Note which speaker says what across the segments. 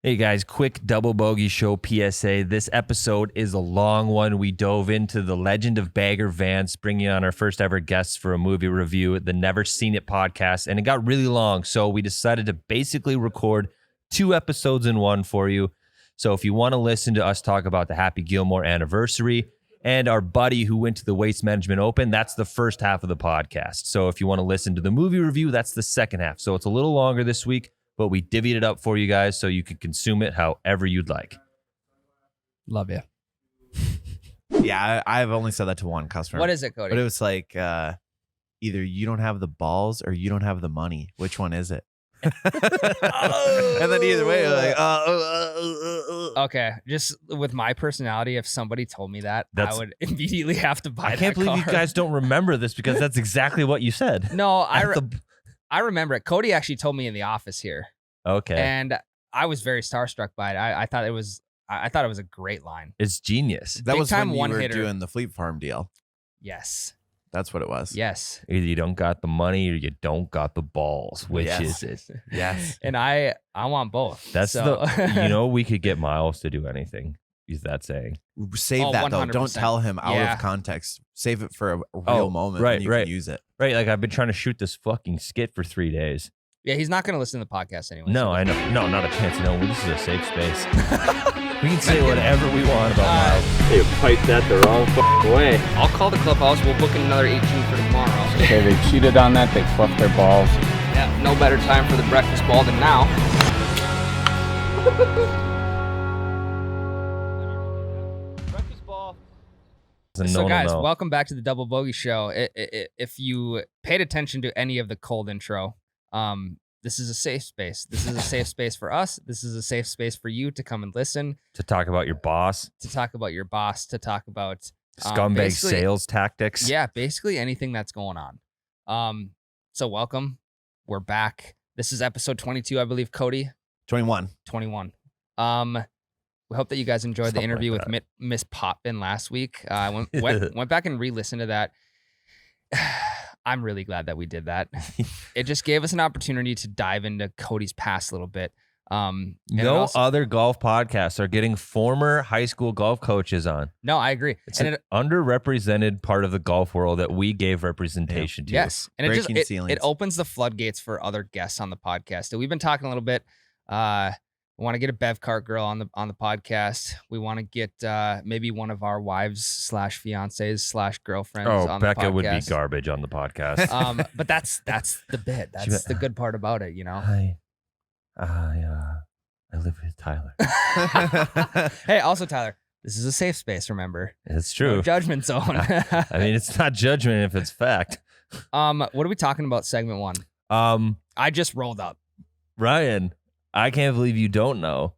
Speaker 1: Hey guys, quick double bogey show PSA. This episode is a long one. We dove into the Legend of Bagger Vance, bringing on our first ever guests for a movie review, the Never Seen It podcast, and it got really long. So we decided to basically record 2 episodes in one for you. So if you want to listen to us talk about the Happy Gilmore anniversary and our buddy who went to the Waste Management Open, that's the first half of the podcast. So if you want to listen to the movie review, that's the second half. So it's a little longer this week, but we divvied it up for you guys so you could consume it however you'd like.
Speaker 2: Love you.
Speaker 3: Yeah, I've only said that to one customer.
Speaker 2: What is it, Cody?
Speaker 3: But it was like either you don't have the balls or you don't have the money. Which one is it? And then either way, like,
Speaker 2: Okay, just with my personality, if somebody told me that,
Speaker 1: That's-
Speaker 2: I would immediately have to buy
Speaker 1: I can't believe you guys don't remember this because that's exactly what you said.
Speaker 2: No,
Speaker 1: At
Speaker 2: I remember it. Cody actually told me in the office here,
Speaker 1: Okay.
Speaker 2: and I was very starstruck by it. I thought it was a great line.
Speaker 1: It's genius.
Speaker 3: that
Speaker 2: Big
Speaker 3: was
Speaker 2: time
Speaker 3: when you
Speaker 2: one
Speaker 3: were
Speaker 2: hitter.
Speaker 3: doing the Fleet Farm deal.
Speaker 2: Yes,
Speaker 3: That's what it was.
Speaker 2: yes,
Speaker 1: Either you don't got the money or you don't got the balls. Which
Speaker 3: Yes.
Speaker 1: is it?
Speaker 3: Yes.
Speaker 2: and I want both.
Speaker 1: That's
Speaker 2: so.
Speaker 1: we could get Miles to do anything. Is that saying?
Speaker 3: Save
Speaker 2: Oh,
Speaker 3: that though. Don't
Speaker 2: 100%.
Speaker 3: tell him out
Speaker 2: Yeah.
Speaker 3: of context. Save it for a real moment.
Speaker 1: right,
Speaker 3: and you
Speaker 1: right.
Speaker 3: can use it.
Speaker 1: Right, like I've been trying to shoot this fucking skit for 3 days.
Speaker 2: Yeah, he's not going to listen to the podcast anyway.
Speaker 1: No,
Speaker 2: so-
Speaker 1: I know. No, not a chance. No, this is a safe space. We can say whatever we want about Miles.
Speaker 4: They piped that the wrong fucking way.
Speaker 5: I'll call the clubhouse. We'll book another 18 for tomorrow.
Speaker 6: Okay, they cheated on that. They fluffed their balls.
Speaker 5: Yeah, no better time for the breakfast ball than now.
Speaker 2: So guys, welcome back to the Double Bogey Show. If you paid attention to any of the cold intro, this is a safe space. This is a safe space for us. This is a safe space for you to come and listen,
Speaker 1: To talk about your boss,
Speaker 2: to talk about your boss, to talk about
Speaker 1: scumbag
Speaker 2: basically-
Speaker 1: sales tactics.
Speaker 2: yeah, basically anything that's going on. So welcome. We're back. This is episode 22, I believe, Cody.
Speaker 3: 21.
Speaker 2: 21. We hope that you guys enjoyed the
Speaker 1: Something
Speaker 2: interview
Speaker 1: like
Speaker 2: with Miss Potvin last week. I went back and re-listened to that. I'm really glad that we did that. It just gave us an opportunity to dive into Cody's past a little bit. And it
Speaker 1: No
Speaker 2: also-
Speaker 1: other golf podcasts are getting former high school golf coaches on.
Speaker 2: No, I agree.
Speaker 1: It's
Speaker 2: And
Speaker 1: an
Speaker 2: it,
Speaker 1: underrepresented part of the golf world that we gave representation to.
Speaker 2: yes, and
Speaker 3: Breaking
Speaker 2: it
Speaker 3: ceilings.
Speaker 2: opens the floodgates for other guests on the podcast. So we've been talking a little bit. We want to get a Bev Cart girl on the podcast. We want to get maybe one of our wives / fiancés / girlfriends
Speaker 1: Oh,
Speaker 2: on the podcast.
Speaker 1: Becca would be garbage on the podcast.
Speaker 2: But that's the bit. That's the good part about it, you know.
Speaker 1: Hi, I live with Tyler.
Speaker 2: Hey, also Tyler, this is a safe space. Remember,
Speaker 1: It's true.
Speaker 2: no judgment zone.
Speaker 1: I mean, it's not judgment if it's fact.
Speaker 2: what are we talking about? Segment 1. I just rolled up.
Speaker 1: Ryan, I can't believe you don't know.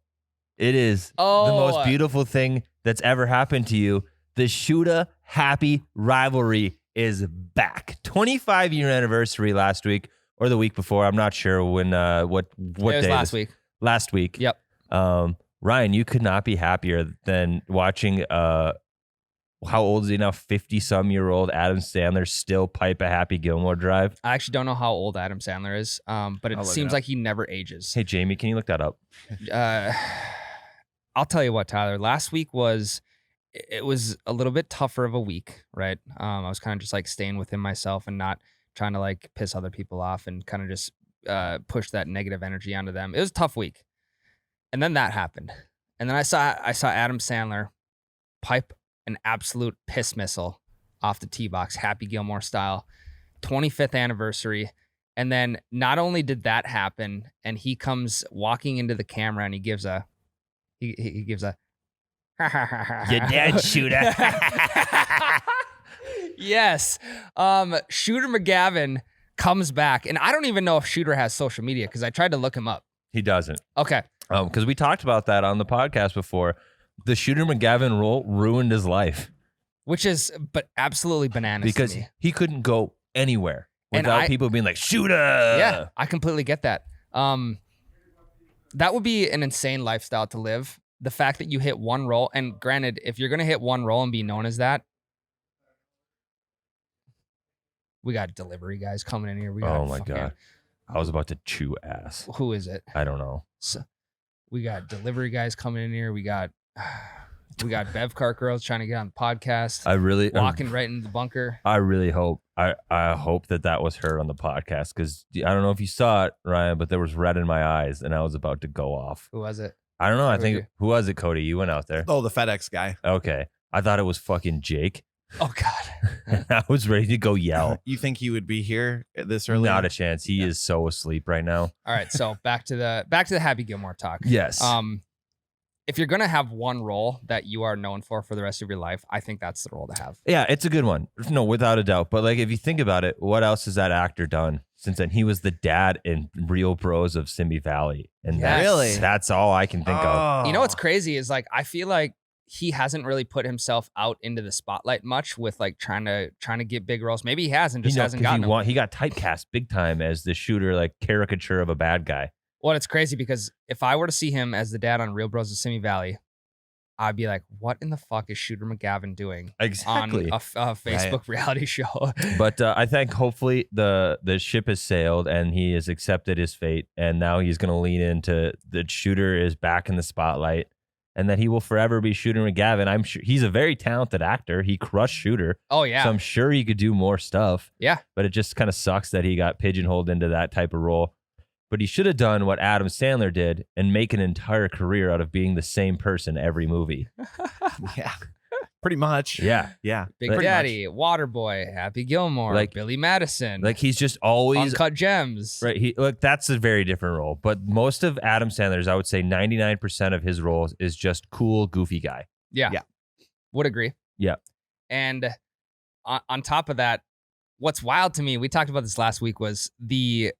Speaker 1: It is the
Speaker 2: Oh.
Speaker 1: most beautiful thing that's ever happened to you. The Shooter Happy rivalry is back. 25-year anniversary last week or the week before. I'm not sure when. What
Speaker 2: It was
Speaker 1: day?
Speaker 2: last week.
Speaker 1: Last week.
Speaker 2: Yep.
Speaker 1: Ryan, you could not be happier than watching. How old is he now? 50-some-year-old Adam Sandler still pipe a Happy Gilmore drive.
Speaker 2: I actually don't know how old Adam Sandler is, but
Speaker 3: I'll
Speaker 2: it
Speaker 3: look
Speaker 2: seems
Speaker 3: it up.
Speaker 2: like he never ages.
Speaker 1: Hey, Jamie, can you look that up?
Speaker 2: I'll tell you what, Tyler. Last week was a little bit tougher of a week, right? I was kind of just like staying within myself and not trying to like piss other people off and kind of just push that negative energy onto them. It was a tough week, and then that happened, and then I saw Adam Sandler pipe an absolute piss missile off the tee box, Happy Gilmore style, 25th anniversary. And then not only did that happen, and he comes walking into the camera and he gives a
Speaker 1: You're dead, Shooter.
Speaker 2: Yes. Shooter McGavin comes back, and I don't even know if Shooter has social media because I tried to look him up.
Speaker 1: He doesn't.
Speaker 2: Okay.
Speaker 1: Because we talked about that on the podcast before. The Shooter McGavin role ruined his life
Speaker 2: Which is but absolutely bananas
Speaker 1: because
Speaker 2: to me.
Speaker 1: he couldn't go anywhere
Speaker 2: And
Speaker 1: without
Speaker 2: I-
Speaker 1: people being like, Shooter.
Speaker 2: Yeah, I completely get that. That would be an insane lifestyle to live. The fact that you hit one roll, and granted, if you're gonna hit one roll and be known as that, we got delivery guys coming in here. We got
Speaker 1: Oh my God. I was about to chew ass.
Speaker 2: Who is it?
Speaker 1: I don't know.
Speaker 2: So, We got delivery guys coming in here. We got Bev Cart girls trying to get on the podcast.
Speaker 1: I really
Speaker 2: walking right into the bunker.
Speaker 1: I really hope I hope that was her on the podcast, because I don't know if you saw it, Ryan, but there was red in my eyes and I was about to go off.
Speaker 2: Who was it?
Speaker 1: I don't know. I
Speaker 2: Who
Speaker 1: think
Speaker 2: you?
Speaker 1: who was it, Cody? You went out there.
Speaker 3: Oh, the FedEx guy.
Speaker 1: Okay. I thought it was fucking Jake.
Speaker 2: Oh God.
Speaker 1: I was ready to go yell.
Speaker 3: You think he would be here this early?
Speaker 1: Not a chance. He is so asleep right now.
Speaker 2: All right, so back to the Happy Gilmore talk.
Speaker 1: Yes.
Speaker 2: If you're gonna have one role that you are known for the rest of your life, I think that's the role to have.
Speaker 1: Yeah, it's a good one. No, without a doubt. But like, if you think about it, what else has that actor done since then? He was the dad in Real Bros of Simi Valley, and
Speaker 2: Yes.
Speaker 3: Really?
Speaker 1: that's all I can think of.
Speaker 2: You know what's crazy is like I feel like he hasn't really put himself out into the spotlight much with like trying to get big roles. Maybe he has and just hasn't gotten them.
Speaker 1: He got typecast big time as the shooter, like caricature of a bad guy.
Speaker 2: Well, it's crazy because if I were to see him as the dad on Real Bros of Simi Valley, I'd be like, what in the fuck is Shooter McGavin doing
Speaker 1: Exactly.
Speaker 2: on a Facebook reality show?
Speaker 1: But I think hopefully the ship has sailed and he has accepted his fate, and now he's going to lean into the shooter is back in the spotlight, and that he will forever be Shooter McGavin. I'm sure he's a very talented actor. He crushed Shooter.
Speaker 2: Oh, yeah.
Speaker 1: So I'm sure he could do more stuff.
Speaker 2: Yeah.
Speaker 1: But it just kind of sucks that he got pigeonholed into that type of role. But he should have done what Adam Sandler did and make an entire career out of being the same person every movie.
Speaker 3: Yeah. Pretty much.
Speaker 1: Yeah.
Speaker 3: Yeah.
Speaker 2: Big
Speaker 1: Pretty
Speaker 2: Daddy, Waterboy, Happy Gilmore,
Speaker 1: Like-
Speaker 2: Billy Madison,
Speaker 1: Like he's just always
Speaker 2: Uncut Gems.
Speaker 1: right. That's a very different role. But most of Adam Sandler's, I would say 99% of his roles is just cool, goofy guy.
Speaker 2: Yeah.
Speaker 3: Yeah.
Speaker 2: Would agree.
Speaker 1: Yeah.
Speaker 2: And on top of that, what's wild to me, we talked about this last week, was the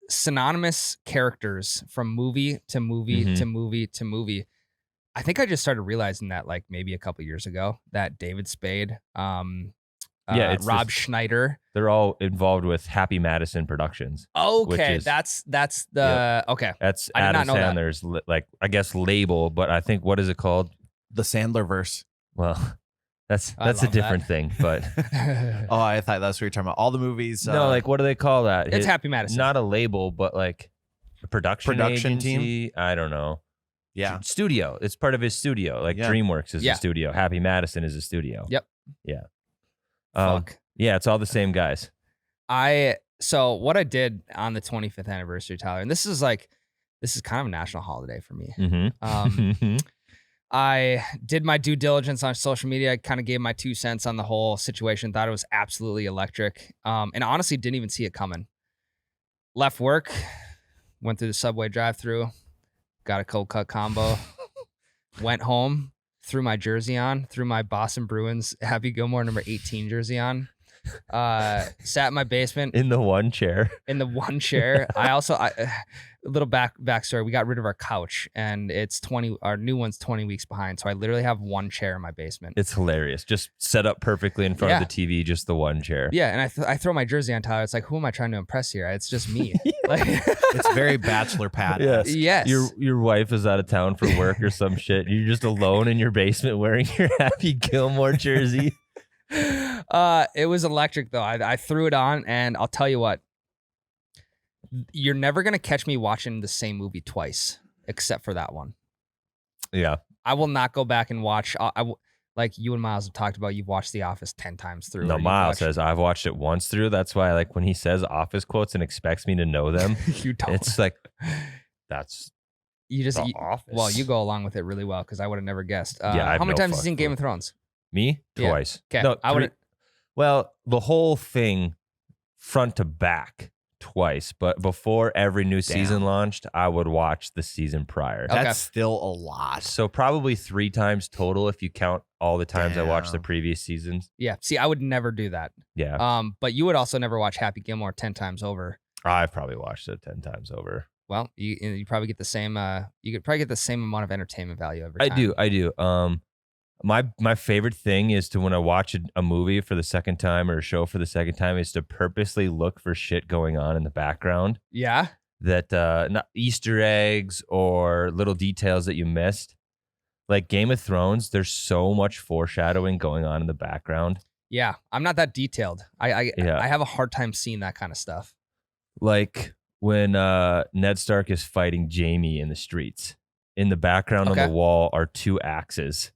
Speaker 2: synonymous characters from movie to movie
Speaker 1: Mhm.
Speaker 2: to movie to movie. I think I just started realizing that like maybe a couple years ago that David Spade,
Speaker 1: it's
Speaker 2: Rob Schneider.
Speaker 1: They're all involved with Happy Madison Productions.
Speaker 2: Okay,
Speaker 1: is-
Speaker 2: that's the okay.
Speaker 1: That's
Speaker 2: I did
Speaker 1: Adam
Speaker 2: not know that.
Speaker 1: Sandler's like, I guess, label. But I think, what is it called?
Speaker 3: The Sandler verse.
Speaker 1: Well, that's
Speaker 2: I
Speaker 1: a
Speaker 2: love
Speaker 1: different
Speaker 2: that.
Speaker 1: thing. But
Speaker 3: Oh, I thought that's what you're talking about. All the movies.
Speaker 1: no, like, what do they call that?
Speaker 2: It's Happy Madison.
Speaker 1: Not a label, but like a production
Speaker 3: team?
Speaker 1: agency? I don't know.
Speaker 3: Yeah.
Speaker 1: Studio. It's part of his studio. Like
Speaker 3: Yeah.
Speaker 1: DreamWorks is
Speaker 2: Yeah.
Speaker 1: a studio. Happy Madison is a studio.
Speaker 2: Yep.
Speaker 1: Yeah.
Speaker 2: Fuck.
Speaker 1: Yeah, it's all the same guys.
Speaker 2: So what I did on the 25th anniversary, Tyler, and this is kind of a national holiday for me.
Speaker 1: Mm-hmm.
Speaker 2: I did my due diligence on social media. I kind of gave my 2 cents on the whole situation. Thought it was absolutely electric. And honestly didn't even see it coming. Left work, went through the Subway drive-thru, got a cold cut combo, went home, threw my jersey on, threw my Boston Bruins Happy Gilmore number 18 jersey on, sat in my basement
Speaker 1: In the one chair.
Speaker 2: in the one chair. A little backstory. We got rid of our couch and our new one's 20 weeks behind. So I literally have one chair in my basement.
Speaker 1: It's hilarious. Just set up perfectly in front of the TV, just the one chair.
Speaker 2: Yeah. And I throw my jersey on, Tyler. It's like, who am I trying to impress here? It's just me. Like,
Speaker 3: It's very bachelor pad.
Speaker 1: Yes.
Speaker 2: yes.
Speaker 1: Your wife is out of town for work or some shit. You're just alone in your basement wearing your Happy Gilmore jersey.
Speaker 2: It was electric though. I threw it on and I'll tell you what, you're never going to catch me watching the same movie twice, except for that one.
Speaker 1: Yeah.
Speaker 2: I will not go back and watch. Like you and Miles have talked about, you've watched The Office 10 times through.
Speaker 1: No,
Speaker 2: or you've
Speaker 1: Miles
Speaker 2: watched-
Speaker 1: says I've watched it once through. That's why, like, when he says Office quotes and expects me to know them,
Speaker 2: you don't.
Speaker 1: it's like, that's
Speaker 2: You just,
Speaker 1: The Office.
Speaker 2: well, you go along with it really well because I would have never guessed.
Speaker 1: Yeah, I have
Speaker 2: how many
Speaker 1: no
Speaker 2: times have you
Speaker 1: fucking
Speaker 2: seen Game
Speaker 1: clue.
Speaker 2: of Thrones?
Speaker 1: me
Speaker 2: Yeah.
Speaker 1: twice.
Speaker 2: 'Kay,
Speaker 1: No,
Speaker 2: I would've-
Speaker 1: well, the whole thing front to back twice, but before every new season launched, I would watch the season prior.
Speaker 2: Okay.
Speaker 3: That's still a lot.
Speaker 1: So probably 3 times total if you count all the times I watched the
Speaker 3: Damn.
Speaker 1: previous seasons.
Speaker 2: Yeah. See, I would never do that.
Speaker 1: Yeah.
Speaker 2: But you would also never watch Happy Gilmore 10 times over.
Speaker 1: I've probably watched it 10 times over.
Speaker 2: Well, you probably get the same. You could probably get the same amount of entertainment value every time.
Speaker 1: I do. My favorite thing is to, when I watch a movie for the second time or a show for the second time, is to purposely look for shit going on in the background
Speaker 2: Yeah.
Speaker 1: that not Easter eggs or little details that you missed. Like Game of Thrones, there's so much foreshadowing going on in the background.
Speaker 2: Yeah. I'm not that detailed. I
Speaker 1: Yeah.
Speaker 2: have a hard time seeing that kind of stuff.
Speaker 1: Like when Ned Stark is fighting Jaime in the streets In the background
Speaker 2: Okay.
Speaker 1: on the wall are 2 axes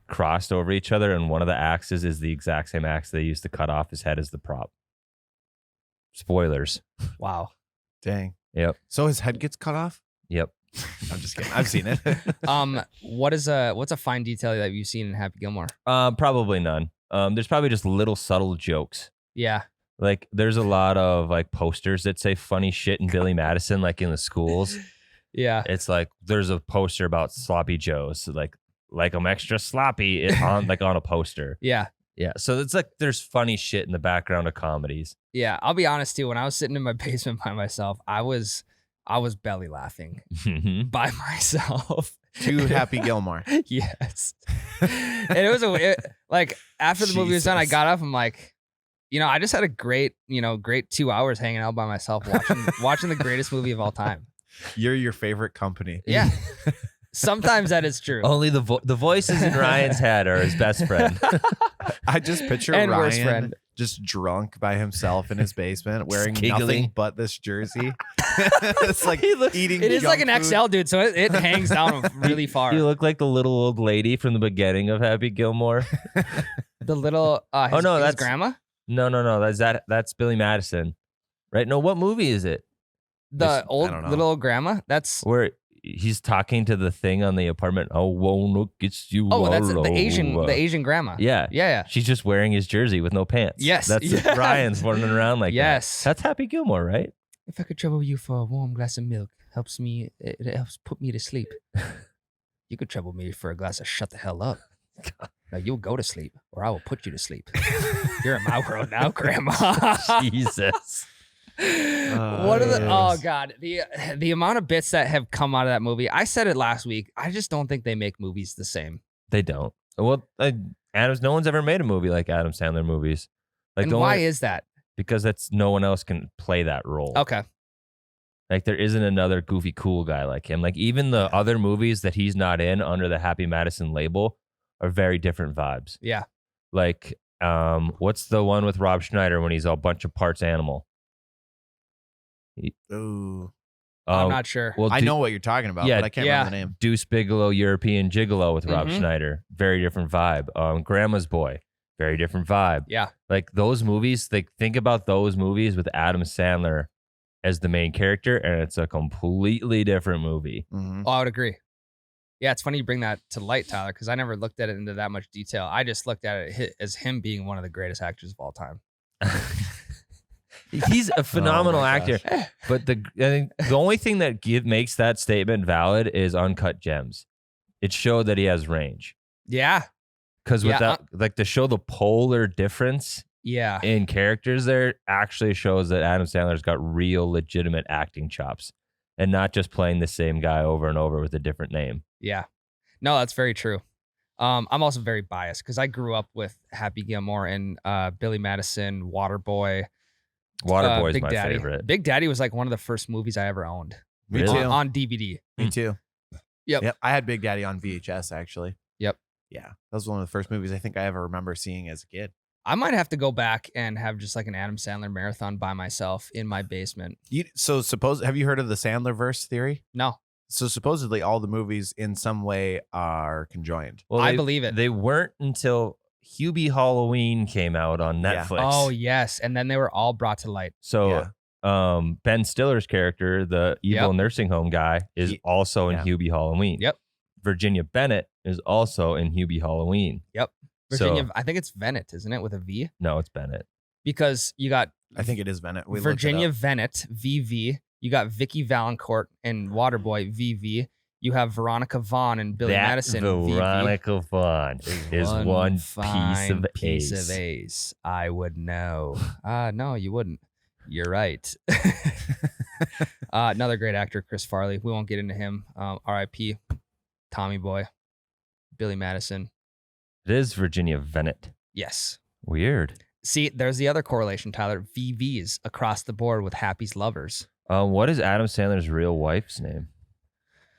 Speaker 1: crossed over each other, and one of the axes is the exact same axe they used to cut off his head as the prop. Spoilers.
Speaker 2: Wow.
Speaker 3: Dang.
Speaker 1: Yep.
Speaker 3: So his head gets cut off?
Speaker 1: Yep.
Speaker 3: I'm just kidding. I've seen it.
Speaker 2: What's a fine detail that you've seen in Happy Gilmore?
Speaker 1: Probably none. There's probably just little subtle jokes.
Speaker 2: Yeah.
Speaker 1: Like there's a lot of like posters that say funny shit in Billy Madison, like in the schools.
Speaker 2: Yeah.
Speaker 1: It's like there's a poster about sloppy joes, like I'm extra sloppy on like on a poster.
Speaker 2: Yeah.
Speaker 1: Yeah. So it's like there's funny shit in the background of comedies.
Speaker 2: Yeah. I'll be honest too. When I was sitting in my basement by myself, I was belly laughing by myself.
Speaker 3: To Happy Gilmore.
Speaker 2: Yes. And it was like after the movie was done, I
Speaker 3: Jesus.
Speaker 2: got up. I'm like, I just had a great 2 hours hanging out by myself watching the greatest movie of all time.
Speaker 3: You're your favorite company.
Speaker 2: Yeah. Sometimes that is true.
Speaker 1: Only the voices in Ryan's head are his best friend.
Speaker 3: I just picture
Speaker 2: And worst
Speaker 3: Ryan
Speaker 2: friend.
Speaker 3: just drunk by himself in his basement wearing
Speaker 1: giggling.
Speaker 3: nothing but this jersey. It's like eating
Speaker 2: It is like an
Speaker 3: junk food.
Speaker 2: XL, dude. So it hangs down really far.
Speaker 1: You look like the little old lady from the beginning of Happy Gilmore.
Speaker 2: The little his
Speaker 1: that's
Speaker 2: grandma.
Speaker 1: No. That's Billy Madison, right? No, what movie is it?
Speaker 2: The
Speaker 3: I
Speaker 2: old
Speaker 3: don't know.
Speaker 2: little old grandma. That's
Speaker 1: Where he's talking to the thing on the apartment. Oh, won't look, it's you.
Speaker 2: that's
Speaker 1: all
Speaker 2: the Asian
Speaker 1: over.
Speaker 2: grandma.
Speaker 1: Yeah.
Speaker 2: Yeah.
Speaker 1: She's just wearing his jersey with no pants.
Speaker 2: Yes,
Speaker 1: That's
Speaker 2: yes.
Speaker 1: Ryan's running around like
Speaker 2: Yes.
Speaker 1: that. That's Happy Gilmore, right?
Speaker 2: If I could trouble you for a warm glass of milk, it helps put me to sleep. You could trouble me for a glass of shut the hell up. Now you'll go to sleep, or I will put you to sleep. You're in my world now, Grandma.
Speaker 1: Jesus.
Speaker 2: What are the god the amount of bits that have come out of that movie? I said it last week. I just don't think they make movies the same.
Speaker 1: They don't. Well, no one's ever made a movie like Adam Sandler movies. Like
Speaker 2: And why is that?
Speaker 1: Because no one else can play that role.
Speaker 2: Okay.
Speaker 1: Like there isn't another goofy cool guy like him. Like even the other movies that he's not in under the Happy Madison label are very different vibes.
Speaker 2: Yeah.
Speaker 1: Like what's the one with Rob Schneider when he's a bunch of parts animal?
Speaker 3: Ooh.
Speaker 2: I'm not sure.
Speaker 1: Well,
Speaker 3: I know what you're talking about,
Speaker 1: yeah,
Speaker 3: but I can't
Speaker 2: yeah.
Speaker 3: remember the name.
Speaker 1: Deuce Bigelow, European Gigolo with Rob
Speaker 2: Mhm.
Speaker 1: Schneider. Very different vibe. Grandma's Boy. Very different vibe.
Speaker 2: Yeah.
Speaker 1: Like those movies, think about those movies with Adam Sandler as the main character, and it's a completely different movie.
Speaker 3: Mhm.
Speaker 2: Oh, I would agree. Yeah, it's funny you bring that to light, Tyler, because I never looked at it into that much detail. I just looked at it as him being one of the greatest actors of all time.
Speaker 1: He's a phenomenal
Speaker 3: Oh my
Speaker 1: actor, but I think the only thing that makes that statement valid is Uncut Gems. It showed that he has range.
Speaker 2: Yeah.
Speaker 1: Because
Speaker 2: Yeah,
Speaker 1: without like to show the polar difference
Speaker 2: Yeah.
Speaker 1: in characters there actually shows that Adam Sandler's got real legitimate acting chops and not just playing the same guy over and over with a different name.
Speaker 2: Yeah. No, that's very true. I'm also very biased because I grew up with Happy Gilmore and Billy Madison, Waterboy.
Speaker 1: Waterboy's
Speaker 2: Big
Speaker 1: my
Speaker 2: Daddy.
Speaker 1: favorite.
Speaker 2: Big Daddy was like one of the first movies I ever owned.
Speaker 3: Me
Speaker 1: Really?
Speaker 3: too.
Speaker 2: On DVD.
Speaker 3: Me too.
Speaker 2: Yep.
Speaker 3: I had Big Daddy on VHS actually.
Speaker 2: Yep.
Speaker 3: Yeah. That was one of the first movies I think I ever remember seeing as a kid.
Speaker 2: I might have to go back and have just like an Adam Sandler marathon by myself in my basement.
Speaker 3: Have you heard of the Sandler verse theory?
Speaker 2: No,
Speaker 3: So supposedly all the movies in some way are conjoined.
Speaker 1: Well,
Speaker 2: I believe it.
Speaker 1: They weren't until Hubie Halloween came out on
Speaker 3: Yeah.
Speaker 1: Netflix.
Speaker 2: Oh, yes. And then they were all brought to light.
Speaker 1: So Ben Stiller's character, the evil nursing home guy, is also in Hubie Halloween.
Speaker 2: Yep.
Speaker 1: Virginia Bennett is also in Hubie Halloween.
Speaker 2: Yep. Virginia,
Speaker 1: So-
Speaker 2: I think it's Vennett, isn't it? With a V?
Speaker 1: No, it's Bennett.
Speaker 2: Because you got
Speaker 3: I think it is Bennett. We looked it
Speaker 2: Virginia
Speaker 3: up.
Speaker 2: Vennett, VV. You got Vicky Valancourt and Waterboy, VV. You have Veronica Vaughn and Billy
Speaker 1: that
Speaker 2: Madison,
Speaker 1: Veronica Vaughn is one
Speaker 2: fine
Speaker 1: piece of
Speaker 2: piece of ace. I would know. No, you wouldn't. You're right. Another great actor, Chris Farley. We won't get into him. R.I.P. Tommy Boy, Billy Madison.
Speaker 1: It is Virginia Bennett.
Speaker 2: Yes.
Speaker 1: Weird.
Speaker 2: See, there's the other correlation, Tyler. VVs across the board with Happy's lovers.
Speaker 1: What is Adam Sandler's real wife's name?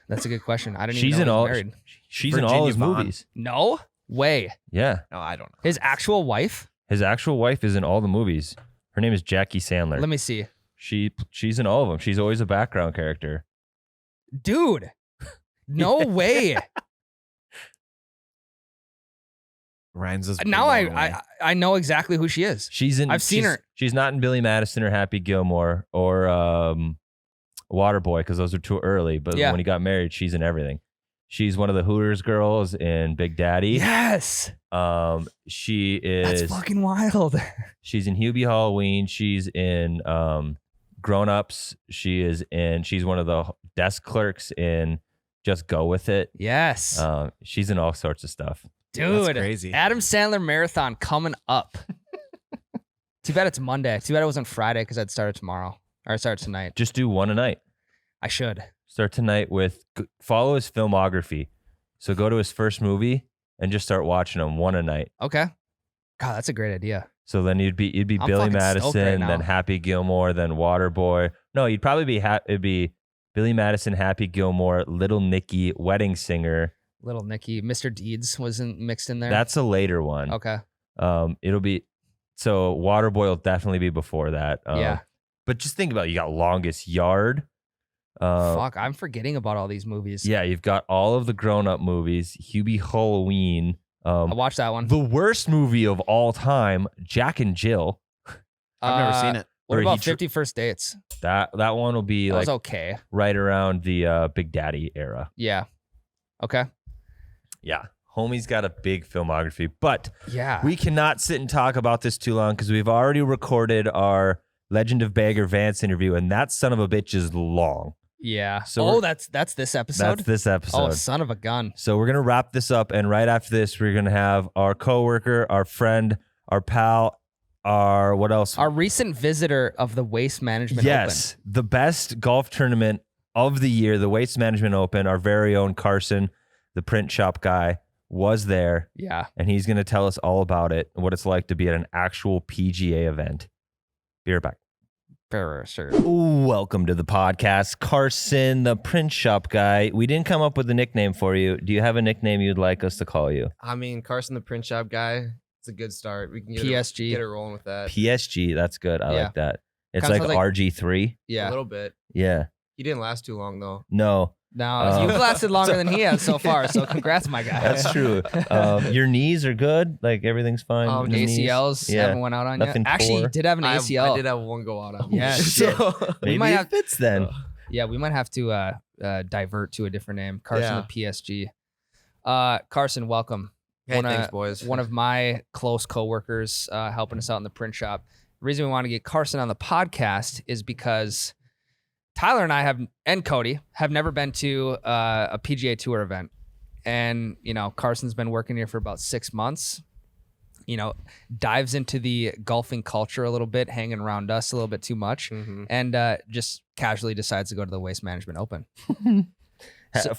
Speaker 2: That's a good question. I didn't
Speaker 1: She's
Speaker 2: even
Speaker 1: in
Speaker 2: know he
Speaker 1: all.
Speaker 2: was married.
Speaker 1: She's in all
Speaker 3: Virginia
Speaker 1: his
Speaker 3: Vaughn.
Speaker 1: movies.
Speaker 2: No way.
Speaker 1: Yeah,
Speaker 3: No, I don't know.
Speaker 2: His actual wife?
Speaker 1: his actual wife is in all the movies. Her name is Jackie Sandler.
Speaker 2: Let me see.
Speaker 1: She's in all of them. She's always a background character.
Speaker 2: Dude, No way.
Speaker 3: Ryan's just
Speaker 2: Now
Speaker 3: blown away.
Speaker 2: I know exactly who she is.
Speaker 1: She's in.
Speaker 2: I've seen her.
Speaker 1: She's not in Billy Madison or Happy Gilmore or Waterboy because those are too early. But
Speaker 2: Yeah.
Speaker 1: when he got married, she's in everything. She's one of the Hooters girls in Big Daddy.
Speaker 2: Yes.
Speaker 1: She is.
Speaker 2: That's fucking wild.
Speaker 1: She's in Hubie Halloween. She's in Grown Ups. She's one of the desk clerks in Just Go With It.
Speaker 2: Yes.
Speaker 1: She's in all sorts of stuff.
Speaker 2: Dude,
Speaker 3: That's crazy.
Speaker 2: Adam Sandler marathon coming up. Too bad it's Monday. Too bad it wasn't Friday because I'd start tomorrow. Or I'd start tonight.
Speaker 1: Just do one a night.
Speaker 2: I should.
Speaker 1: Start tonight with follow his filmography. So go to his first movie and just start watching them one a night.
Speaker 2: Okay. God, that's a great idea.
Speaker 1: So then you'd be
Speaker 2: I'm
Speaker 1: Billy
Speaker 2: fucking stoked right
Speaker 1: Madison,
Speaker 2: now.
Speaker 1: then Happy Gilmore, then Waterboy. No, you'd probably be it'd be Billy Madison, Happy Gilmore, Little Nicky, Wedding Singer.
Speaker 2: Little Nicky. Mr. Deeds wasn't mixed in there.
Speaker 1: That's a later one.
Speaker 2: okay.
Speaker 1: It'll be so Waterboy will definitely be before that.
Speaker 2: Yeah.
Speaker 1: But just think about it. You got Longest Yard.
Speaker 2: Fuck, I'm forgetting about all these movies.
Speaker 1: Yeah, you've got all of the grown-up movies. Hubie Halloween.
Speaker 2: I watched that one.
Speaker 1: The worst movie of all time, Jack and Jill.
Speaker 3: I've never seen it.
Speaker 2: What
Speaker 1: Where
Speaker 2: about
Speaker 1: he
Speaker 2: 50 First Dates?
Speaker 1: That one will be
Speaker 2: That
Speaker 1: like
Speaker 2: was okay.
Speaker 1: right around the Big Daddy era.
Speaker 2: Yeah. Okay.
Speaker 1: Yeah. Homie's got a big filmography, but
Speaker 2: Yeah.
Speaker 1: we cannot sit and talk about this too long because we've already recorded our Legend of Bagger Vance interview, and that son of a bitch is long.
Speaker 2: Yeah.
Speaker 1: So
Speaker 2: oh,
Speaker 1: we're-
Speaker 2: that's this episode?
Speaker 1: That's this episode.
Speaker 2: Oh, son of a gun.
Speaker 1: So we're going to wrap this up. And right after this, we're going to have our coworker, our friend, our pal, our what else?
Speaker 2: Our recent visitor of the Waste Management
Speaker 1: Yes. The best golf tournament of the year, the Waste Management Open. Our very own Carson, the print shop guy, was there.
Speaker 2: Open. Yeah.
Speaker 1: And he's going to tell us all about it and what it's like to be at an actual PGA event. Be right back.
Speaker 2: Sure.
Speaker 1: Welcome to the podcast, Carson, the print shop guy. We didn't come up with a nickname for you. Do you have a nickname you'd like us to call you?
Speaker 7: I mean, Carson, the print shop guy. It's a good start. We can
Speaker 2: PSG.
Speaker 7: get it rolling with that.
Speaker 1: PSG. That's good. I
Speaker 2: Yeah.
Speaker 1: like that. It's
Speaker 2: Kinda
Speaker 1: like
Speaker 2: sounds like-
Speaker 1: RG3.
Speaker 7: A
Speaker 2: Yeah.
Speaker 7: little bit.
Speaker 1: Yeah.
Speaker 7: He didn't last too long though.
Speaker 1: No,
Speaker 2: Now, you've lasted longer than he has so far, so congrats, my guy.
Speaker 1: that's true. Your knees are good. Like everything's fine.
Speaker 7: Oh,
Speaker 1: in the knees?
Speaker 2: ACLs
Speaker 1: Yeah.
Speaker 2: haven't went out on
Speaker 1: Nothing
Speaker 2: you. Actually,
Speaker 1: tore.
Speaker 2: you did have an ACL.
Speaker 7: I did have one go out on me.
Speaker 2: Yeah,
Speaker 7: So,
Speaker 1: Maybe
Speaker 2: might
Speaker 1: it
Speaker 2: have-
Speaker 1: fits then.
Speaker 2: Yeah, we might have to divert to a different name. Carson
Speaker 7: Yeah.
Speaker 2: the PSG. Carson, welcome.
Speaker 7: hey, thanks, boys.
Speaker 2: One of my close coworkers helping us out in the print shop. The reason we want to get Carson on the podcast is because Tyler and and Cody have never been to a PGA Tour event. And, Carson's been working here for about 6 months, dives into the golfing culture a little bit, hanging around us a little bit too much,
Speaker 7: Mhm.
Speaker 2: and just casually decides to go to the Waste Management Open.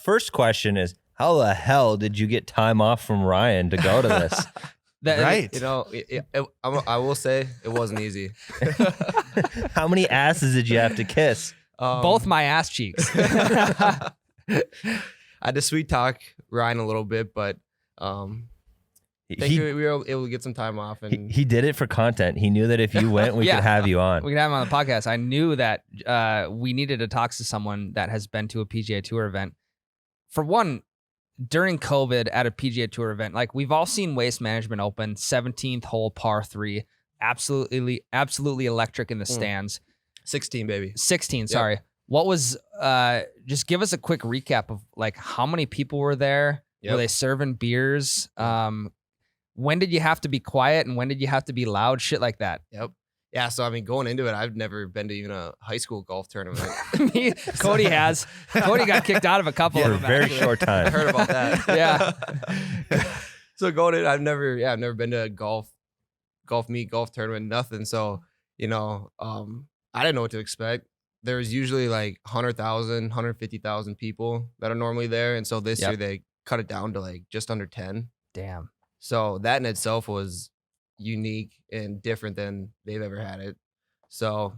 Speaker 1: First question is, how the hell did you get time off from Ryan to go to this?
Speaker 3: Right.
Speaker 7: You know, I will say it wasn't easy.
Speaker 1: How many asses did you have to kiss?
Speaker 2: Both my ass cheeks.
Speaker 7: I had to sweet talk Ryan a little bit, but thank
Speaker 1: He,
Speaker 7: you. We were able to get some time off, and
Speaker 1: he did it for content. He knew that if you went, we
Speaker 2: Yeah.
Speaker 1: could have you on.
Speaker 2: We can have him on the podcast. I knew that we needed to talk to someone that has been to a PGA Tour event. For one, during COVID at a PGA Tour event, like we've all seen Waste Management Open, 17th hole par 3, absolutely electric in the stands.
Speaker 7: 16, baby.
Speaker 2: 16, sorry. What was just give us a quick recap of like how many people were there? Were
Speaker 7: Yep.
Speaker 2: they serving beers? When did you have to be quiet and when did you have to be loud? Shit like that.
Speaker 7: Yep. Yeah. So I mean, going into it, I've never been to even a high school golf tournament.
Speaker 2: Cody has. Cody got kicked out of a couple
Speaker 1: For a
Speaker 2: of them.
Speaker 1: very
Speaker 2: actually.
Speaker 1: short
Speaker 7: I
Speaker 1: time.
Speaker 7: heard about that.
Speaker 2: Yeah.
Speaker 7: So going in, I've never been to a golf meet, golf tournament, nothing. So, I didn't know what to expect. There's usually like 100,000, 150,000 people that are normally there. And so this
Speaker 2: Yep.
Speaker 7: year they cut it down to like just under 10.
Speaker 2: Damn.
Speaker 7: So that in itself was unique and different than they've ever had it. So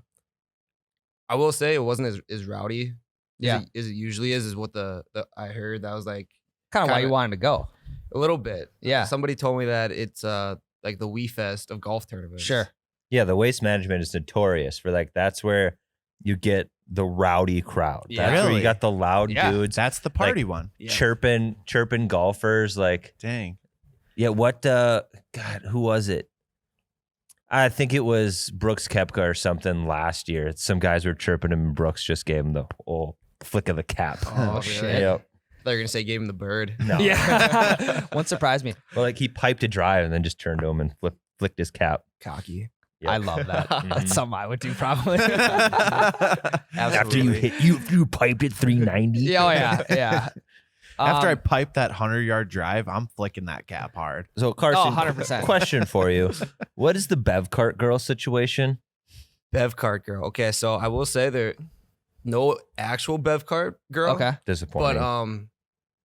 Speaker 7: I will say it wasn't as rowdy
Speaker 2: Yeah.
Speaker 7: as it usually is what the I heard. That was like
Speaker 2: Kind of why you
Speaker 7: kinda-
Speaker 2: wanted to go.
Speaker 7: a little bit.
Speaker 2: Yeah.
Speaker 7: Somebody told me that it's like the Wii Fest of golf tournaments.
Speaker 2: Sure.
Speaker 1: Yeah, the Waste Management is notorious for like that's where you get the rowdy crowd.
Speaker 7: Yeah.
Speaker 1: That's where
Speaker 3: Really?
Speaker 1: you got the loud
Speaker 2: Yeah.
Speaker 1: dudes
Speaker 3: That's the party one.
Speaker 7: Yeah.
Speaker 1: chirping golfers. Like,
Speaker 3: Dang.
Speaker 1: yeah, what? God, who was it? I think it was Brooks Koepka or something last year. Some guys were chirping him, and Brooks just gave him the old flick of the cap.
Speaker 7: Oh, really?
Speaker 2: shit.
Speaker 1: Yep.
Speaker 7: I thought you were gonna say gave him the bird.
Speaker 1: No.
Speaker 2: Yeah. Won't surprise me.
Speaker 1: Well, like he piped a drive and then just turned to him and flicked his cap.
Speaker 7: Cocky.
Speaker 1: Yep.
Speaker 2: I love that.
Speaker 1: Mhm.
Speaker 2: That's something I would do probably.
Speaker 1: After you piped it 390.
Speaker 2: Yeah, oh yeah, yeah.
Speaker 3: After I
Speaker 2: Um,
Speaker 3: pipe that 100-yard drive, I'm flicking that cap hard.
Speaker 1: So Carson,
Speaker 2: 100%.
Speaker 1: question for you: what is the bev cart girl situation?
Speaker 7: Bev cart girl. Okay, so I will say there no actual bev cart girl.
Speaker 2: okay.
Speaker 1: Disappointing.
Speaker 7: But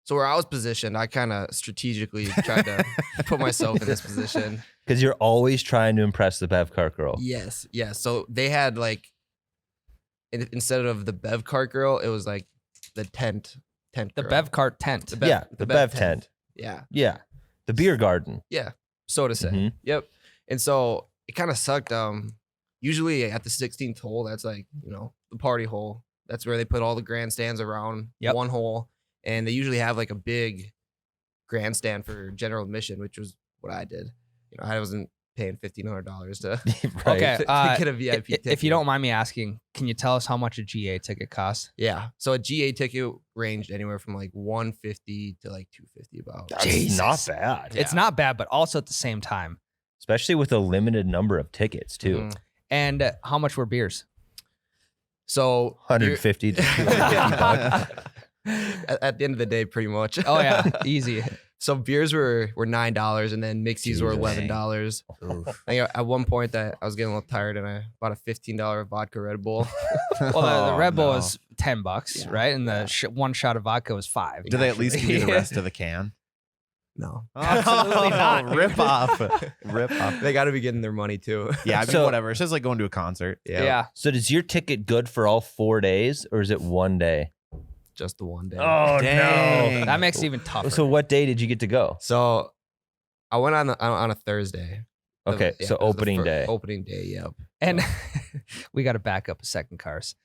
Speaker 7: so where I was positioned, I kind of strategically tried to put myself in this position.
Speaker 1: Because you're always trying to impress the bev cart girl.
Speaker 7: Yes, yes. So they had like instead of the bev cart girl, it was like the tent
Speaker 2: The
Speaker 7: girl.
Speaker 2: Bev Cart tent.
Speaker 7: The
Speaker 1: Yeah, the bev tent.
Speaker 7: Yeah,
Speaker 1: Yeah, the beer garden.
Speaker 7: yeah. So to say.
Speaker 1: Mhm.
Speaker 7: Yep. And so it kind of sucked. Usually at the 16th hole, that's like the party hole. That's where they put all the grandstands around
Speaker 2: Yep.
Speaker 7: one hole, and they usually have like a big grandstand for general admission, which was what I did. I wasn't paying $1,500 to,
Speaker 1: Right.
Speaker 2: Okay.
Speaker 7: to get a VIP ticket.
Speaker 2: If you don't mind me asking, can you tell us how much a GA ticket costs?
Speaker 7: Yeah. So a GA ticket ranged anywhere from like 150 to like 250 about.
Speaker 1: That's
Speaker 2: Jesus.
Speaker 1: not bad.
Speaker 2: It's not bad, but also at the same time.
Speaker 1: Especially with a limited number of tickets too.
Speaker 7: Mhm.
Speaker 2: And how much were beers?
Speaker 7: So
Speaker 1: 150 to 250 bucks.
Speaker 7: at the end of the day, pretty much.
Speaker 2: Oh yeah, easy.
Speaker 7: So beers were $9, and then mixies were
Speaker 1: Jesus.
Speaker 7: $11. I think at one point that I was getting a little tired, and I bought a $15 vodka Red Bull.
Speaker 2: Well, the Red Bull
Speaker 3: no.
Speaker 2: was $10,
Speaker 7: Yeah.
Speaker 2: right? And the one shot of vodka was $5.
Speaker 3: Do they at least give you the
Speaker 2: actually.
Speaker 3: rest of the can?
Speaker 7: No,
Speaker 2: Absolutely not, dude.
Speaker 3: Rip off. Rip off.
Speaker 7: they got to be getting their money too.
Speaker 3: Yeah, I mean,
Speaker 1: So-
Speaker 3: whatever. It's just like going to a concert.
Speaker 2: Yeah.
Speaker 1: So does your ticket good for all 4 days or is it one day?
Speaker 7: Just the one day.
Speaker 1: Oh
Speaker 3: Dang.
Speaker 2: That makes it even tougher.
Speaker 1: So what day did you get to go?
Speaker 7: So I went on a Thursday.
Speaker 1: Okay,
Speaker 7: Yeah,
Speaker 1: so
Speaker 7: it was the
Speaker 1: opening day.
Speaker 7: Opening day, yep.
Speaker 2: And we got to back up a second, Cars.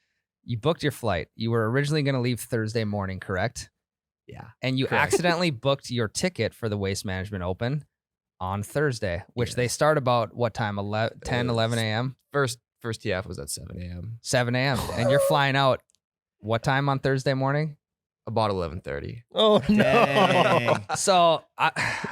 Speaker 2: You booked your flight. You were originally going to leave Thursday morning, correct?
Speaker 7: Yeah.
Speaker 2: And you
Speaker 7: Correct.
Speaker 2: accidentally booked your ticket for the Waste Management Open on Thursday, which they start about what time? 10, 11 a.m.?
Speaker 7: First TF was at 7 a.m.
Speaker 2: 7 a.m. And you're flying out what time on Thursday morning?
Speaker 7: About 11:30.
Speaker 1: Oh
Speaker 3: Dang.
Speaker 2: So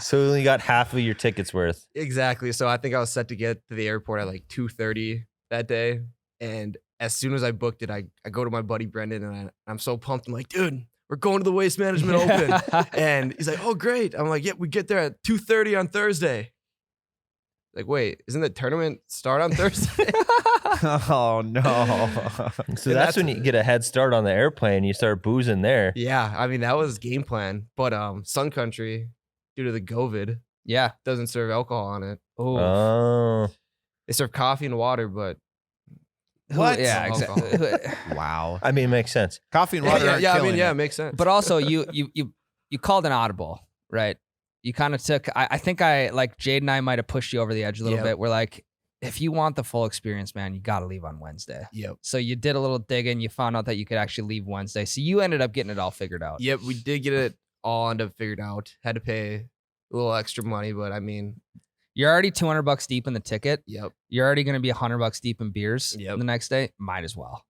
Speaker 1: So you only got half of your tickets worth.
Speaker 7: Exactly. So I think I was set to get to the airport at like 2:30 that day. And as soon as I booked it, I go to my buddy Brendan, and I'm so pumped. I'm like, dude, we're going to the Waste Management Open. And he's like, oh, great. I'm like, yeah, we get there at 2:30 on Thursday. Like, wait, isn't the tournament start on Thursday?
Speaker 3: Oh, no.
Speaker 1: So
Speaker 7: And
Speaker 1: that's when you get a head start on the airplane. You start boozing there.
Speaker 7: Yeah, I mean, that was game plan. But Sun Country, due to the COVID,
Speaker 2: yeah.
Speaker 7: doesn't serve alcohol on it.
Speaker 2: Oh,
Speaker 1: Oh.
Speaker 7: They serve coffee and water, but
Speaker 3: What?
Speaker 2: Yeah,
Speaker 7: No
Speaker 2: exactly.
Speaker 3: Wow.
Speaker 1: I mean, it makes sense.
Speaker 3: Coffee and water.
Speaker 7: yeah,
Speaker 3: aren't
Speaker 7: I mean,
Speaker 3: killing
Speaker 7: yeah,
Speaker 3: it.
Speaker 7: it makes sense.
Speaker 2: But also, you called an audible, right? You kind of took. I think like Jade and I might have pushed you over the edge a little
Speaker 7: Yep.
Speaker 2: bit. We're like, if you want the full experience, man, you got to leave on Wednesday.
Speaker 7: Yep.
Speaker 2: So you did a little digging. You found out that you could actually leave Wednesday. So you ended up getting it all figured out.
Speaker 7: Yep, we did get it all ended up figured out. Had to pay a little extra money, but I mean,
Speaker 2: You're already $200 deep in the ticket.
Speaker 7: yep.
Speaker 2: You're already going to be $100 deep in beers
Speaker 7: Yep.
Speaker 2: the next day. Might as well.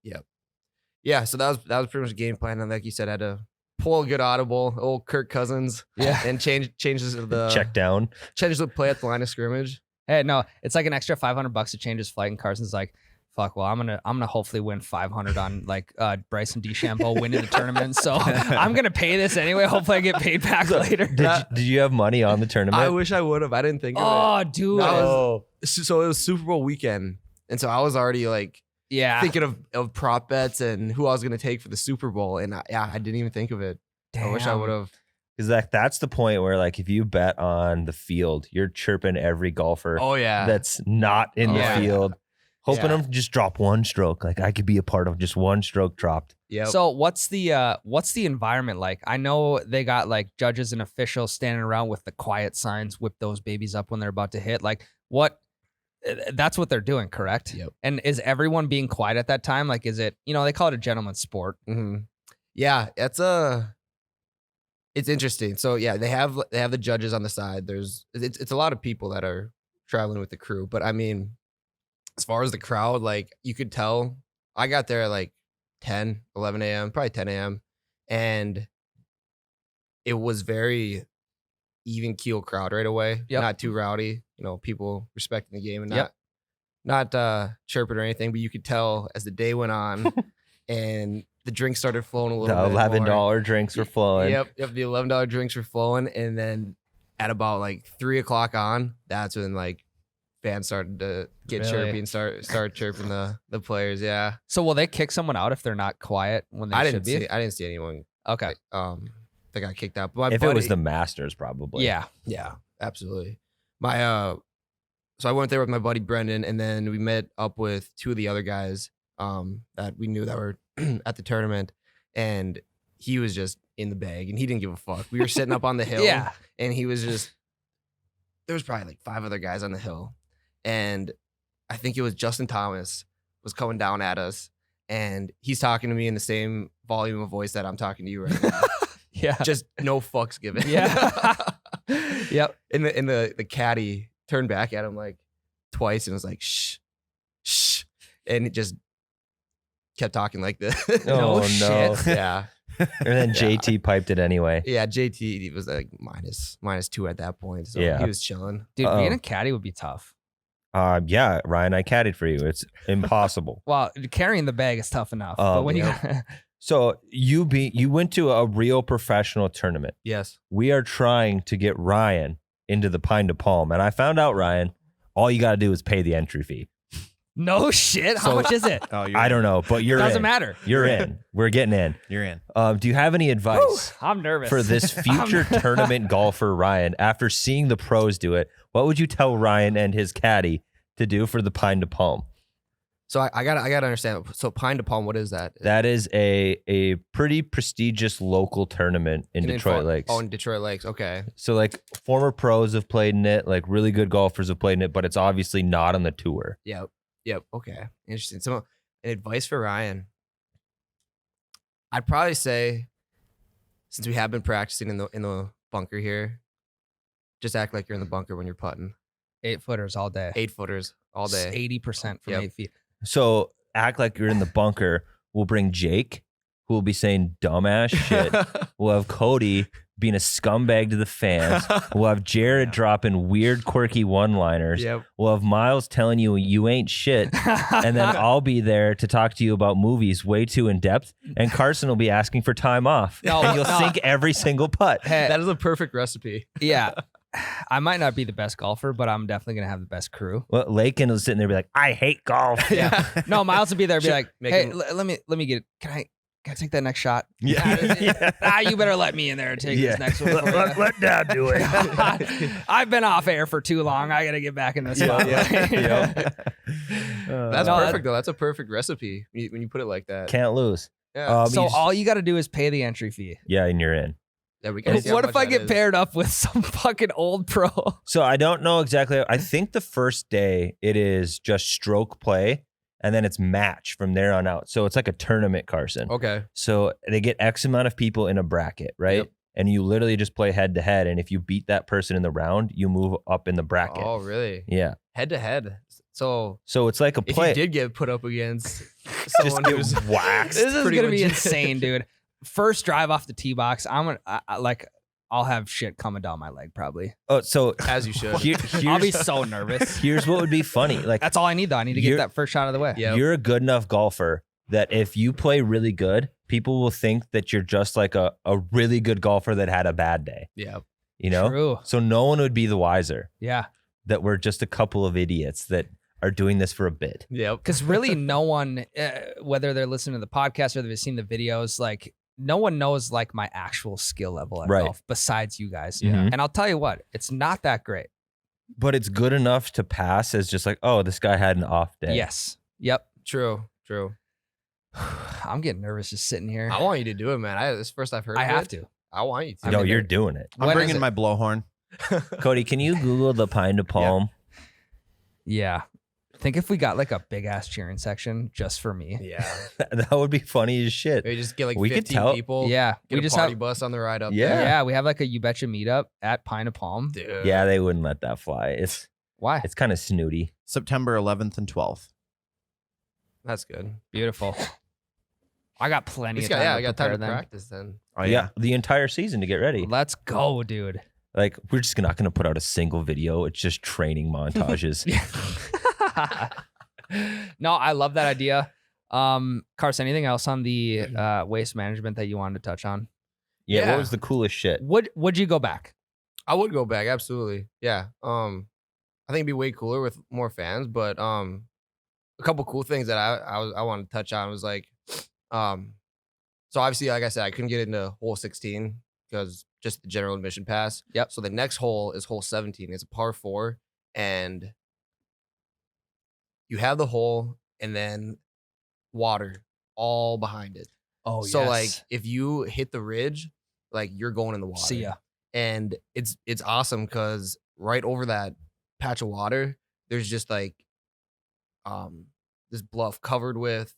Speaker 7: Yeah, so that was pretty much the game plan. And like you said, I had to pull a good audible, old Kirk Cousins,
Speaker 2: Yeah.
Speaker 7: and changes the
Speaker 1: Check down.
Speaker 7: changes the play at the line of scrimmage.
Speaker 2: Hey, no, it's like an extra $500 to change his flight. And Carson's like, fuck, well, I'm gonna hopefully win 500 on like Bryson DeChambeau winning the tournament. So I'm gonna pay this anyway. Hopefully I get paid back later.
Speaker 1: Did you have money on the tournament?
Speaker 7: I wish I would have. I didn't think of
Speaker 2: Oh, dude.
Speaker 7: That
Speaker 1: Oh.
Speaker 7: it. So it was Super Bowl weekend, and so I was already like
Speaker 2: Yeah.
Speaker 7: thinking of prop bets and who I was gonna take for the Super Bowl, and I didn't even think of it. I wish I
Speaker 2: Damn.
Speaker 7: would have.
Speaker 1: Because that's the point where, like, if you bet on the field, you're chirping every golfer
Speaker 7: Oh yeah,
Speaker 1: that's not in
Speaker 2: Yeah.
Speaker 1: the field, hoping
Speaker 7: Yeah.
Speaker 1: them to just drop one stroke. Like, I could be a part of just one stroke dropped.
Speaker 7: yep.
Speaker 2: So what's the environment like? I know they got like judges and officials standing around with the quiet signs, whip those babies up when they're about to hit. Like what That's what they're doing, correct?
Speaker 7: Yep.
Speaker 2: And is everyone being quiet at that time? Like, is it, they call it a gentleman's sport.
Speaker 7: Mm-hmm. Yeah, it's interesting. So yeah, they have the judges on the side. It's a lot of people that are traveling with the crew. But I mean, as far as the crowd, like you could tell, I got there at like 10, 11 a.m., probably 10 a.m. And it was very even keel crowd right away.
Speaker 2: Yep.
Speaker 7: Not too rowdy, people respecting the game and
Speaker 2: Yep.
Speaker 7: not chirping or anything, but you could tell as the day went on and the drinks started flowing a little
Speaker 1: The
Speaker 7: bit
Speaker 1: $11
Speaker 7: more.
Speaker 1: drinks were flowing.
Speaker 7: Yep, the $11 drinks were flowing, and then at about like 3:00 on, that's when like fans started to get
Speaker 2: Really?
Speaker 7: chirpy and start chirping the players. Yeah,
Speaker 2: So will they kick someone out if they're not quiet when they
Speaker 7: I
Speaker 2: should
Speaker 7: didn't
Speaker 2: be?
Speaker 7: see anyone
Speaker 2: Okay.
Speaker 7: that got kicked out. But my
Speaker 1: If it was
Speaker 7: buddy-
Speaker 1: the Masters, probably.
Speaker 2: Yeah.
Speaker 7: yeah, absolutely. So I went there with my buddy Brendan, and then we met up with two of the other guys that we knew that were at the tournament, and he was just in the bag, and he didn't give a fuck. We were sitting up on the hill,
Speaker 2: Yeah.
Speaker 7: and he was just. There was probably like 5 other guys on the hill, and I think it was Justin Thomas was coming down at us, and he's talking to me in the same volume of voice that I'm talking to you right now.
Speaker 2: Yeah.
Speaker 7: Just no fucks given.
Speaker 2: Yeah. Yep.
Speaker 7: And the caddy turned back at him like twice and was like, shh, shh. And it just kept talking like this.
Speaker 1: Oh, no.
Speaker 2: shit.
Speaker 7: Yeah.
Speaker 1: And then
Speaker 7: Yeah.
Speaker 1: JT piped it anyway.
Speaker 7: Yeah. JT was like -2 at that point. So
Speaker 1: Yeah.
Speaker 7: he was chilling.
Speaker 2: Dude,
Speaker 1: Uh-oh.
Speaker 2: being a caddy would be tough.
Speaker 1: Yeah, Ryan, I caddied for you. It's impossible.
Speaker 2: Well, carrying the bag is tough enough. But when
Speaker 7: yeah.
Speaker 1: So you went to a real professional tournament.
Speaker 7: Yes.
Speaker 1: We are trying to get Ryan into the Pine to Palm, and I found out, Ryan, all you got to do is pay the entry fee.
Speaker 2: No shit. How
Speaker 1: So-
Speaker 2: much is it?
Speaker 3: Oh,
Speaker 1: I don't know, but you're
Speaker 2: Doesn't
Speaker 1: in.
Speaker 2: matter.
Speaker 1: You're in. We're getting in.
Speaker 3: You're in.
Speaker 1: Do you have any advice
Speaker 2: Whew, I'm nervous.
Speaker 1: for this future tournament golfer, Ryan? After seeing the pros do it, what would you tell Ryan and his caddy to do for the Pine to Palm?
Speaker 7: So I gotta understand. So Pine to Palm, what is that?
Speaker 1: That is a pretty prestigious local tournament in Detroit Lakes.
Speaker 7: Oh, in Detroit Lakes. Okay.
Speaker 1: So like former pros have played in it, like really good golfers have played in it, but it's obviously not on the tour.
Speaker 7: Yep. Okay. Interesting. So, an advice for Ryan. I'd probably say, since we have been practicing in the bunker here, just act like you're in the bunker when you're putting.
Speaker 2: 8-footers all day.
Speaker 7: 8-footers all day.
Speaker 2: 80% from
Speaker 7: Yep.
Speaker 2: 8 feet.
Speaker 1: So act like you're in the bunker. We'll bring Jake, who will be saying dumbass shit. We'll have Cody being a scumbag to the fans. We'll have Jared dropping weird, quirky one-liners.
Speaker 7: Yep.
Speaker 1: We'll have Miles telling you ain't shit. And then I'll be there to talk to you about movies way too in depth. And Carson will be asking for time off.
Speaker 2: No,
Speaker 1: and you'll
Speaker 2: no.
Speaker 1: sink every single putt.
Speaker 2: Hey,
Speaker 7: That is a perfect recipe.
Speaker 2: yeah. I might not be the best golfer, but I'm definitely going to have the best crew.
Speaker 1: Well, Lakin will sit in there and be like, I hate golf.
Speaker 2: Yeah. No, Miles would be there and be
Speaker 7: Sure.
Speaker 2: like,
Speaker 7: Make
Speaker 2: hey,
Speaker 7: him-
Speaker 2: let me get it. Can I take that next shot?
Speaker 1: Yeah.
Speaker 2: You better let me in there and take
Speaker 1: Yeah.
Speaker 2: this next one. for
Speaker 1: Let,
Speaker 2: you.
Speaker 1: let Dad do it.
Speaker 2: I've been off air for too long. I got to get back in this spot.
Speaker 7: That's
Speaker 2: No,
Speaker 7: perfect though. That's a perfect recipe when you put it like that.
Speaker 1: Can't lose.
Speaker 7: Yeah.
Speaker 2: So
Speaker 1: you just-
Speaker 2: all you got to do is pay the entry fee.
Speaker 1: Yeah, and you're in.
Speaker 7: Yeah, we gotta see how
Speaker 2: What if
Speaker 7: much
Speaker 2: I
Speaker 7: that
Speaker 2: get
Speaker 7: is.
Speaker 2: paired up with some fucking old pro?
Speaker 1: So I don't know exactly. I think the first day it is just stroke play, and then it's match from there on out. So it's like a tournament, Carson.
Speaker 7: Okay.
Speaker 1: So they get X amount of people in a bracket, right?
Speaker 7: Yep.
Speaker 1: And you literally just play head to head. And if you beat that person in the round, you move up in the bracket.
Speaker 7: Oh, really?
Speaker 1: Yeah.
Speaker 7: Head to head. So
Speaker 1: So it's like a
Speaker 7: if
Speaker 1: play.
Speaker 7: you did get put up against
Speaker 1: just
Speaker 7: someone
Speaker 1: get
Speaker 7: who's
Speaker 1: waxed.
Speaker 2: This is
Speaker 7: pretty
Speaker 2: gonna be
Speaker 7: legit.
Speaker 2: insane, dude. First drive off the tee box, I'll have shit coming down my leg probably.
Speaker 1: Oh, so
Speaker 7: as you should.
Speaker 2: I'll be so nervous.
Speaker 1: here's what would be funny. Like
Speaker 2: That's all I need though. I need to get
Speaker 1: You're-
Speaker 2: that first shot of the way.
Speaker 7: Yep.
Speaker 1: you're a good enough golfer that if you play really good, people will think that you're just like a really good golfer that had a bad day.
Speaker 7: Yeah.
Speaker 1: You know?
Speaker 2: True.
Speaker 1: So no one would be the wiser
Speaker 2: Yeah.
Speaker 1: that we're just a couple of idiots that are doing this for a bit.
Speaker 7: Yep.
Speaker 2: Because really, no one, whether they're listening to the podcast or they've seen the videos, like no one knows like my actual skill level at
Speaker 1: Right.
Speaker 2: golf besides you guys.
Speaker 1: Mhm.
Speaker 2: And I'll tell you what, it's not that great.
Speaker 1: But it's good enough to pass as just like, oh, this guy had an off day.
Speaker 2: Yes. Yep.
Speaker 7: True.
Speaker 2: I'm getting nervous just sitting here.
Speaker 7: I want you to do it, man. This is the first I've heard
Speaker 2: I
Speaker 7: of
Speaker 2: have
Speaker 7: it.
Speaker 2: to.
Speaker 7: I want you to.
Speaker 1: No,
Speaker 2: mean,
Speaker 1: you're doing it.
Speaker 3: I'm
Speaker 2: When
Speaker 3: bringing
Speaker 2: is it?
Speaker 3: my blowhorn.
Speaker 1: Cody, can you Google the Pine to Palm?
Speaker 2: Yeah. Think if we got like a big ass cheering section just for me.
Speaker 7: Yeah.
Speaker 1: That would be funny as shit.
Speaker 7: Maybe just get like
Speaker 1: We could
Speaker 7: 15
Speaker 1: tell-
Speaker 7: people.
Speaker 2: Yeah,
Speaker 7: Get
Speaker 2: we
Speaker 7: a
Speaker 2: just
Speaker 7: party
Speaker 2: have.
Speaker 7: bus on the ride up
Speaker 1: Yeah.
Speaker 7: there.
Speaker 2: Yeah, we have like a You Betcha meetup at Pine of Palm.
Speaker 7: Dude.
Speaker 1: Yeah, they wouldn't let that fly.
Speaker 2: Why?
Speaker 1: It's kind of snooty.
Speaker 3: September 11th and 12th.
Speaker 7: That's good.
Speaker 2: Beautiful. I got plenty
Speaker 7: He's
Speaker 2: of
Speaker 7: got,
Speaker 2: time.
Speaker 7: yeah,
Speaker 2: to
Speaker 7: I got time
Speaker 2: prepare
Speaker 7: to
Speaker 2: then.
Speaker 7: practice then.
Speaker 3: Oh
Speaker 1: yeah, the entire season to get ready.
Speaker 2: Let's go, dude.
Speaker 1: Like we're just not going to put out a single video. It's just training montages.
Speaker 2: No, I love that idea. Carson, anything else on the waste management that you wanted to touch on?
Speaker 1: Yeah,
Speaker 7: Yeah.
Speaker 1: what was the coolest shit?
Speaker 2: Would you go back?
Speaker 7: I would go back, absolutely. Yeah. I think it'd be way cooler with more fans, but a couple cool things that I wanted to touch on was like, so obviously, like I said, I couldn't get into hole 16 because just the general admission pass.
Speaker 2: Yep.
Speaker 7: So the next hole is hole 17. It's a par 4, and you have the hole and then water all behind it.
Speaker 2: Oh,
Speaker 7: So like if you hit the ridge, like you're going in the water.
Speaker 2: See ya.
Speaker 7: And it's awesome because right over that patch of water, there's just like this bluff covered with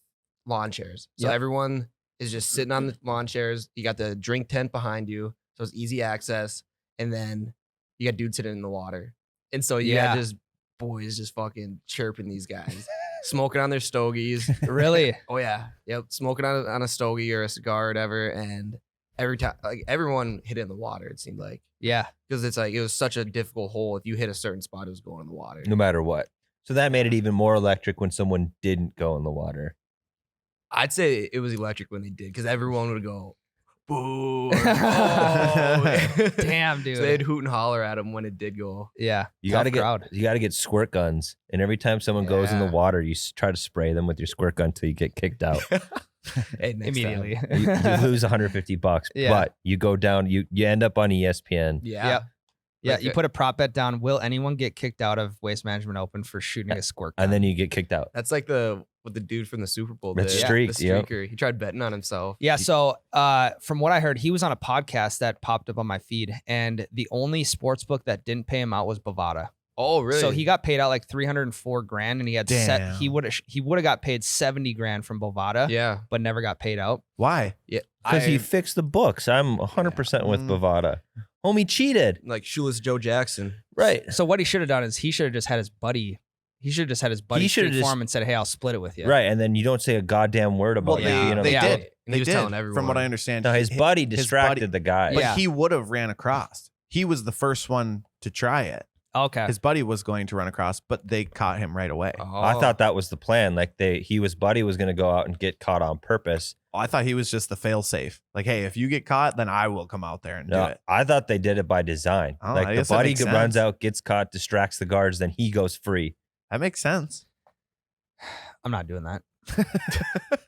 Speaker 7: lawn chairs. So
Speaker 2: Yep.
Speaker 7: everyone is just sitting on the lawn chairs. You got the drink tent behind you, so it's easy access. And then you got dudes sitting in the water. And so you
Speaker 2: Yeah.
Speaker 7: got just boys just fucking chirping these guys, smoking on their stogies.
Speaker 2: Really?
Speaker 7: Oh yeah, yep. Smoking on a stogie or a cigar or whatever, and every time, like everyone hit it in the water. It seemed like
Speaker 2: Yeah.
Speaker 7: because it's like it was such a difficult hole. If you hit a certain spot, it was going in the water.
Speaker 1: No matter what. So that made it even more electric when someone didn't go in the water.
Speaker 7: I'd say it was electric when they did because everyone would go, boo. Or, oh.
Speaker 2: Damn, dude.
Speaker 7: So they'd hoot and holler at them when it did go.
Speaker 2: Yeah.
Speaker 1: You
Speaker 2: Tough
Speaker 1: got to get
Speaker 2: crowd.
Speaker 1: you got to get squirt guns, and every time someone goes in the
Speaker 7: Yeah.
Speaker 1: water, you try to spray them with your squirt gun till you get kicked out.
Speaker 7: Hey, next time.
Speaker 2: Immediately.
Speaker 1: you lose $150,
Speaker 2: Yeah.
Speaker 1: but you go down. You end up on ESPN.
Speaker 7: Yeah.
Speaker 2: Yep. Yeah,
Speaker 7: Like,
Speaker 2: you put a prop bet down. Will anyone get kicked out of Waste Management Open for shooting a squirt gun?
Speaker 1: And then you get kicked out.
Speaker 7: That's like what the dude from the Super Bowl
Speaker 1: That's
Speaker 7: did.
Speaker 1: Streak,
Speaker 7: The
Speaker 1: yep.
Speaker 7: streaker. He tried betting on himself.
Speaker 2: Yeah, so from what I heard, he was on a podcast that popped up on my feed, and the only sports book that didn't pay him out was Bovada.
Speaker 7: Oh, really?
Speaker 2: So he got paid out like $304,000, and he had
Speaker 3: Damn.
Speaker 2: he would have got paid $70,000 from Bovada,
Speaker 7: Yeah.
Speaker 2: but never got paid out.
Speaker 3: Why?
Speaker 7: Yeah.
Speaker 1: Because he fixed the books. I'm 100% with
Speaker 3: Mm.
Speaker 1: Bovada. Homie cheated.
Speaker 7: like shoeless Joe Jackson.
Speaker 1: Right.
Speaker 2: So what he should have done is he should have just had his buddy. He should have just had his buddy
Speaker 1: shoulda
Speaker 2: speak
Speaker 1: just-
Speaker 2: for him and said, "Hey, I'll split it with you."
Speaker 1: Right. And then you don't say a goddamn word about
Speaker 3: Well,
Speaker 1: it.
Speaker 2: yeah.
Speaker 1: You know,
Speaker 3: they
Speaker 2: Yeah.
Speaker 3: did.
Speaker 7: And he was
Speaker 3: did,
Speaker 7: telling
Speaker 3: From
Speaker 7: everyone.
Speaker 3: what I understand.
Speaker 1: No, his buddy
Speaker 3: his
Speaker 1: distracted
Speaker 3: buddy-
Speaker 1: the guy.
Speaker 3: But
Speaker 2: Yeah.
Speaker 3: he would have ran across. He was the first one to try it.
Speaker 2: Okay.
Speaker 3: His buddy was going to run across, but they caught him right away.
Speaker 7: Oh.
Speaker 1: I thought that was the plan. Like buddy was going to go out and get caught on purpose.
Speaker 3: I thought he was just the fail safe. Like, hey, if you get caught, then I will come out there and do
Speaker 1: No,
Speaker 3: it.
Speaker 1: I thought they did it by design.
Speaker 3: Oh, I
Speaker 1: like the
Speaker 3: guess that
Speaker 1: buddy
Speaker 3: makes
Speaker 1: runs
Speaker 3: sense.
Speaker 1: out, gets caught, distracts the guards, then he goes free.
Speaker 3: That makes sense.
Speaker 2: I'm not doing that.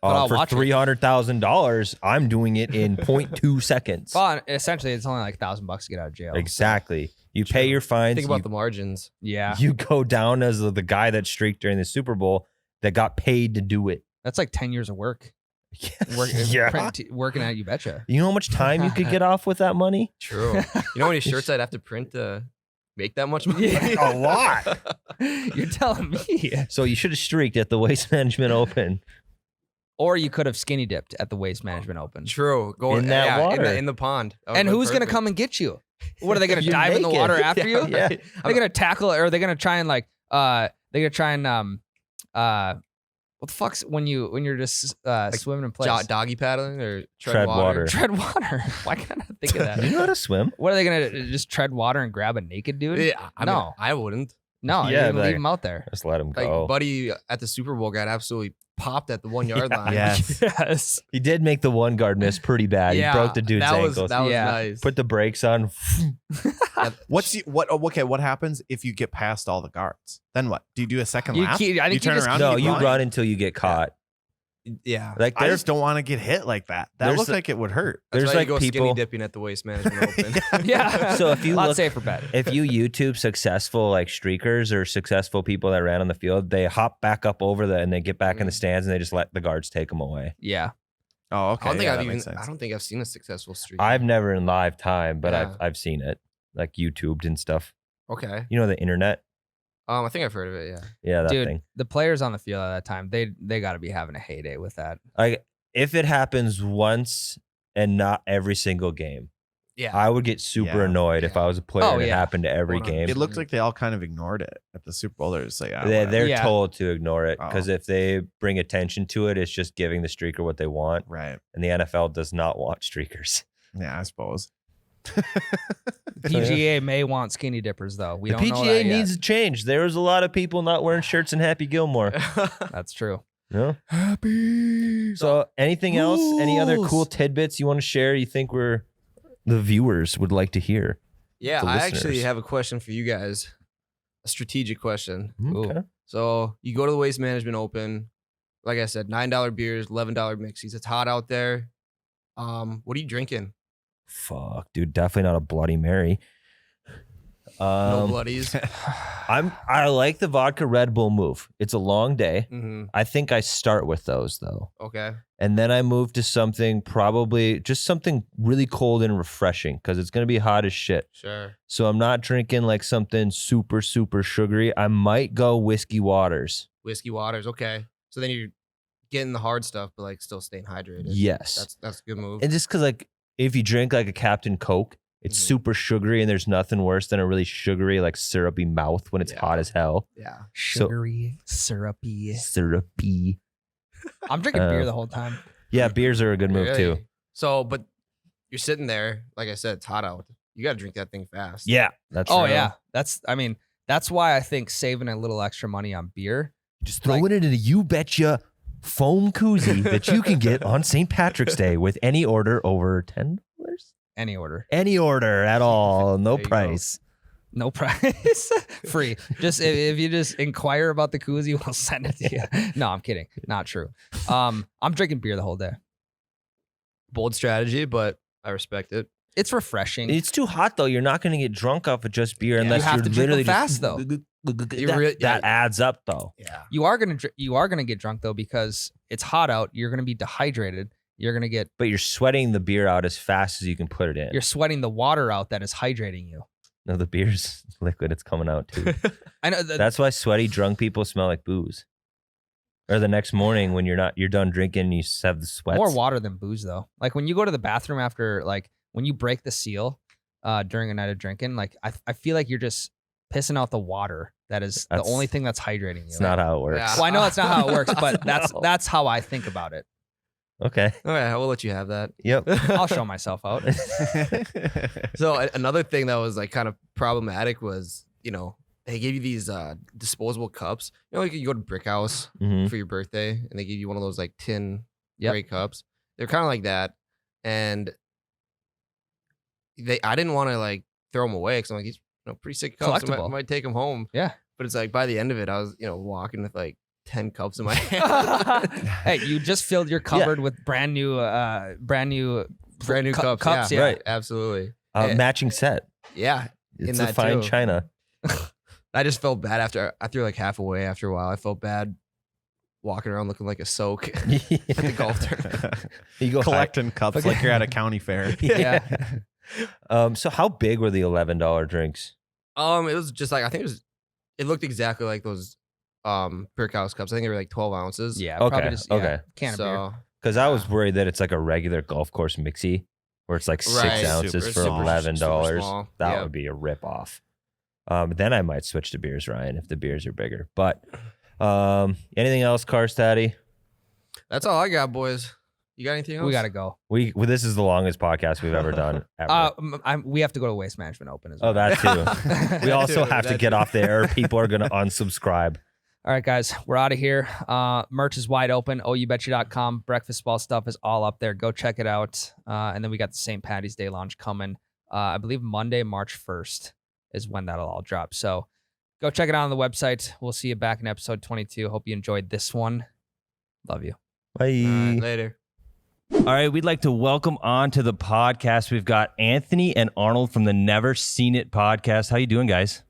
Speaker 2: I'll
Speaker 1: For
Speaker 2: watch it.
Speaker 1: $300,000, I'm doing it in 0.2 seconds.
Speaker 2: Well, essentially, it's only like $1,000 to get out of jail. so-
Speaker 1: Exactly. You pay your fines.
Speaker 7: Think about
Speaker 1: you,
Speaker 7: the margins.
Speaker 2: Yeah,
Speaker 1: you go down as the guy that streaked during the Super Bowl that got paid to do it.
Speaker 2: that's like 10 years of work.
Speaker 1: Yeah.
Speaker 2: Working at You Betcha.
Speaker 1: You know how much time you could get off with that money?
Speaker 7: True. You know how many shirts I'd have to print to make that much money?
Speaker 1: A lot.
Speaker 2: You're telling me.
Speaker 1: So you should have streaked at the Waste Management Open.
Speaker 2: Or you could have skinny dipped at the Waste Management Open.
Speaker 7: True. Go
Speaker 1: In that water.
Speaker 7: in the pond. That
Speaker 2: And
Speaker 7: would've been
Speaker 2: who's gonna
Speaker 7: perfect.
Speaker 2: come and get you? What are they gonna
Speaker 1: You're
Speaker 2: dive in the
Speaker 1: naked.
Speaker 2: water after you?
Speaker 1: Yeah.
Speaker 2: Are they gonna tackle, or are they gonna try and like they're gonna try and what the fuck's when you're just swimming in place?
Speaker 7: Doggy paddling or
Speaker 1: Tread water.
Speaker 2: Tread water. Why can't I think of that?
Speaker 1: You know how to swim?
Speaker 2: What are they gonna just tread water and grab a naked dude?
Speaker 7: Yeah, I mean,
Speaker 2: No.
Speaker 7: I wouldn't.
Speaker 2: No,
Speaker 1: Yeah,
Speaker 2: yeah, leave
Speaker 1: like-
Speaker 2: him out there.
Speaker 1: Just let him
Speaker 7: Like,
Speaker 1: go.
Speaker 7: buddy at the Super Bowl got absolutely popped at the 1 yard line.
Speaker 3: Yes.
Speaker 2: Yes.
Speaker 1: He did make the one guard miss pretty bad.
Speaker 7: Yeah,
Speaker 1: He broke the dude's
Speaker 7: that was,
Speaker 1: ankles.
Speaker 7: That was
Speaker 2: Yeah.
Speaker 7: nice.
Speaker 1: Put the brakes on.
Speaker 3: What happens if you get past all the guards? Then what? Do you do a second lap?
Speaker 2: I think you
Speaker 3: turn
Speaker 2: just
Speaker 3: around
Speaker 1: No,
Speaker 3: and keep
Speaker 1: you
Speaker 3: going?
Speaker 1: run until you get caught.
Speaker 7: yeah.
Speaker 1: Like
Speaker 3: I
Speaker 1: there's
Speaker 3: just don't want to get hit like that. That
Speaker 1: There's
Speaker 3: looked
Speaker 1: the-
Speaker 3: like it would hurt.
Speaker 7: That's
Speaker 1: there's
Speaker 7: why
Speaker 1: like
Speaker 7: you go skinny
Speaker 1: people.
Speaker 7: dipping at the Waste Management Open.
Speaker 2: Yeah.
Speaker 1: So if you
Speaker 2: Lot
Speaker 1: look,
Speaker 2: safer bet.
Speaker 1: if you YouTube successful like streakers or successful people that ran on the field, they hop back up over and they get back in the stands and they just let the guards take them away.
Speaker 2: Yeah.
Speaker 3: Oh, okay.
Speaker 7: I don't think
Speaker 3: yeah,
Speaker 7: I've
Speaker 3: that
Speaker 7: even.
Speaker 3: makes sense.
Speaker 7: I don't think I've seen a successful streak.
Speaker 1: I've never in live time, but
Speaker 7: Yeah.
Speaker 1: I've seen it like YouTubed and stuff.
Speaker 7: Okay.
Speaker 1: You know the internet.
Speaker 7: I think I've heard of it. Yeah.
Speaker 1: Yeah, that
Speaker 2: Dude,
Speaker 1: thing.
Speaker 2: the players on the field at that time, they got to be having a heyday with that.
Speaker 1: Like if it happens once and not every single game,
Speaker 7: Yeah.
Speaker 1: I would get super
Speaker 3: Yeah.
Speaker 1: annoyed if I was a player
Speaker 2: Oh,
Speaker 1: and it
Speaker 2: yeah.
Speaker 1: happened to every
Speaker 7: 100%.
Speaker 1: game.
Speaker 3: It looked like they all kind of ignored it at the Super Bowl. They're just like,
Speaker 1: They're
Speaker 2: Yeah.
Speaker 1: told to ignore it because
Speaker 3: Oh.
Speaker 1: if they bring attention to it, it's just giving the streaker what they want.
Speaker 3: right.
Speaker 1: And the NFL does not want streakers.
Speaker 3: Yeah, I suppose.
Speaker 2: PGA may want skinny dippers though. We
Speaker 1: The
Speaker 2: don't know
Speaker 1: PGA
Speaker 2: that yet.
Speaker 1: needs to change. There's a lot of people not wearing shirts in Happy Gilmore.
Speaker 2: That's true.
Speaker 1: No?
Speaker 3: Happy.
Speaker 1: So anything else? Any other
Speaker 3: Rules.
Speaker 1: cool tidbits you want to share you think the viewers would like to hear?
Speaker 7: Yeah.
Speaker 1: The
Speaker 7: I actually
Speaker 1: listeners.
Speaker 7: have a question for you guys. A strategic question.
Speaker 1: Okay.
Speaker 7: So you go to the Waste Management Open. Like I said, $9 beers, $11 mixies. It's hot out there. What are you drinking?
Speaker 1: Fuck, dude. Definitely not a Bloody Mary.
Speaker 7: No bloodies.
Speaker 1: I like the vodka Red Bull move. It's a long day.
Speaker 7: Mm-hmm.
Speaker 1: I think I start with those though.
Speaker 7: Okay.
Speaker 1: And then I move to something probably just something really cold and refreshing because it's going to be hot as shit.
Speaker 7: Sure.
Speaker 1: So I'm not drinking like something super, super sugary. I might go whiskey waters.
Speaker 7: Whiskey waters. Okay. So then you're getting the hard stuff, but like still staying hydrated.
Speaker 1: Yes.
Speaker 7: That's a good move.
Speaker 1: And just because like if you drink like a Captain Coke, it's
Speaker 7: Mhm.
Speaker 1: super sugary and there's nothing worse than a really sugary, like syrupy mouth when it's
Speaker 7: Yeah.
Speaker 1: hot as hell.
Speaker 7: Yeah.
Speaker 2: Sugary, syrupy.
Speaker 1: Syrupy.
Speaker 2: I'm drinking beer
Speaker 1: Uh,
Speaker 2: the whole time.
Speaker 1: Yeah, beers are a good move too.
Speaker 7: Really? So, but you're sitting there, like I said, it's hot out. You got to drink that thing fast.
Speaker 1: Yeah, that's
Speaker 2: Oh
Speaker 1: right.
Speaker 2: yeah, that's why I think saving a little extra money on beer.
Speaker 1: Just throwing it in a You Betcha foam koozie that you can get on St. Patrick's Day with any order over $10.
Speaker 2: Any order,
Speaker 1: Any order at all, no
Speaker 7: There you go.
Speaker 1: price.
Speaker 2: no price, free. Just if you just inquire about the koozie, we'll send it to you. No, I'm kidding. Not true. I'm drinking beer the whole day.
Speaker 7: Bold strategy, but I respect it.
Speaker 2: It's refreshing.
Speaker 1: It's too hot though. You're not going to get drunk off of just beer
Speaker 7: Yeah.
Speaker 1: unless
Speaker 2: You have
Speaker 1: you're
Speaker 2: to drink them
Speaker 1: literally
Speaker 2: fast, though.
Speaker 1: That adds up though.
Speaker 7: Yeah.
Speaker 2: You are gonna get drunk though because it's hot out. You're gonna be dehydrated. You're gonna get.
Speaker 1: But you're sweating the beer out as fast as you can put it in.
Speaker 2: You're sweating the water out that is hydrating you.
Speaker 1: No, the beer's liquid. It's coming out too.
Speaker 2: I know.
Speaker 1: That's why sweaty drunk people smell like booze. Or the next morning when you're done drinking, and you just have the sweats.
Speaker 2: More water than booze though. Like when you go to the bathroom after, like when you break the seal during a night of drinking, like I feel like you're just pissing out the water. That is
Speaker 1: That's-
Speaker 2: the only thing that's hydrating you.
Speaker 1: It's not how it works.
Speaker 7: Yeah.
Speaker 2: Well, I know that's not how it works, but
Speaker 1: No.
Speaker 2: that's how I think about it.
Speaker 1: Okay.
Speaker 7: All right, I will let you have that.
Speaker 1: Yep.
Speaker 2: I'll show myself out.
Speaker 7: So another thing that was like kind of problematic was, they gave you these disposable cups. Like you go to Brick House
Speaker 1: Mhm.
Speaker 7: for your birthday, and they give you one of those like tin
Speaker 2: Yep.
Speaker 7: gray cups. They're kind of like that, and I didn't want to like throw them away because I'm like, these pretty sick cups. I
Speaker 2: Collectible.
Speaker 7: might take them home.
Speaker 2: Yeah.
Speaker 7: But it's like by the end of it, I was walking with like 10 cups in my hand.
Speaker 2: Hey, you just filled your cupboard with brand new
Speaker 7: Brand new cups.
Speaker 2: cups.
Speaker 7: Yeah,
Speaker 2: Yeah.
Speaker 1: Right.
Speaker 7: absolutely.
Speaker 1: Matching set.
Speaker 7: Yeah.
Speaker 1: It's
Speaker 7: In
Speaker 1: a
Speaker 7: that
Speaker 1: fine
Speaker 7: too.
Speaker 1: china.
Speaker 7: I just felt bad after I threw like half away after a while. I felt bad walking around looking like a soak at the golf tournament.
Speaker 1: You go
Speaker 3: Collecting cups like you're at a county fair.
Speaker 2: Yeah.
Speaker 1: So how big were the $11 drinks?
Speaker 7: It was just like it looked exactly like those Brick House cups. I think they were like 12 ounces.
Speaker 2: Yeah.
Speaker 1: Okay,
Speaker 2: Probably just
Speaker 1: okay.
Speaker 2: Can of beer.
Speaker 7: So
Speaker 1: Because I was worried that it's like a regular golf course mixie, where it's like 6
Speaker 7: Right.
Speaker 1: ounces
Speaker 3: Super,
Speaker 1: for
Speaker 3: super,
Speaker 1: $11.
Speaker 7: super small.
Speaker 1: That
Speaker 7: Yep.
Speaker 1: would be a rip off. Then I might switch to beers, Ryan, if the beers are bigger. But anything else, Carstaddy?
Speaker 7: that's all I got, boys. You got anything else?
Speaker 2: We gotta go.
Speaker 1: This is the longest podcast we've ever done. Ever.
Speaker 2: We have to go to Waste Management Open as well.
Speaker 1: Oh, that too. We also
Speaker 7: too,
Speaker 1: have to
Speaker 7: that
Speaker 1: get
Speaker 7: too.
Speaker 1: off the air. People are going to unsubscribe.
Speaker 2: All right, guys, we're out of here. Merch is wide open. OUBetcha.com. Breakfast ball stuff is all up there. Go check it out. And then we got the St. Patty's Day launch coming. I believe Monday, March 1st is when that'll all drop. So go check it out on the website. We'll see you back in episode 22. Hope you enjoyed this one. Love you.
Speaker 1: Bye.
Speaker 7: All right, later.
Speaker 1: All right, we'd like to welcome on to the podcast. We've got Anthony and Arnold from the Never Seen It podcast. How you doing, guys?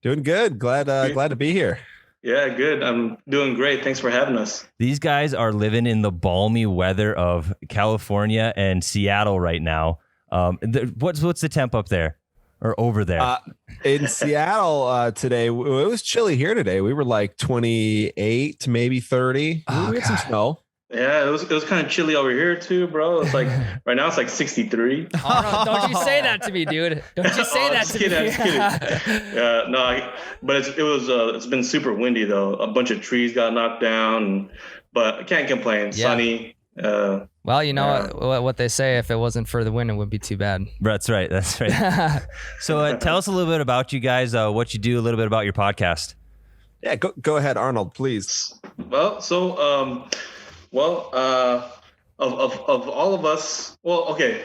Speaker 8: Doing good. Glad to be here.
Speaker 9: Yeah, good. I'm doing great. Thanks for having us.
Speaker 1: These guys are living in the balmy weather of California and Seattle right now. What's the temp up there? or over there?
Speaker 8: In Seattle today, it was chilly here today. We were like 28, maybe 30.
Speaker 2: Oh,
Speaker 8: we had some
Speaker 2: God.
Speaker 8: snow.
Speaker 9: Yeah, it was kind of chilly over here too, bro. It's like right now it's like 63.
Speaker 2: Oh, no, don't you say that to me, dude. Don't you say
Speaker 9: Oh,
Speaker 2: that
Speaker 9: just
Speaker 2: to
Speaker 9: kidding,
Speaker 2: me.
Speaker 9: just kidding. But it's been super windy though. A bunch of trees got knocked down, but I can't complain.
Speaker 2: Yeah.
Speaker 9: Sunny.
Speaker 2: Well, you know what they say, if it wasn't for the wind, it would be too bad.
Speaker 1: That's right. So tell us a little bit about you guys, what you do, a little bit about your podcast.
Speaker 8: Yeah, go ahead, Arnold, please.
Speaker 9: Well, so of all of us, well, okay.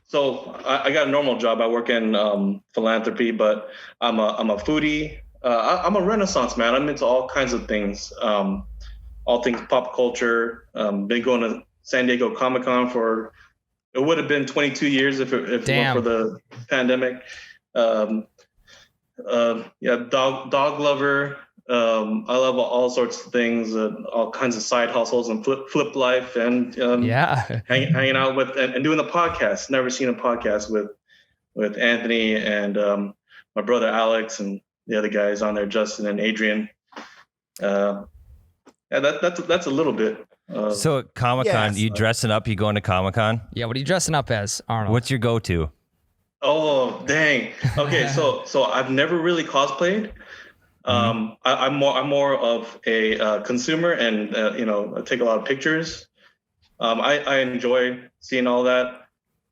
Speaker 9: So I got a normal job. I work in philanthropy, but I'm a foodie. I'm a Renaissance man. I'm into all kinds of things. All things pop culture. Been going to San Diego Comic-Con for, it would have been 22 years if it weren't for the pandemic. Dog lover. I love all sorts of things, all kinds of side hustles and flip life, and hanging out with and doing the podcast. Never seen a podcast with Anthony and my brother Alex and the other guys on there, Justin and Adrian. That's a little bit.
Speaker 1: So at Comic-Con, you dressing up? You going to Comic-Con?
Speaker 2: Yeah, what are you dressing up as, Arnold?
Speaker 1: What's your go-to?
Speaker 9: Oh, dang. Okay, so I've never really cosplayed. I'm more of a consumer, and I take a lot of pictures. I enjoy seeing all that.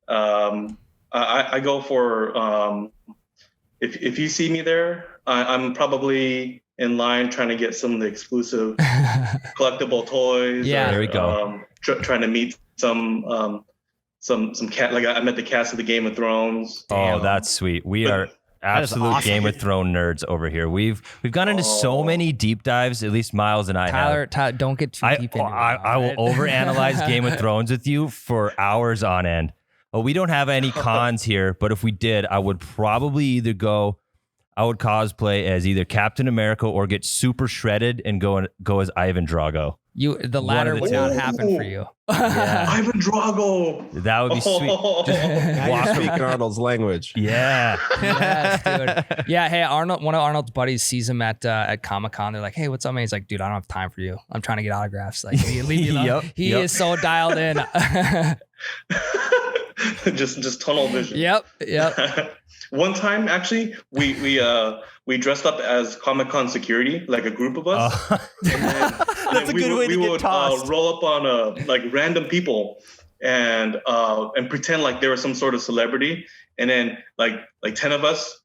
Speaker 9: I go for if you see me there, I'm probably in line trying to get some of the exclusive collectible toys.
Speaker 2: Yeah,
Speaker 1: there we go.
Speaker 9: Trying to meet some cat. Like I met the cast of the Game of Thrones.
Speaker 1: Oh, that's sweet. We are absolute
Speaker 2: awesome.
Speaker 1: Game of Thrones nerds over here. We've gone into so many deep dives. At least Miles and I have.
Speaker 2: Tyler, don't get too deep into it.
Speaker 1: I will overanalyze Game of Thrones with you for hours on end. Well, we don't have any cons here, but if we did, I would probably either I would cosplay as either Captain America or get super shredded and go as Ivan Drago.
Speaker 2: The latter would not happen for you.
Speaker 1: Yeah.
Speaker 9: Ivan Drago.
Speaker 1: That would be sweet.
Speaker 8: Now you're speaking Arnold's language.
Speaker 1: Yeah.
Speaker 2: Yes, dude. Yeah, hey, Arnold. One of Arnold's buddies sees him at Comic-Con. They're like, "Hey, what's up, man?" He's like, "Dude, I don't have time for you. I'm trying to get autographs. Like, leave me alone." He is so dialed in.
Speaker 9: just tunnel vision.
Speaker 2: Yep.
Speaker 9: One time, actually, we dressed up as Comic-Con security, like a group of us.
Speaker 1: That's a good way to get tossed.
Speaker 9: Roll up on like random people and pretend like they were some sort of celebrity, and then like 10 of us.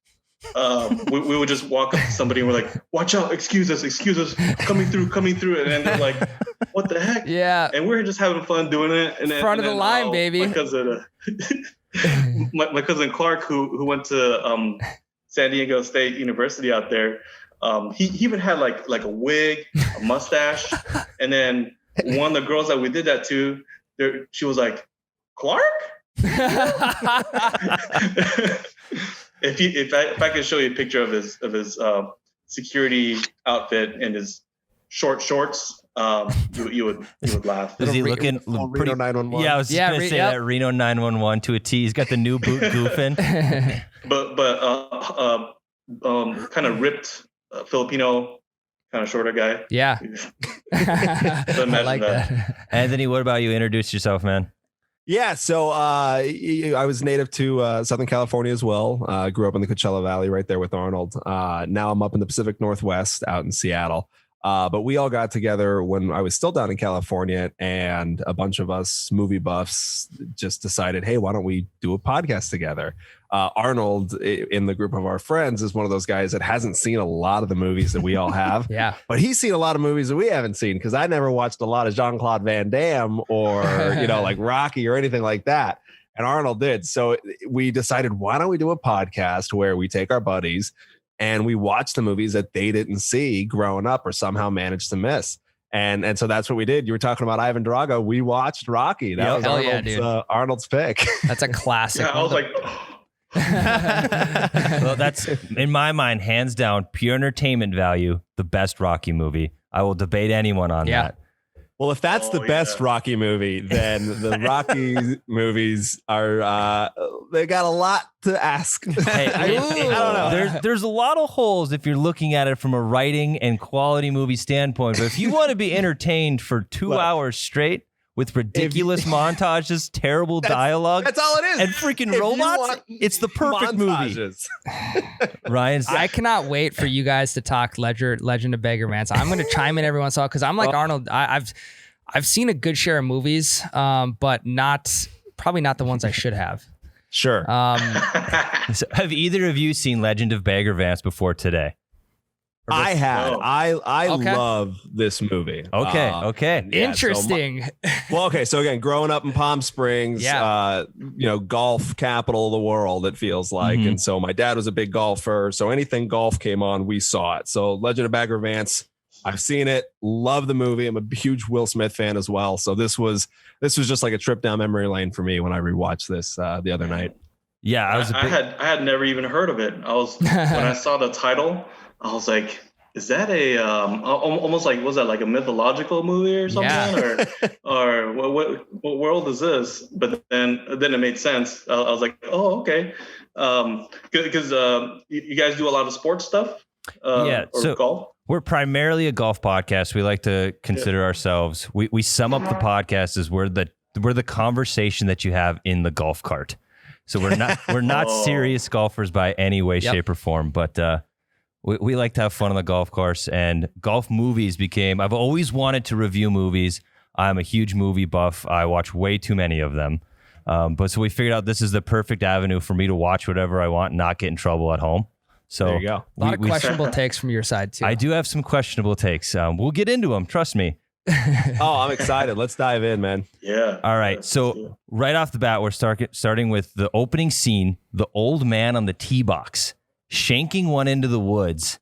Speaker 9: We would just walk up to somebody and we're like, "Watch out! Excuse us! Coming through!" And then they're like, "What the heck?"
Speaker 2: Yeah.
Speaker 9: And we're just having fun doing it. And then,
Speaker 2: Front of the line, baby.
Speaker 9: My cousin Clark, who went to San Diego State University out there, he even had like a wig, a mustache, and then one of the girls that we did that to, she was like, "Clark." If I could show you a picture of his security outfit and his short shorts, you would laugh.
Speaker 1: Is he looking
Speaker 8: Reno
Speaker 1: pretty?
Speaker 8: 911.
Speaker 1: Yeah, I was just gonna say that Reno 911 to a T. He's got the new boot goofing.
Speaker 9: but kind of ripped Filipino, kind of shorter guy.
Speaker 2: Yeah. I like that.
Speaker 1: Anthony, what about you? Introduce yourself, man.
Speaker 8: Yeah, so I was native to Southern California as well. Grew up in the Coachella Valley right there with Arnold. Now I'm up in the Pacific Northwest out in Seattle. But we all got together when I was still down in California, and a bunch of us movie buffs just decided, hey, why don't we do a podcast together? Arnold, in the group of our friends, is one of those guys that hasn't seen a lot of the movies that we all have.
Speaker 2: Yeah.
Speaker 8: But he's seen a lot of movies that we haven't seen, because I never watched a lot of Jean-Claude Van Damme or, like Rocky or anything like that. And Arnold did. So we decided, why don't we do a podcast where we take our buddies and we watch the movies that they didn't see growing up or somehow managed to miss. And so that's what we did. You were talking about Ivan Drago. We watched Rocky. That was Arnold's pick.
Speaker 2: That's a classic.
Speaker 9: Yeah, I was like,
Speaker 1: Well, that's, in my mind, hands down, pure entertainment value, the best Rocky movie. I will debate anyone on that.
Speaker 8: Well, if that's the best Rocky movie, then the Rocky movies are they got a lot to ask.
Speaker 1: Hey,
Speaker 8: I don't know.
Speaker 1: There's a lot of holes if you're looking at it from a writing and quality movie standpoint. But if you want to be entertained for 2 hours straight with ridiculous montages, terrible dialogue,
Speaker 8: that's all it is,
Speaker 1: and freaking robots, it's the perfect movie. Ryan,
Speaker 2: I cannot wait for you guys to talk Legend of Bagger Vance. I'm going to chime in every once in a while because I'm like Arnold. I've seen a good share of movies, but probably not the ones I should have.
Speaker 8: Sure.
Speaker 1: So have either of you seen Legend of Bagger Vance before today?
Speaker 8: I had.
Speaker 9: Oh.
Speaker 8: I
Speaker 2: Okay.
Speaker 8: love this movie.
Speaker 1: Okay.
Speaker 8: Yeah,
Speaker 2: Interesting.
Speaker 8: So again, growing up in Palm Springs, golf capital of the world, it feels like.
Speaker 1: Mhm.
Speaker 8: And so my dad was a big golfer. So anything golf came on, we saw it. So Legend of Bagger Vance, I've seen it, love the movie. I'm a huge Will Smith fan as well. So this was just like a trip down memory lane for me when I rewatched this the other night.
Speaker 1: Yeah,
Speaker 9: I had never even heard of it. When I saw the title, I was like, is that a almost like, was that like a mythological movie or something?
Speaker 2: Yeah.
Speaker 9: or what world is this? But then it made sense. I was like, oh, okay. Because you guys do a lot of sports stuff. Or golf.
Speaker 1: We're primarily a golf podcast. We like to consider ourselves. We sum up the podcast as we're the conversation that you have in the golf cart. So we're not serious golfers by any way, shape, or form. But we like to have fun on the golf course, and golf movies I've always wanted to review movies. I'm a huge movie buff. I watch way too many of them. But so we figured out this is the perfect avenue for me to watch whatever I want and not get in trouble at home. So
Speaker 8: there you go.
Speaker 2: A lot of questionable takes from your side too.
Speaker 1: I do have some questionable takes. We'll get into them. Trust me.
Speaker 8: Oh, I'm excited. Let's dive in, man.
Speaker 9: Yeah.
Speaker 1: All right. So right off the bat, we're starting with the opening scene. The old man on the tee box shanking one into the woods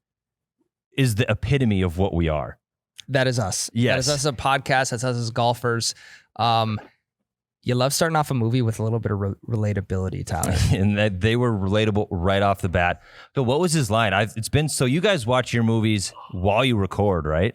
Speaker 1: is the epitome of what we are.
Speaker 2: That is us.
Speaker 1: Yes.
Speaker 2: That is us as a podcast. That's us as golfers. You love starting off a movie with a little bit of relatability, Tyler.
Speaker 1: And that they were relatable right off the bat. So what was his line? It's been so you guys watch your movies while you record, right?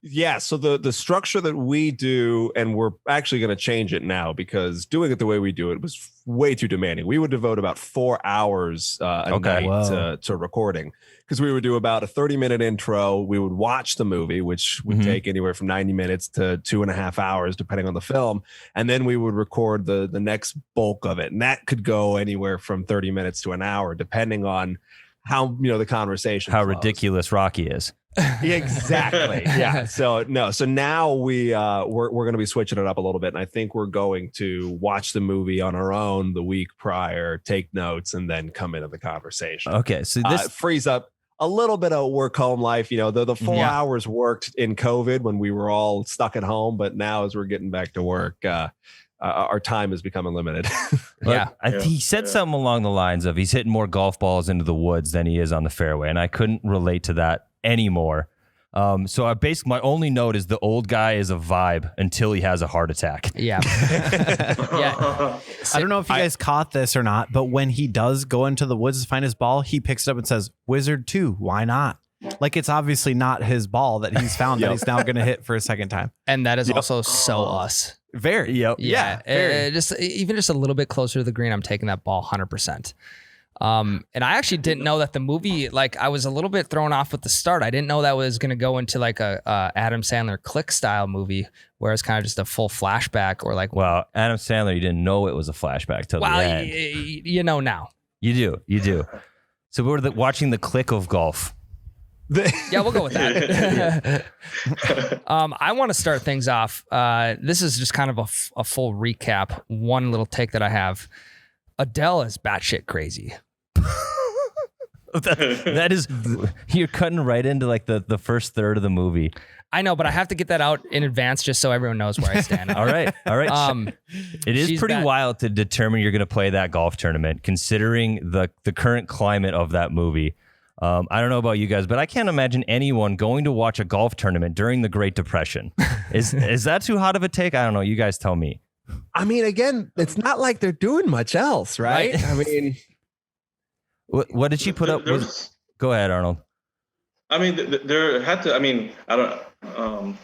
Speaker 8: Yeah, so the structure that we do, and we're actually going to change it now because doing it the way we do it was way too demanding. We would devote about 4 hours a night to recording because we would do about a 30-minute intro. We would watch the movie, which would take anywhere from 90 minutes to 2.5 hours, depending on the film. And then we would record the next bulk of it. And that could go anywhere from 30 minutes to an hour, depending on how, the conversation
Speaker 1: How
Speaker 8: flows.
Speaker 1: ridiculous Rocky is.
Speaker 8: Exactly. Yeah. So now we're going to be switching it up a little bit, and I think we're going to watch the movie on our own the week prior, take notes, and then come into the conversation.
Speaker 1: Okay, so this
Speaker 8: frees up a little bit of work home life. The 4 hours worked in COVID when we were all stuck at home, but now as we're getting back to work, our time is becoming limited.
Speaker 1: He said something along the lines of he's hitting more golf balls into the woods than he is on the fairway, and I couldn't relate to that anymore. So my only note is the old guy is a vibe until he has a heart attack.
Speaker 2: Yeah.
Speaker 10: I don't know if you guys caught this or not, but when he does go into the woods to find his ball, he picks it up and says, "Wizard 2, why not?" Like it's obviously not his ball that he's found that he's now going to hit for a second time.
Speaker 2: And that is also so us.
Speaker 10: Very.
Speaker 2: Yeah. Just a little bit closer to the green, I'm taking that ball 100%. And I actually didn't know that the movie, like I was a little bit thrown off with the start. I didn't know that was going to go into like a Adam Sandler Click style movie where it's kind of just a full flashback or like.
Speaker 1: Well, Adam Sandler, you didn't know it was a flashback till the end.
Speaker 2: You know now.
Speaker 1: You do. So we're watching the Click of golf.
Speaker 2: Yeah, we'll go with that. I want to start things off. This is just kind of a full recap. One little take that I have. Adele is batshit crazy.
Speaker 1: that is, you're cutting right into like the first third of the movie.
Speaker 2: I know, but I have to get that out in advance just so everyone knows where I stand.
Speaker 1: All right. It is pretty wild to determine you're going to play that golf tournament, considering the current climate of that movie. I don't know about you guys, but I can't imagine anyone going to watch a golf tournament during the Great Depression. Is that too hot of a take? I don't know. You guys tell me.
Speaker 8: I mean, again, it's not like they're doing much else, right? I mean,
Speaker 1: what did she put up? Go ahead, Arnold.
Speaker 9: I mean, there had to. I mean, I don't.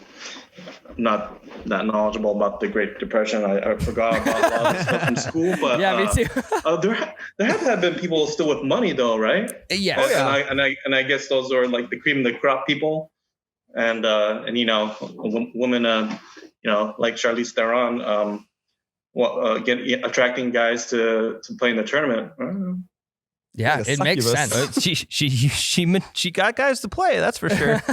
Speaker 9: not that knowledgeable about the Great Depression. I forgot about a lot of stuff from school, but
Speaker 2: Yeah, me too.
Speaker 9: there have to have been people still with money though, right?
Speaker 2: Yes.
Speaker 8: Oh, yeah.
Speaker 9: And I guess those are like the cream of the crop people, and women, like Charlize Theron, attracting guys to play in the tournament.
Speaker 2: Yeah,
Speaker 8: Like a
Speaker 2: it makes
Speaker 8: succubus.
Speaker 2: sense.
Speaker 1: She got guys to play. That's for sure.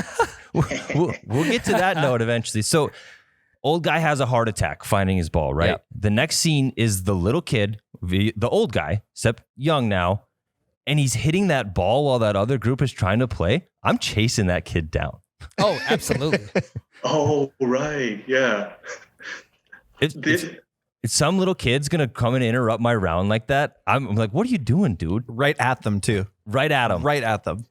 Speaker 1: we'll get to that note eventually. So, old guy has a heart attack finding his ball. Right.
Speaker 2: Yep.
Speaker 1: The next scene is the little kid, the old guy, except young now, and he's hitting that ball while that other group is trying to play. I'm chasing that kid down.
Speaker 2: Oh, absolutely.
Speaker 9: Oh, right, yeah.
Speaker 1: It's some little kid's gonna come and interrupt my round like that. I'm like, what are you doing, dude?
Speaker 10: Right at them too.
Speaker 1: Right at him.
Speaker 10: Right at them.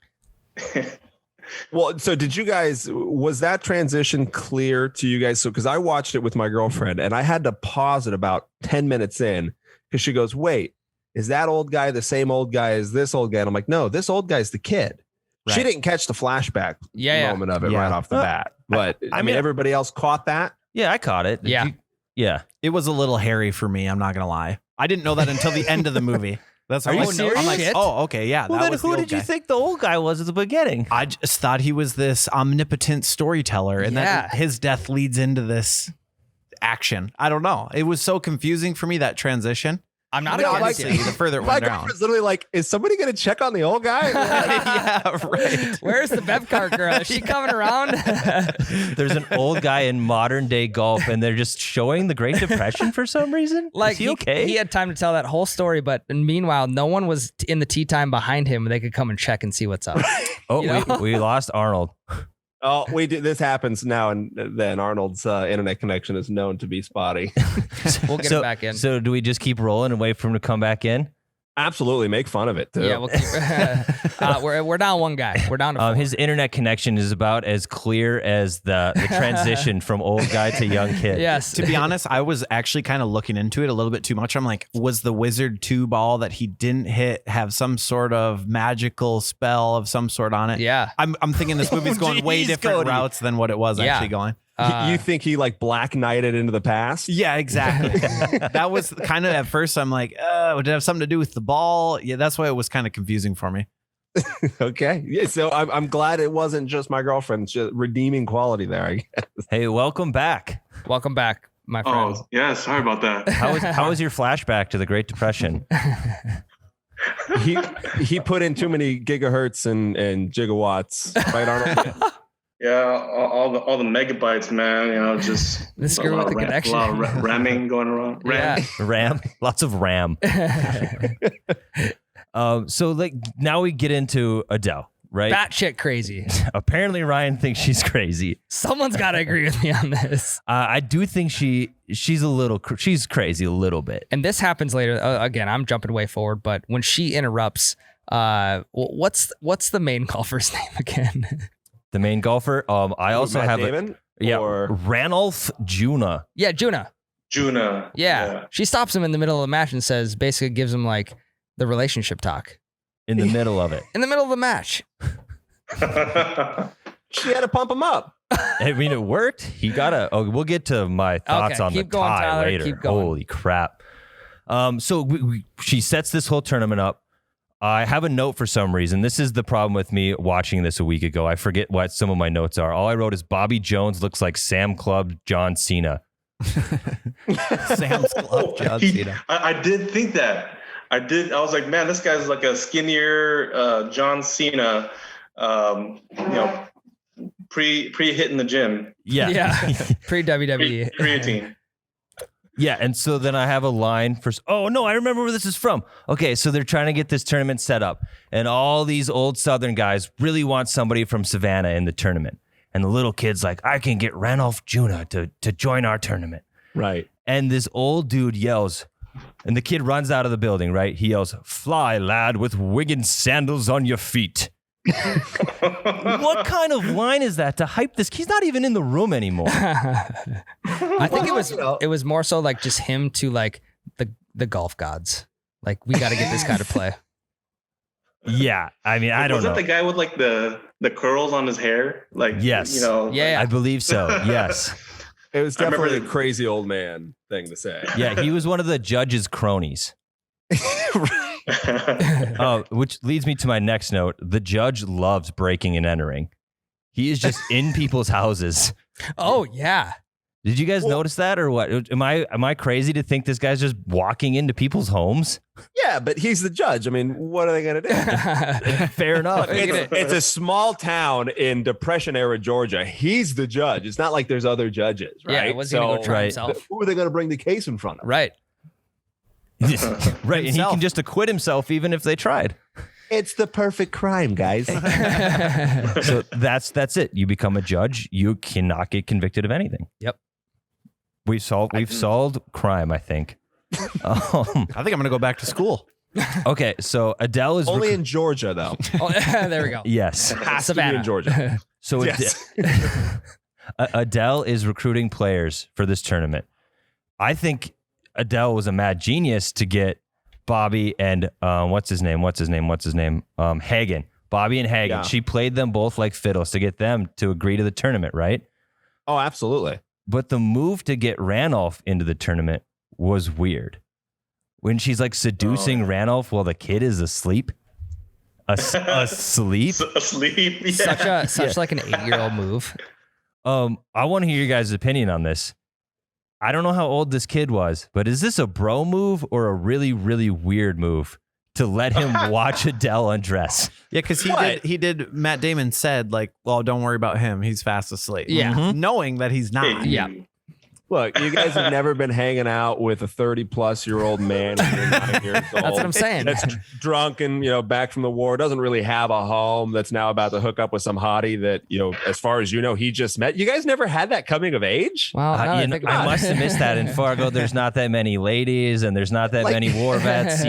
Speaker 8: Well, so did you guys, was that transition clear to you guys? So, because I watched it with my girlfriend and I had to pause it about 10 minutes in because she goes, wait, is that old guy the same old guy as this old guy? And I'm like, no, this old guy's the kid.
Speaker 10: Right.
Speaker 8: She didn't catch the flashback
Speaker 2: Yeah.
Speaker 8: moment of it
Speaker 10: Yeah.
Speaker 8: right off the bat. But I mean, everybody else caught that.
Speaker 1: Yeah, I caught it.
Speaker 2: Yeah.
Speaker 1: Yeah.
Speaker 10: It was a little hairy for me. I'm not gonna lie. I didn't know that until the end of the movie. That's
Speaker 1: Are you
Speaker 10: I'm
Speaker 1: serious?
Speaker 10: like,
Speaker 2: Shit.
Speaker 10: oh, okay, yeah.
Speaker 1: Well,
Speaker 10: that
Speaker 1: then
Speaker 10: was
Speaker 1: who
Speaker 10: the old
Speaker 1: did you
Speaker 10: guy.
Speaker 1: think the old guy was at the beginning?
Speaker 10: I just thought he was this omnipotent storyteller, and that
Speaker 2: Yeah.
Speaker 10: his death leads into this action. I don't know. It was so confusing for me, that transition.
Speaker 2: I'm not
Speaker 8: No,
Speaker 2: against
Speaker 8: like-
Speaker 2: it.
Speaker 10: The further it
Speaker 8: My
Speaker 10: went down.
Speaker 8: girlfriend's literally like, is somebody going to check on the old guy?
Speaker 10: Yeah, right.
Speaker 2: Where's the Bev car girl? Is she coming around?
Speaker 1: There's an old guy in modern day golf, and they're just showing the Great Depression for some reason.
Speaker 2: Like
Speaker 1: Is he okay?
Speaker 2: He had time to tell that whole story, but meanwhile, no one was in the tee time behind him. They could come and check and see what's up.
Speaker 1: oh,
Speaker 2: you know?
Speaker 1: we lost Arnold.
Speaker 8: Oh, we do. This happens now and then. Arnold's internet connection is known to be spotty.
Speaker 2: We'll get him back in.
Speaker 1: So do we just keep rolling and wait for him to come back in?
Speaker 8: Absolutely, make fun of it too.
Speaker 2: Yeah, we'll keep. We're down one guy. We're down to four.
Speaker 1: His internet connection is about as clear as the transition from old guy to young kid.
Speaker 2: Yes.
Speaker 10: To be honest, I was actually kind of looking into it a little bit too much. I'm like, was the Wizard 2 ball that he didn't hit have some sort of magical spell of some sort on it?
Speaker 2: Yeah.
Speaker 10: I'm thinking this movie's going way
Speaker 1: geez,
Speaker 10: different
Speaker 1: Cody.
Speaker 10: routes than what it was
Speaker 2: Yeah.
Speaker 10: actually going.
Speaker 8: You think he like Black Knighted into the past?
Speaker 10: Yeah, exactly. That was kind of at first. I'm like, would it have something to do with the ball? Yeah, that's why it was kind of confusing for me.
Speaker 8: Okay. Yeah. So I'm glad it wasn't just my girlfriend's just redeeming quality there. I guess.
Speaker 1: Hey, welcome back.
Speaker 2: Welcome back, my friend.
Speaker 9: Oh, yeah, sorry about that.
Speaker 1: How was your flashback to the Great Depression?
Speaker 8: He put in too many gigahertz and gigawatts. Right, Arnold?
Speaker 9: Yeah, all the megabytes, man. Just
Speaker 2: This
Speaker 9: a
Speaker 2: girl
Speaker 9: lot
Speaker 2: with the
Speaker 9: of
Speaker 2: connection.
Speaker 9: a lot of ramming going around.
Speaker 2: Yeah.
Speaker 1: RAM, lots of RAM. So like now we get into Adele, right?
Speaker 2: Batshit crazy.
Speaker 1: Apparently Ryan thinks she's crazy.
Speaker 2: Someone's got to agree with me on this.
Speaker 1: I do think she's she's crazy a little bit.
Speaker 2: And this happens later. Again, I'm jumping way forward, but when she interrupts, what's the main golfer's name again?
Speaker 1: The main golfer. I also
Speaker 8: Matt
Speaker 1: have
Speaker 8: Damon?
Speaker 1: Or Ranulph Juna.
Speaker 2: Yeah, Juna. Yeah. She stops him in the middle of the match and says, basically gives him like the relationship talk.
Speaker 1: In the middle of it.
Speaker 2: In the middle of the match.
Speaker 8: She had to pump him up.
Speaker 1: I mean, it worked. He got a. Oh, we'll get to my thoughts
Speaker 2: Okay,
Speaker 1: on the
Speaker 2: keep going,
Speaker 1: tie
Speaker 2: Tyler,
Speaker 1: later.
Speaker 2: keep going.
Speaker 1: Holy crap! So she sets this whole tournament up. I have a note for some reason. This is the problem with me watching this a week ago. I forget what some of my notes are. All I wrote is Bobby Jones looks like Sam Club John Cena.
Speaker 10: Sam's Club, John Cena.
Speaker 9: I did think that. I was like, man, this guy's like a skinnier John Cena. Pre hitting the gym.
Speaker 1: Yeah.
Speaker 2: Yeah. Pre-WWE.
Speaker 9: Creatine.
Speaker 1: Yeah, and so then I have a line for. Oh no, I remember where this is from. Okay, so they're trying to get this tournament set up, and all these old Southern guys really want somebody from Savannah in the tournament. And the little kid's like, I can get Ranulph Juna to join our tournament.
Speaker 8: Right.
Speaker 1: And this old dude yells, and the kid runs out of the building. Right? He yells, "Fly, lad, with Wiggins sandals on your feet." What kind of line is that to hype this? He's not even in the room anymore.
Speaker 2: I think it was more so like just him to like the golf gods. Like, we got to get this guy to play.
Speaker 1: Yeah, I mean, I don't
Speaker 9: Was
Speaker 1: know.
Speaker 9: that the guy with like the the curls on his hair, like
Speaker 1: Yes.
Speaker 9: you know,
Speaker 2: Yeah.
Speaker 1: I believe so. Yes.
Speaker 8: It was
Speaker 9: I remember
Speaker 8: definitely a
Speaker 9: the-
Speaker 8: crazy old man thing to say.
Speaker 1: Yeah, he was one of the judge's cronies. Which leads me to my next note. The judge loves breaking and entering. He is just in people's houses.
Speaker 2: Oh yeah.
Speaker 1: Did you guys notice that or what? Am I crazy to think this guy's just walking into people's homes?
Speaker 8: Yeah, but he's the judge. I mean, what are they going to do?
Speaker 1: Fair enough.
Speaker 8: It's a small town in Depression era Georgia. He's the judge. It's not like there's other judges, right?
Speaker 2: Yeah, what's he gonna go try
Speaker 1: Right.
Speaker 2: himself?
Speaker 8: Who are they going to bring the case in front of?
Speaker 2: Right.
Speaker 1: Right, and he can just acquit himself even if they tried.
Speaker 8: It's the perfect crime, guys.
Speaker 1: So that's it. You become a judge. You cannot get convicted of anything.
Speaker 2: Yep.
Speaker 1: We've solved crime, I think.
Speaker 10: I think I'm going to go back to school.
Speaker 1: Okay, so Adele is
Speaker 8: Only in Georgia, though.
Speaker 2: Oh, there we go.
Speaker 1: yes.
Speaker 8: Has to be
Speaker 2: Savannah.
Speaker 8: in Georgia.
Speaker 1: So
Speaker 8: Yes.
Speaker 1: Adele is recruiting players for this tournament. I think Adele was a mad genius to get Bobby and what's his name? Hagen. Bobby and Hagen.
Speaker 8: Yeah.
Speaker 1: She played them both like fiddles to get them to agree to the tournament, right?
Speaker 8: Oh, absolutely.
Speaker 1: But the move to get Ranulph into the tournament was weird. When she's like seducing Ranulph while the kid is asleep. Asleep?
Speaker 9: Asleep. Yeah.
Speaker 2: Such like an 8-year-old move.
Speaker 1: I want to hear your guys' opinion on this. I don't know how old this kid was, but is this a bro move or a really, really weird move to let him watch Adele undress?
Speaker 10: Yeah, because he did. Matt Damon said like, "Well, don't worry about him. He's fast asleep."
Speaker 2: Yeah.
Speaker 10: Knowing that he's not.
Speaker 2: Yeah.
Speaker 8: Look, you guys have never been hanging out with a 30-plus-year-old man when you're 9 years old.
Speaker 2: That's what I'm saying.
Speaker 8: That's drunk and, back from the war, doesn't really have a home, that's now about to hook up with some hottie that, as far as you know, he just met. You guys never had that coming of age?
Speaker 2: Well, now that I
Speaker 1: I
Speaker 2: think about
Speaker 1: must
Speaker 2: it.
Speaker 1: have missed that. In Fargo, there's not that many ladies and there's not that many war vets,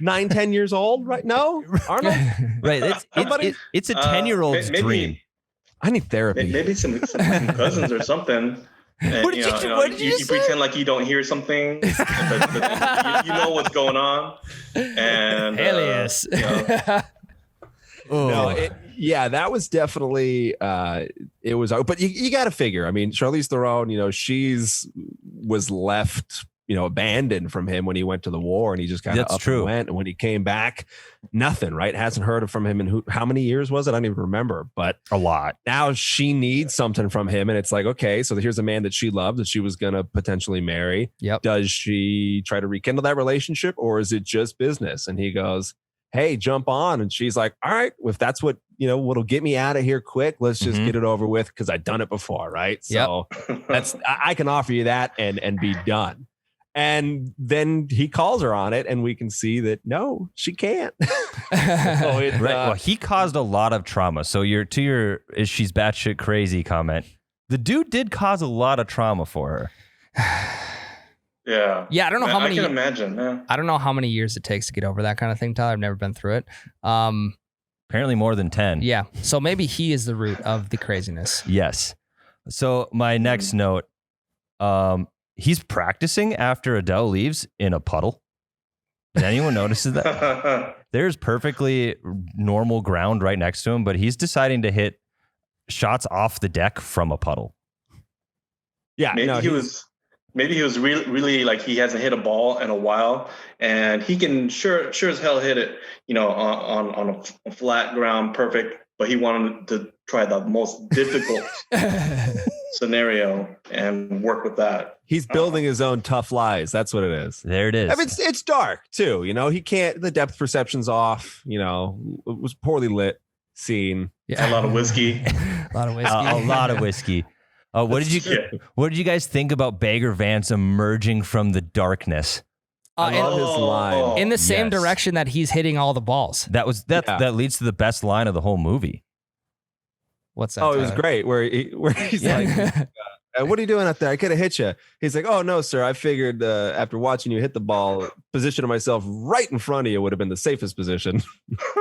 Speaker 8: 9, 10 years old, right? No, Arnold?
Speaker 1: Right. It's a 10-year-old's
Speaker 9: maybe-
Speaker 1: dream.
Speaker 8: I need therapy.
Speaker 9: Maybe some cousins or something. And,
Speaker 1: What did you
Speaker 9: you pretend like you don't hear something, but you know what's going on. And
Speaker 2: Alias.
Speaker 8: No, that was definitely it was, but you got to figure. I mean, Charlize Theron, she's was left, abandoned from him when he went to the war, and he just kind of
Speaker 1: That's
Speaker 8: up
Speaker 1: true.
Speaker 8: and went. And when he came back, nothing. Right? Hasn't heard from him in how many years was it? I don't even remember. But
Speaker 1: A lot.
Speaker 8: now she needs something from him, and it's like, okay, so here's a man that she loved, that she was gonna potentially marry.
Speaker 2: Yep.
Speaker 8: Does she try to rekindle that relationship, or is it just business? And he goes, hey, jump on. And she's like, all right, if that's what, what'll get me out of here quick, let's just get it over with, because I've done it before, right? So I can offer you that and be done. And then he calls her on it, and we can see that no, she can't.
Speaker 1: Right. Well, he caused a lot of trauma. So is she's batshit crazy comment. The dude did cause a lot of trauma for her.
Speaker 9: Yeah.
Speaker 2: Yeah, I don't know how many.
Speaker 9: I can imagine. Yeah.
Speaker 2: I don't know how many years it takes to get over that kind of thing, Tyler. I've never been through it.
Speaker 1: Apparently more than 10.
Speaker 2: Yeah. So maybe he is the root of the craziness.
Speaker 1: Yes. So my next note, he's practicing after Adele leaves in a puddle. Did anyone notice that? There's perfectly normal ground right next to him, but he's deciding to hit shots off the deck from a puddle.
Speaker 8: Yeah.
Speaker 9: Maybe he was really like he hasn't hit a ball in a while, and he can sure as hell hit it, on a flat ground, perfect. But he wanted to try the most difficult scenario and work with that.
Speaker 8: He's building his own tough lies. That's what it is.
Speaker 1: There it is.
Speaker 8: I mean, it's dark too. He can't. The depth perception's off. It was poorly lit scene.
Speaker 2: Yeah.
Speaker 9: A lot of whiskey.
Speaker 2: A lot of whiskey.
Speaker 1: A lot of whiskey. What did you guys think about Bagger Vance emerging from the darkness?
Speaker 8: I love his line.
Speaker 2: In the same
Speaker 1: Yes.
Speaker 2: direction that he's hitting all the balls.
Speaker 1: That leads to the best line of the whole movie.
Speaker 2: What's that?
Speaker 8: Oh, it was
Speaker 2: Tyler?
Speaker 8: great. Where he's like, what are you doing out there? I could have hit you. He's like, oh no, sir. I figured after watching you hit the ball, positioning myself right in front of you would have been the safest position.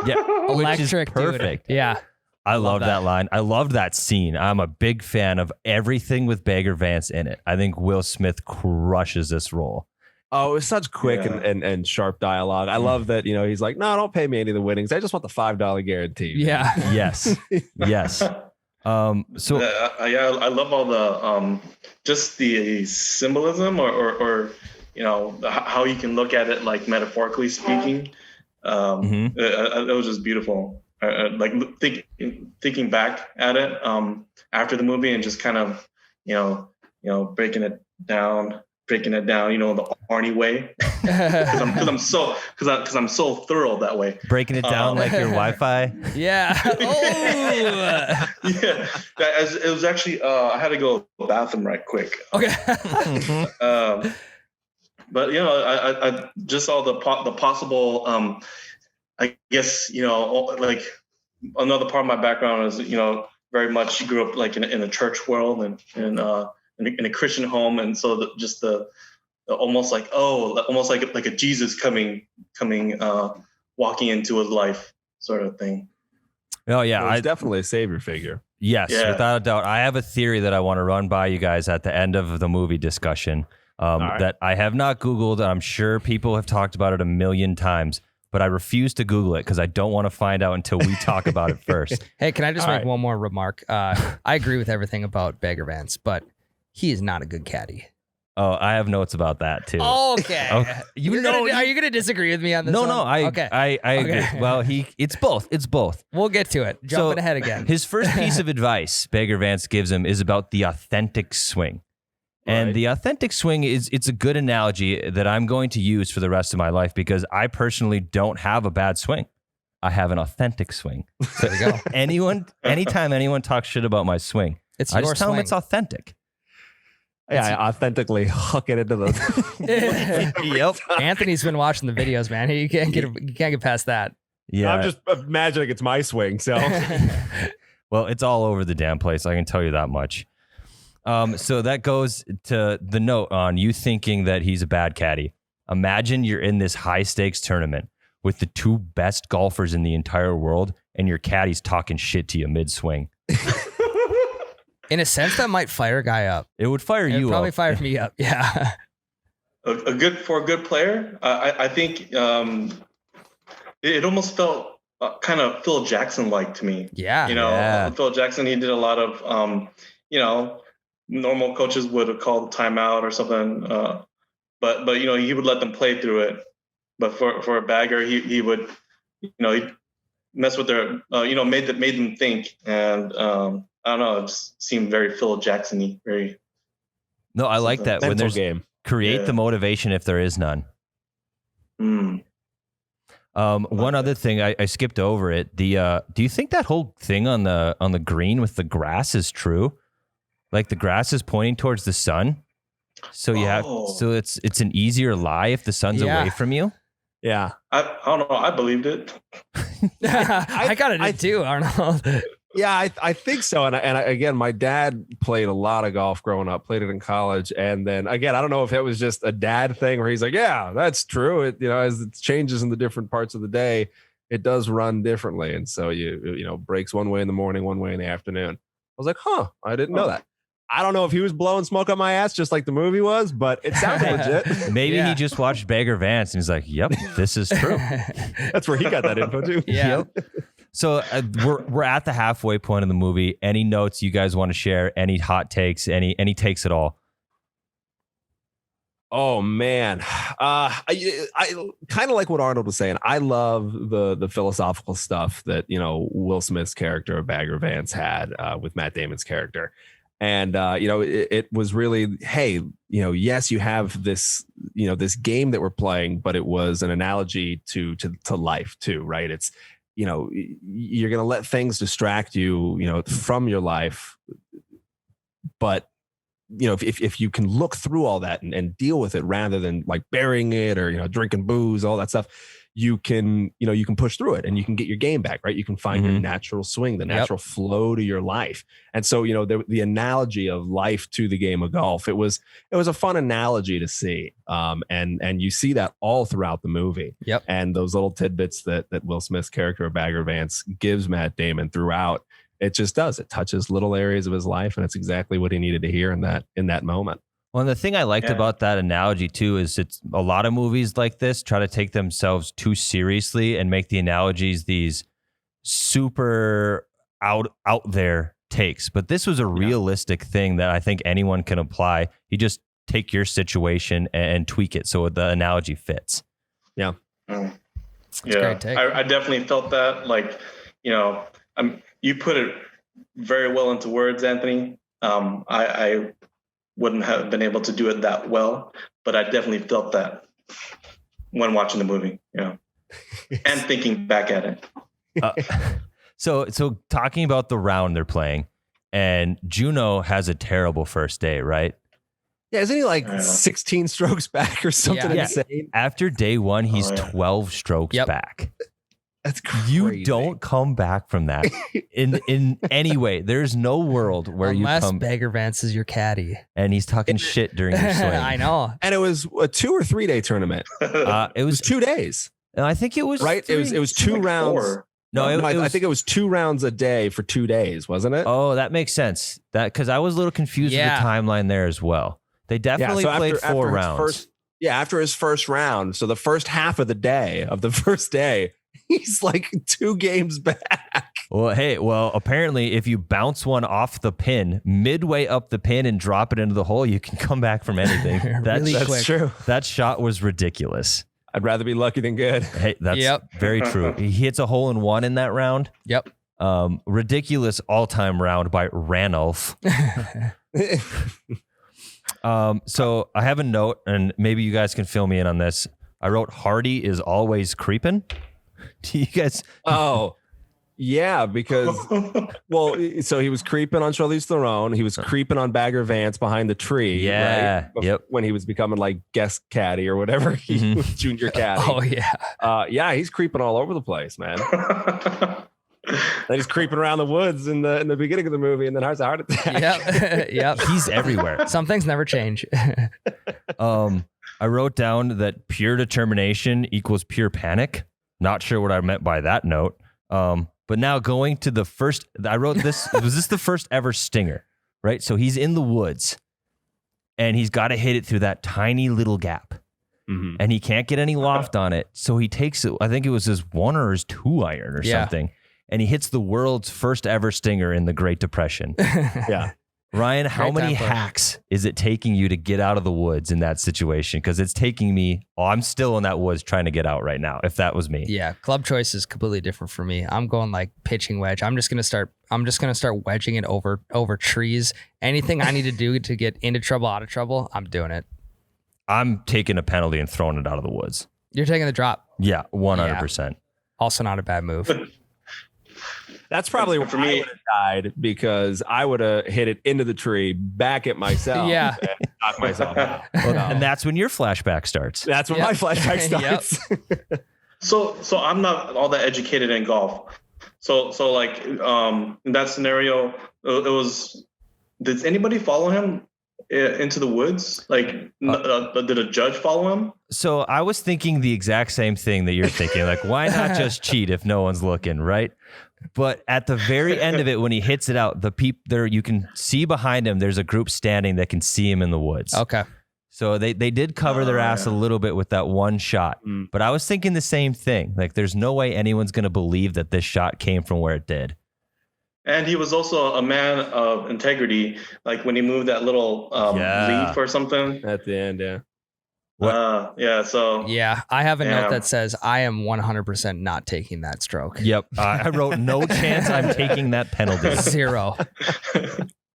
Speaker 1: Yeah, which is
Speaker 2: Electric, dude.
Speaker 1: perfect.
Speaker 2: Yeah.
Speaker 1: I love that line. I loved that scene. I'm a big fan of everything with Bagger Vance in it. I think Will Smith crushes this role.
Speaker 8: Oh, it was such quick
Speaker 9: Yeah.
Speaker 8: and sharp dialogue. I love that, he's like, no, don't pay me any of the winnings. I just want the $5 guarantee.
Speaker 2: Yeah.
Speaker 1: Yes. Yes. So
Speaker 9: I love all the just the symbolism or how you can look at it like metaphorically speaking. It was just beautiful. Like thinking back at it after the movie and just kind of breaking it down, the Arnie way, because I'm so thorough that way.
Speaker 1: breaking it down like your Wi-Fi.
Speaker 2: Yeah. Oh.
Speaker 9: Yeah, it was actually I had to go to the bathroom right quick.
Speaker 2: Okay.
Speaker 9: But I just saw the possible. I guess like another part of my background is very much grew up like in a church world and in a Christian home, and so just the almost like a Jesus coming walking into his life sort of thing.
Speaker 1: Oh yeah,
Speaker 8: He's definitely a savior figure.
Speaker 1: Yes,
Speaker 9: Yeah.
Speaker 1: without a doubt. I have a theory that I want to run by you guys at the end of the movie discussion
Speaker 8: right.
Speaker 1: that I have not Googled. I'm sure people have talked about it a million times, but I refuse to Google it because I don't want to find out until we talk about it first.
Speaker 2: Hey, can I just
Speaker 8: All
Speaker 2: make
Speaker 8: right.
Speaker 2: one more remark? I agree with everything about Bagger Vance, but he is not a good caddy.
Speaker 1: Oh, I have notes about that too.
Speaker 2: Okay.
Speaker 1: Okay.
Speaker 2: Are you gonna disagree with me on this?
Speaker 1: No,
Speaker 2: one?
Speaker 1: no, I agree.
Speaker 2: Okay.
Speaker 1: Well, it's both. It's both.
Speaker 2: We'll get to it. Jumping ahead again.
Speaker 1: His first piece of advice Bagger Vance gives him is about the authentic swing. And
Speaker 8: Right.
Speaker 1: the authentic swing it's a good analogy that I'm going to use for the rest of my life because I personally don't have a bad swing. I have an authentic swing.
Speaker 2: There we go.
Speaker 1: Anytime anyone talks shit about my swing,
Speaker 2: It's
Speaker 1: I
Speaker 2: your
Speaker 1: just tell them
Speaker 2: swing.
Speaker 1: it's authentic.
Speaker 8: Yeah, I authentically hook it into the.
Speaker 1: Yep.
Speaker 2: Anthony's been watching the videos, man. You can't get past that.
Speaker 1: Yeah.
Speaker 8: I'm just imagining it's my swing. So
Speaker 1: Well, it's all over the damn place. I can tell you that much. So that goes to the note on you thinking that he's a bad caddy. Imagine you're in this high stakes tournament with the two best golfers in the entire world, and your caddy's talking shit to you mid swing.
Speaker 2: In a sense, that might fire a guy up.
Speaker 1: It would fire
Speaker 2: It would
Speaker 1: you
Speaker 2: probably
Speaker 1: up.
Speaker 2: fire me up. Yeah.
Speaker 9: A good player. I think it almost felt kind of Phil Jackson like to me.
Speaker 2: Yeah.
Speaker 1: Yeah.
Speaker 9: Phil Jackson, he did a lot of normal coaches would have called timeout or something, but he would let them play through it. But for a Bagger, he would he'd mess with their made them think, and I don't know, it just seemed very Phil Jackson-y, very.
Speaker 1: No, I like that when
Speaker 8: mental
Speaker 1: there's
Speaker 8: game.
Speaker 1: create
Speaker 9: Yeah.
Speaker 1: the motivation if there is none.
Speaker 9: Mm.
Speaker 1: One other thing I skipped over it. Do you think that whole thing on the green with the grass is true? Like the grass is pointing towards the sun, so it's an easier lie if the sun's
Speaker 2: Yeah.
Speaker 1: away from you.
Speaker 8: Yeah.
Speaker 9: I don't know. I believed it.
Speaker 2: I got it too, Arnold.
Speaker 8: Yeah, I think so. And again, my dad played a lot of golf growing up, played it in college. And then again, I don't know if it was just a dad thing where he's like, yeah, that's true. It, as it changes in the different parts of the day, it does run differently. And so breaks one way in the morning, one way in the afternoon. I was like, I didn't know that. I don't know if he was blowing smoke up my ass just like the movie was, but it sounded legit.
Speaker 1: Maybe
Speaker 2: Yeah.
Speaker 1: he just watched Bagger Vance and he's like, yep, this is true.
Speaker 8: That's where he got that info too.
Speaker 2: Yeah.
Speaker 1: So we're at the halfway point of the movie. Any notes you guys want to share? Any hot takes? Any takes at all?
Speaker 8: Oh man, I kind of like what Arnold was saying. I love the philosophical stuff that Will Smith's character of Bagger Vance had with Matt Damon's character, and it was really, hey, yes, you have this this game that we're playing, but it was an analogy to life too, right? It's you're gonna let things distract you from your life, but if you can look through all that and deal with it rather than like burying it or drinking booze, all that stuff, you can push through it and you can get your game back, right? You can find your natural swing, the natural flow to your life. And so the analogy of life to the game of golf, it was a fun analogy to see, and you see that all throughout the movie.
Speaker 2: Yep.
Speaker 8: And those little tidbits that Will Smith's character of Bagger Vance gives Matt Damon throughout, it just does. It touches little areas of his life, and it's exactly what he needed to hear in that moment.
Speaker 1: Well, and the thing I liked about that analogy too is it's a lot of movies like this try to take themselves too seriously and make the analogies these super out there takes. But this was a realistic thing that I think anyone can apply. You just take your situation and tweak it so the analogy fits.
Speaker 8: Yeah.
Speaker 9: Yeah,
Speaker 2: great take.
Speaker 9: I definitely felt that. Like, you put it very well into words, Anthony. I wouldn't have been able to do it that well, but I definitely felt that when watching the movie, and thinking back at it.
Speaker 1: So talking about the round they're playing, and Juno has a terrible first day, right?
Speaker 8: Yeah, isn't he like 16 strokes back or something insane?
Speaker 1: After day one, he's 12 strokes back.
Speaker 8: That's crazy.
Speaker 1: You don't come back from that in any way. There's no world where
Speaker 2: Unless
Speaker 1: you come.
Speaker 2: Bagger Vance is your caddy.
Speaker 1: And he's talking shit during your swing.
Speaker 2: I know.
Speaker 8: And it was a 2 or 3 day tournament.
Speaker 1: It was
Speaker 8: 2 days.
Speaker 1: And I think it was
Speaker 8: right. It was 2 rounds.
Speaker 9: 4.
Speaker 8: I think it was 2 rounds a day for 2 days, wasn't it?
Speaker 1: Oh, that makes sense. That because I was a little confused with the timeline there as well. They definitely played 4 rounds.
Speaker 8: After his first round, so the first half of the day of the first day, he's like 2 games back.
Speaker 1: Well, apparently if you bounce one off the pin midway up the pin and drop it into the hole, you can come back from anything.
Speaker 8: That's true.
Speaker 1: That shot was ridiculous.
Speaker 8: I'd rather be lucky than good.
Speaker 1: Hey, that's very true. He hits a hole in one in that round.
Speaker 2: Yep.
Speaker 1: Ridiculous all-time round by Ranulph. So I have a note, and maybe you guys can fill me in on this. I wrote Hardy is always creeping. Do you guys?
Speaker 8: Oh, yeah, because so he was creeping on Charlize Theron. He was creeping on Bagger Vance behind the tree.
Speaker 1: Yeah.
Speaker 8: Right?
Speaker 1: Yep.
Speaker 8: When he was becoming like guest caddy or whatever, he was junior caddy.
Speaker 2: Oh yeah.
Speaker 8: Yeah, he's creeping all over the place, man. And he's creeping around the woods in the beginning of the movie, and then has a heart attack.
Speaker 2: Yep. Yep.
Speaker 1: He's everywhere.
Speaker 2: Some things never change.
Speaker 1: I wrote down that pure determination equals pure panic. Not sure what I meant by that note. But now going to the first, I wrote this. Was this the first ever stinger? Right. So he's in the woods, and he's got to hit it through that tiny little gap, and he can't get any loft on it. So he takes it. I think it was his 1 or his 2 iron or something. And he hits the world's first ever stinger in the Great Depression.
Speaker 8: Yeah.
Speaker 1: Ryan, how many hacks is it taking you to get out of the woods in that situation? Because it's taking me, I'm still in that woods trying to get out right now, if that was me.
Speaker 2: Yeah, club choice is completely different for me. I'm going like pitching wedge. I'm just gonna start wedging it over trees. Anything I need to do to get into trouble, out of trouble, I'm doing it.
Speaker 1: I'm taking a penalty and throwing it out of the woods.
Speaker 2: You're taking the drop.
Speaker 1: Yeah, 100%.
Speaker 2: Also not a bad move.
Speaker 8: That's probably where I would have died, because I would have hit it into the tree, back at myself, and knock myself out.
Speaker 1: And that's when your flashback starts.
Speaker 8: That's when my flashback starts.
Speaker 9: So I'm not all that educated in golf. So like in that scenario, it was. Did anybody follow him into the woods? Like, did a judge follow him?
Speaker 1: So I was thinking the exact same thing that you're thinking. Like, why not just cheat if no one's looking, right? But at the very end of it, when he hits it out, the people there, you can see behind him, there's a group standing that can see him in the woods.
Speaker 2: Okay.
Speaker 1: So they did cover their ass a little bit with that one shot. But I was thinking the same thing. Like, there's no way anyone's going to believe that this shot came from where it did.
Speaker 9: And he was also a man of integrity. Like when he moved that little leaf or something
Speaker 8: at the end. Yeah.
Speaker 9: So
Speaker 2: I have a note that says I am 100% not taking that stroke.
Speaker 1: Yep. I wrote no chance I'm taking that penalty.
Speaker 2: 0.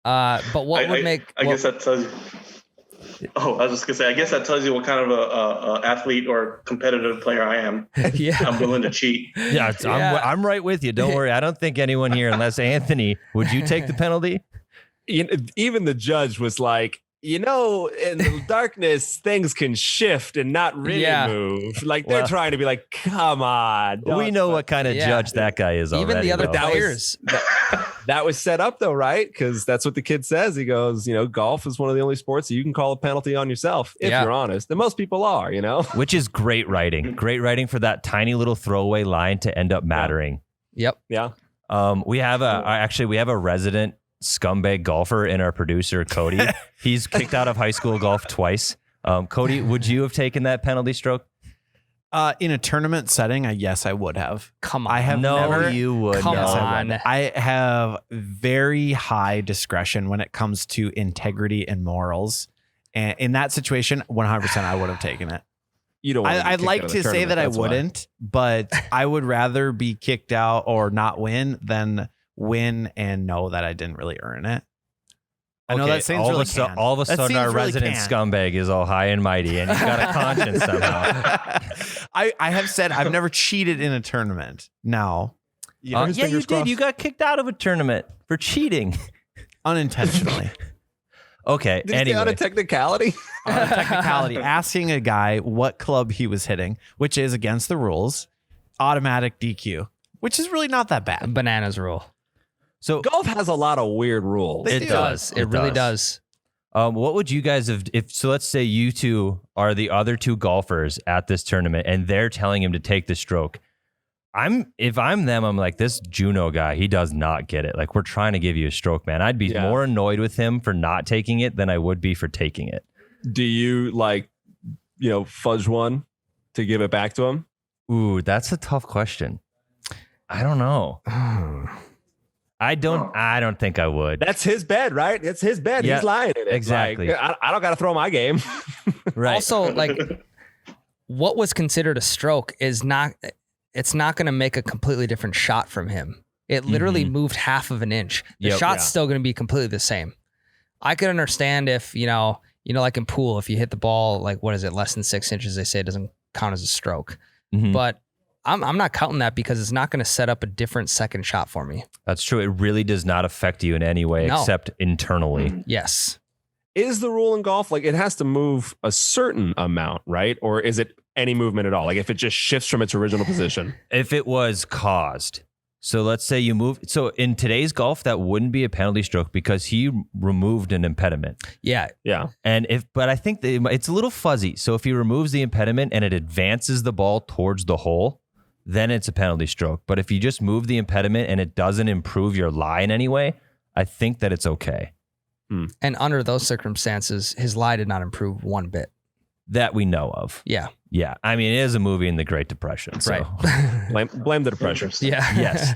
Speaker 2: But what would make?
Speaker 9: I guess that tells you. Oh, I was just gonna say. I guess that tells you what kind of a athlete or competitive player I am.
Speaker 2: Yeah,
Speaker 9: I'm willing to cheat.
Speaker 1: Yeah, I'm right with you. Don't worry. I don't think anyone here, unless Anthony, would you take the penalty?
Speaker 8: Even the judge was like, in the darkness, things can shift and not really move. Like they're trying to be like, come on.
Speaker 1: We know what kind of judge that guy is already.
Speaker 2: Even the other players.
Speaker 8: That was set up though, right? Because that's what the kid says. He goes, golf is one of the only sports that you can call a penalty on yourself if you're honest. And most people are,
Speaker 1: Which is great writing. Great writing for that tiny little throwaway line to end up mattering.
Speaker 2: Yep.
Speaker 8: Yeah.
Speaker 1: We have a resident scumbag golfer in our producer, Cody. He's kicked out of high school golf twice. Cody, would you have taken that penalty stroke?
Speaker 10: In a tournament setting, yes, I would have.
Speaker 2: Come on.
Speaker 10: I have never.
Speaker 1: You would.
Speaker 2: Come
Speaker 1: no.
Speaker 2: on.
Speaker 10: I have very high discretion when it comes to integrity and morals. And in that situation, 100% I would have taken it.
Speaker 8: You don't.
Speaker 10: I'd like to say that I wouldn't, but I would rather be kicked out or not win than win and know that I didn't really earn it. I know that seems really canned.
Speaker 1: All of a
Speaker 10: That
Speaker 1: sudden,
Speaker 10: seems
Speaker 1: our
Speaker 10: really
Speaker 1: resident
Speaker 10: canned.
Speaker 1: scumbag is all high and mighty, and he's got a conscience somehow.
Speaker 10: I have said I've never cheated in a tournament. Now,
Speaker 1: Yeah, you did. You got kicked out of a tournament for cheating.
Speaker 10: unintentionally.
Speaker 1: Okay,
Speaker 8: Did he say on a technicality?
Speaker 10: On a technicality, asking a guy what club he was hitting, which is against the rules, automatic DQ, which is really not that bad.
Speaker 2: Bananas rule.
Speaker 1: So
Speaker 8: Golf has a lot of weird rules.
Speaker 2: It does. It really does.
Speaker 1: what would you guys have if so let's say you two are the other two golfers at this tournament and they're telling him to take the stroke. If I'm them, I'm like, this Juno guy, he does not get it. Like, we're trying to give you a stroke, man. I'd be more annoyed with him for not taking it than I would be for taking it.
Speaker 8: Do you fudge one to give it back to him?
Speaker 1: Ooh, that's a tough question. I don't know. I don't think I would.
Speaker 8: That's his bed, right? It's his bed.
Speaker 1: Yeah,
Speaker 8: he's lying in it.
Speaker 1: exactly.
Speaker 8: Like, I don't got to throw my game.
Speaker 1: Right.
Speaker 2: Also, like, what was considered a stroke is not. It's not going to make a completely different shot from him. It literally moved half of an inch. The shot's still going to be completely the same. I could understand if like in pool, if you hit the ball like what is it, less than 6 inches, they say it doesn't count as a stroke. But I'm not counting that because it's not going to set up a different second shot for me.
Speaker 1: That's true. It really does not affect you in any way except internally.
Speaker 2: Yes.
Speaker 8: Is the rule in golf like it has to move a certain amount, right? Or is it any movement at all? Like if it just shifts from its original position?
Speaker 1: If it was caused. So let's say you move. So in today's golf, that wouldn't be a penalty stroke because he removed an impediment.
Speaker 2: Yeah.
Speaker 8: Yeah.
Speaker 1: But I think it's a little fuzzy. So if he removes the impediment and it advances the ball towards the hole, then it's a penalty stroke. But if you just move the impediment and it doesn't improve your lie in any way, I think that it's okay.
Speaker 2: And under those circumstances, his lie did not improve one bit.
Speaker 1: That we know of.
Speaker 2: Yeah.
Speaker 1: Yeah. I mean, it is a movie in the Great Depression. So.
Speaker 2: Right.
Speaker 8: blame the Depression.
Speaker 2: Yeah.
Speaker 1: Yes.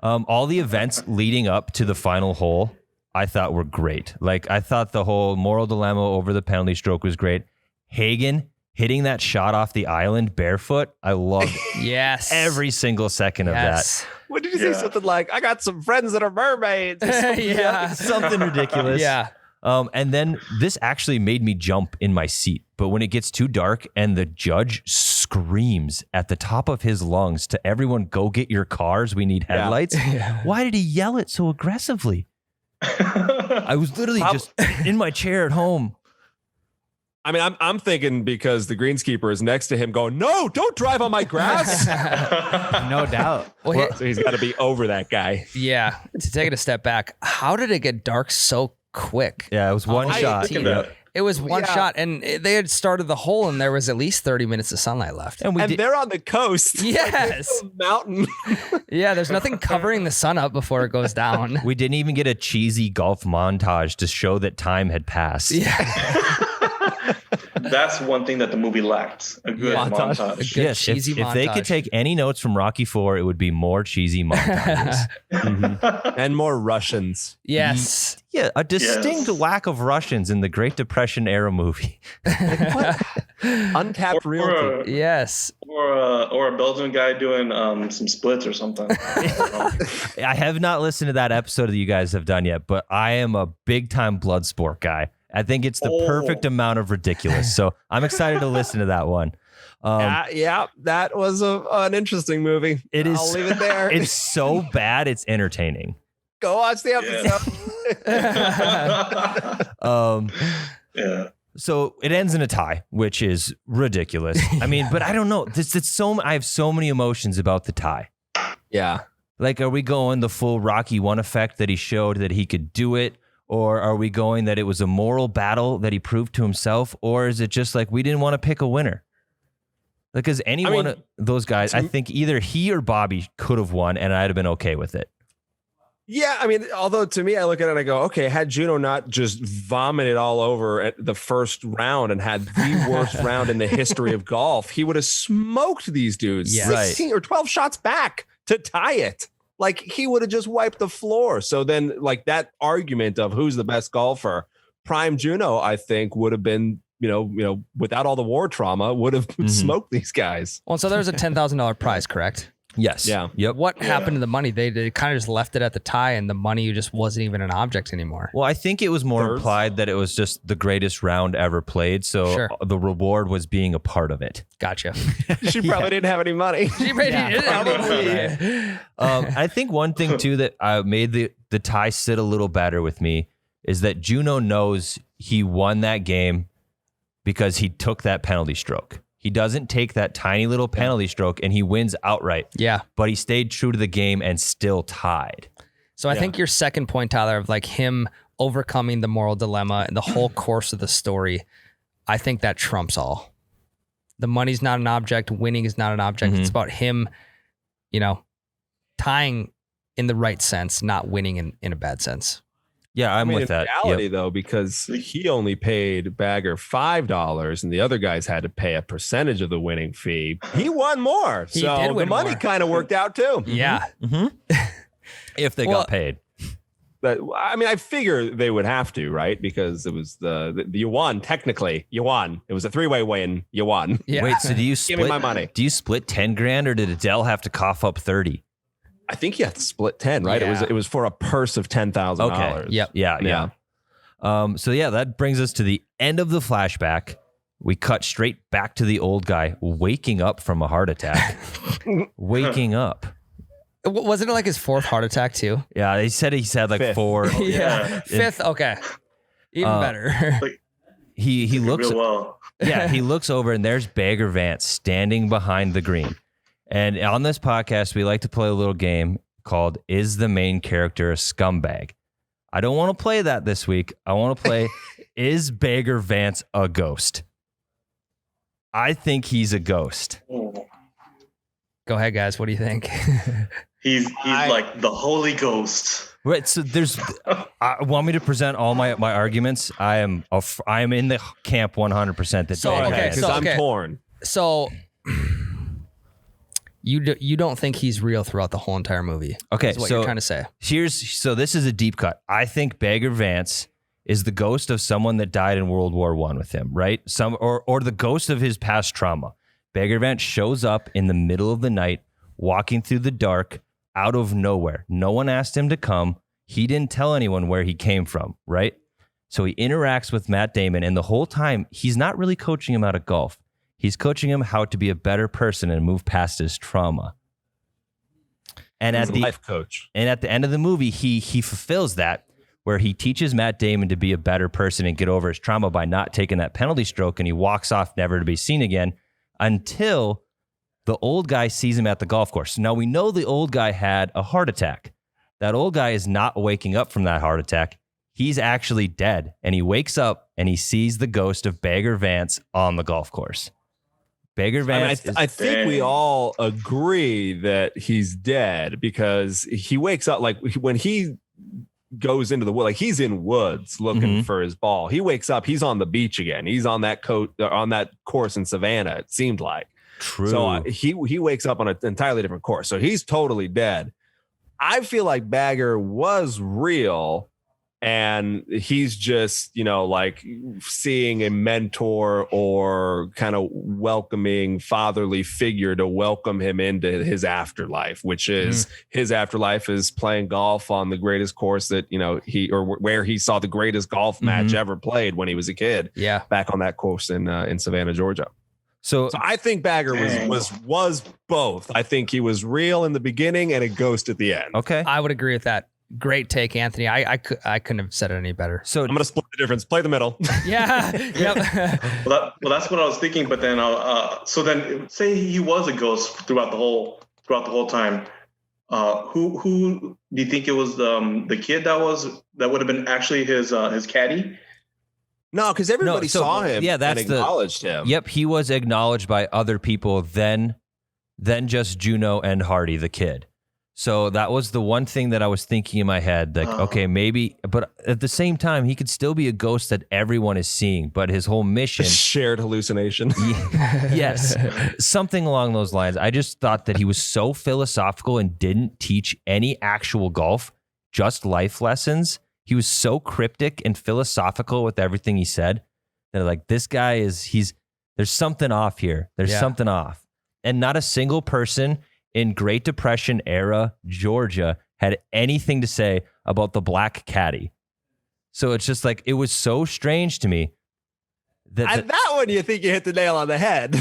Speaker 1: All the events leading up to the final hole, I thought were great. Like, I thought the whole moral dilemma over the penalty stroke was great. Hagen hitting that shot off the island barefoot, I loved
Speaker 2: yes.
Speaker 1: every single second of that.
Speaker 8: What did you say? Something like, I got some friends that are mermaids.
Speaker 2: Yeah.
Speaker 1: Something ridiculous.
Speaker 2: Yeah.
Speaker 1: And then this actually made me jump in my seat. But when it gets too dark and the judge screams at the top of his lungs to everyone, go get your cars, we need headlights.
Speaker 2: Yeah.
Speaker 1: Why did he yell it so aggressively? I was literally just in my chair at home.
Speaker 8: I mean, I'm thinking because the greenskeeper is next to him going, no, don't drive on my grass.
Speaker 10: No doubt.
Speaker 2: Well,
Speaker 8: so he's got to be over that guy.
Speaker 2: Yeah. To take it a step back, how did it get dark so quick?
Speaker 1: Yeah, it was one shot.
Speaker 2: It was one shot, and they had started the hole, and there was at least 30 minutes of sunlight left.
Speaker 1: And
Speaker 8: they're on the coast.
Speaker 2: Yes.
Speaker 8: Like, mountain.
Speaker 2: Yeah, there's nothing covering the sun up before it goes down.
Speaker 1: We didn't even get a cheesy golf montage to show that time had passed.
Speaker 2: Yeah.
Speaker 9: That's one thing that the movie lacked. A good montage.
Speaker 2: A good
Speaker 1: Yes,
Speaker 2: cheesy
Speaker 1: if they could take any notes from Rocky IV, it would be more cheesy montages.
Speaker 8: And more Russians.
Speaker 2: Yes.
Speaker 1: Yeah, a distinct lack of Russians in the Great Depression era movie.
Speaker 8: Untapped realty.
Speaker 2: Yes.
Speaker 9: Or a Belgian guy doing some splits or something.
Speaker 1: I have not listened to that episode that you guys have done yet, but I am a big time blood sport guy. I think it's the perfect amount of ridiculous. So I'm excited to listen to that one.
Speaker 8: Yeah, that was an interesting movie. I'll leave it there.
Speaker 1: It's so bad, it's entertaining.
Speaker 8: Go watch the episode.
Speaker 9: Yeah.
Speaker 1: So it ends in a tie, which is ridiculous. I mean, but I don't know. I have so many emotions about the tie.
Speaker 8: Yeah.
Speaker 1: Like, are we going the full Rocky 1 effect that he showed that he could do it? Or are we going that it was a moral battle that he proved to himself? Or is it just like we didn't want to pick a winner? Because one of those guys, I think either he or Bobby could have won and I'd have been okay with it.
Speaker 8: Yeah, I mean, although to me, I look at it and I go, okay, had Juno not just vomited all over at the first round and had the worst round in the history of golf, he would have smoked these dudes 16 or 12 shots back to tie it. Like, he would have just wiped the floor. So then, like, that argument of who's the best golfer, prime Juno, I think, would have been, you know, without all the war trauma, would have smoked these guys.
Speaker 2: Well, so there's a $10,000 prize, correct?
Speaker 1: Yes.
Speaker 8: Yeah.
Speaker 1: Yep.
Speaker 2: What happened to the money? They kind of just left it at the tie, and the money just wasn't even an object anymore.
Speaker 1: Well, I think it was more implied that it was just the greatest round ever played. So the reward was being a part of it.
Speaker 2: Gotcha.
Speaker 8: She probably didn't have any money.
Speaker 2: She didn't
Speaker 1: probably. I think one thing too that made the tie sit a little better with me is that Juno knows he won that game because he took that penalty stroke. He doesn't take that tiny little penalty stroke and he wins outright.
Speaker 2: Yeah.
Speaker 1: But he stayed true to the game and still tied.
Speaker 2: So I think your second point, Tyler, of like him overcoming the moral dilemma and the whole course of the story, I think that trumps all. The money's not an object. Winning is not an object. It's about him, you know, tying in the right sense, not winning in a bad sense.
Speaker 1: Yeah, I'm with that.
Speaker 8: In reality, though, because he only paid Bagger $5 and the other guys had to pay a percentage of the winning fee, he won more.
Speaker 2: He
Speaker 8: so
Speaker 2: did
Speaker 8: the
Speaker 2: win
Speaker 8: money
Speaker 2: more.
Speaker 8: kind of worked out too.
Speaker 2: Yeah.
Speaker 1: If they got paid.
Speaker 8: But I mean, I figure they would have to, right? Because it was the you won. Technically, you won. It was a 3-way win. You won.
Speaker 2: Yeah.
Speaker 1: Wait, so do you split?
Speaker 8: Give me my money.
Speaker 1: Do you split 10 grand or did Adele have to cough up 30?
Speaker 8: I think you have to split 10, right?
Speaker 2: Yeah.
Speaker 8: It was for a purse of $10,000.
Speaker 1: Okay.
Speaker 2: Yep.
Speaker 1: Yeah. So that brings us to the end of the flashback. We cut straight back to the old guy waking up from a heart attack. Waking up.
Speaker 2: Wasn't it like his fourth heart attack too?
Speaker 1: Yeah, they said he's had like
Speaker 8: Fifth.
Speaker 1: 4.
Speaker 2: Yeah. Fifth. Okay. Even better.
Speaker 1: He looks
Speaker 9: Real well.
Speaker 1: Yeah, he looks over and there's Bagger Vance standing behind the green. And on this podcast, we like to play a little game called Is the Main Character a Scumbag? I don't want to play that this week. I want to play Is Bagger Vance a ghost? I think he's a ghost.
Speaker 2: Go ahead, guys. What do you think?
Speaker 9: He's like the Holy Ghost.
Speaker 1: Right, so there's. Want me to present all my arguments? I am in the camp 100% that.
Speaker 2: So,
Speaker 1: Bagger
Speaker 2: okay,
Speaker 1: Vance-
Speaker 8: Because I'm torn.
Speaker 2: So you don't think he's real throughout the whole entire movie?
Speaker 1: Okay,
Speaker 2: is what
Speaker 1: so
Speaker 2: you're trying to say.
Speaker 1: So this is a deep cut. I think Bagger Vance is the ghost of someone that died in World War I with him, right? Or the ghost of his past trauma. Bagger Vance shows up in the middle of the night, walking through the dark, out of nowhere. No one asked him to come. He didn't tell anyone where he came from, right? So he interacts with Matt Damon, and the whole time, he's not really coaching him out of golf. He's coaching him how to be a better person and move past his trauma. And
Speaker 8: He's a life coach.
Speaker 1: And at the end of the movie, he fulfills that, where he teaches Matt Damon to be a better person and get over his trauma by not taking that penalty stroke, and he walks off never to be seen again until the old guy sees him at the golf course. Now, we know the old guy had a heart attack. That old guy is not waking up from that heart attack. He's actually dead, and he wakes up and he sees the ghost of Bagger Vance on the golf course. Bagger Vance.
Speaker 8: I think we all agree that he's dead because he wakes up like when he goes into the wood, like he's in woods looking for his ball. He wakes up, he's on the beach again. He's on that course in Savannah. It seemed like
Speaker 1: True.
Speaker 8: So he wakes up on an entirely different course. So he's totally dead. I feel like Bagger was real. And he's just, like seeing a mentor or kind of welcoming fatherly figure to welcome him into his afterlife, which is his afterlife is playing golf on the greatest course that, where he saw the greatest golf match ever played when he was a kid.
Speaker 2: Yeah.
Speaker 8: Back on that course in Savannah, Georgia.
Speaker 1: So
Speaker 8: I think Bagger was both. I think he was real in the beginning and a ghost at the end.
Speaker 1: Okay.
Speaker 2: I would agree with that. Great take, Anthony. I couldn't have said it any better.
Speaker 1: So
Speaker 8: I'm going to split the difference. Play the middle.
Speaker 2: Yeah. Yep.
Speaker 9: Well, that's what I was thinking. But then, so then, say he was a ghost throughout the whole time. Who do you think it was? The kid that would have been actually his caddy?
Speaker 8: No, because everybody saw him.
Speaker 1: Yeah, that's
Speaker 8: and acknowledged him.
Speaker 1: Yep, he was acknowledged by other people than just Juno and Hardy, the kid. So that was the one thing that I was thinking in my head, like, okay, maybe, but at the same time, he could still be a ghost that everyone is seeing, but his whole mission.
Speaker 8: Shared hallucination.
Speaker 1: Yes, something along those lines. I just thought that he was so philosophical and didn't teach any actual golf, just life lessons. He was so cryptic and philosophical with everything he said that like, this guy there's something off here. There's something off. And not a single person in Great Depression era Georgia had anything to say about the black caddy. So it's just like, it was so strange to me that
Speaker 8: one you think you hit the nail on the head.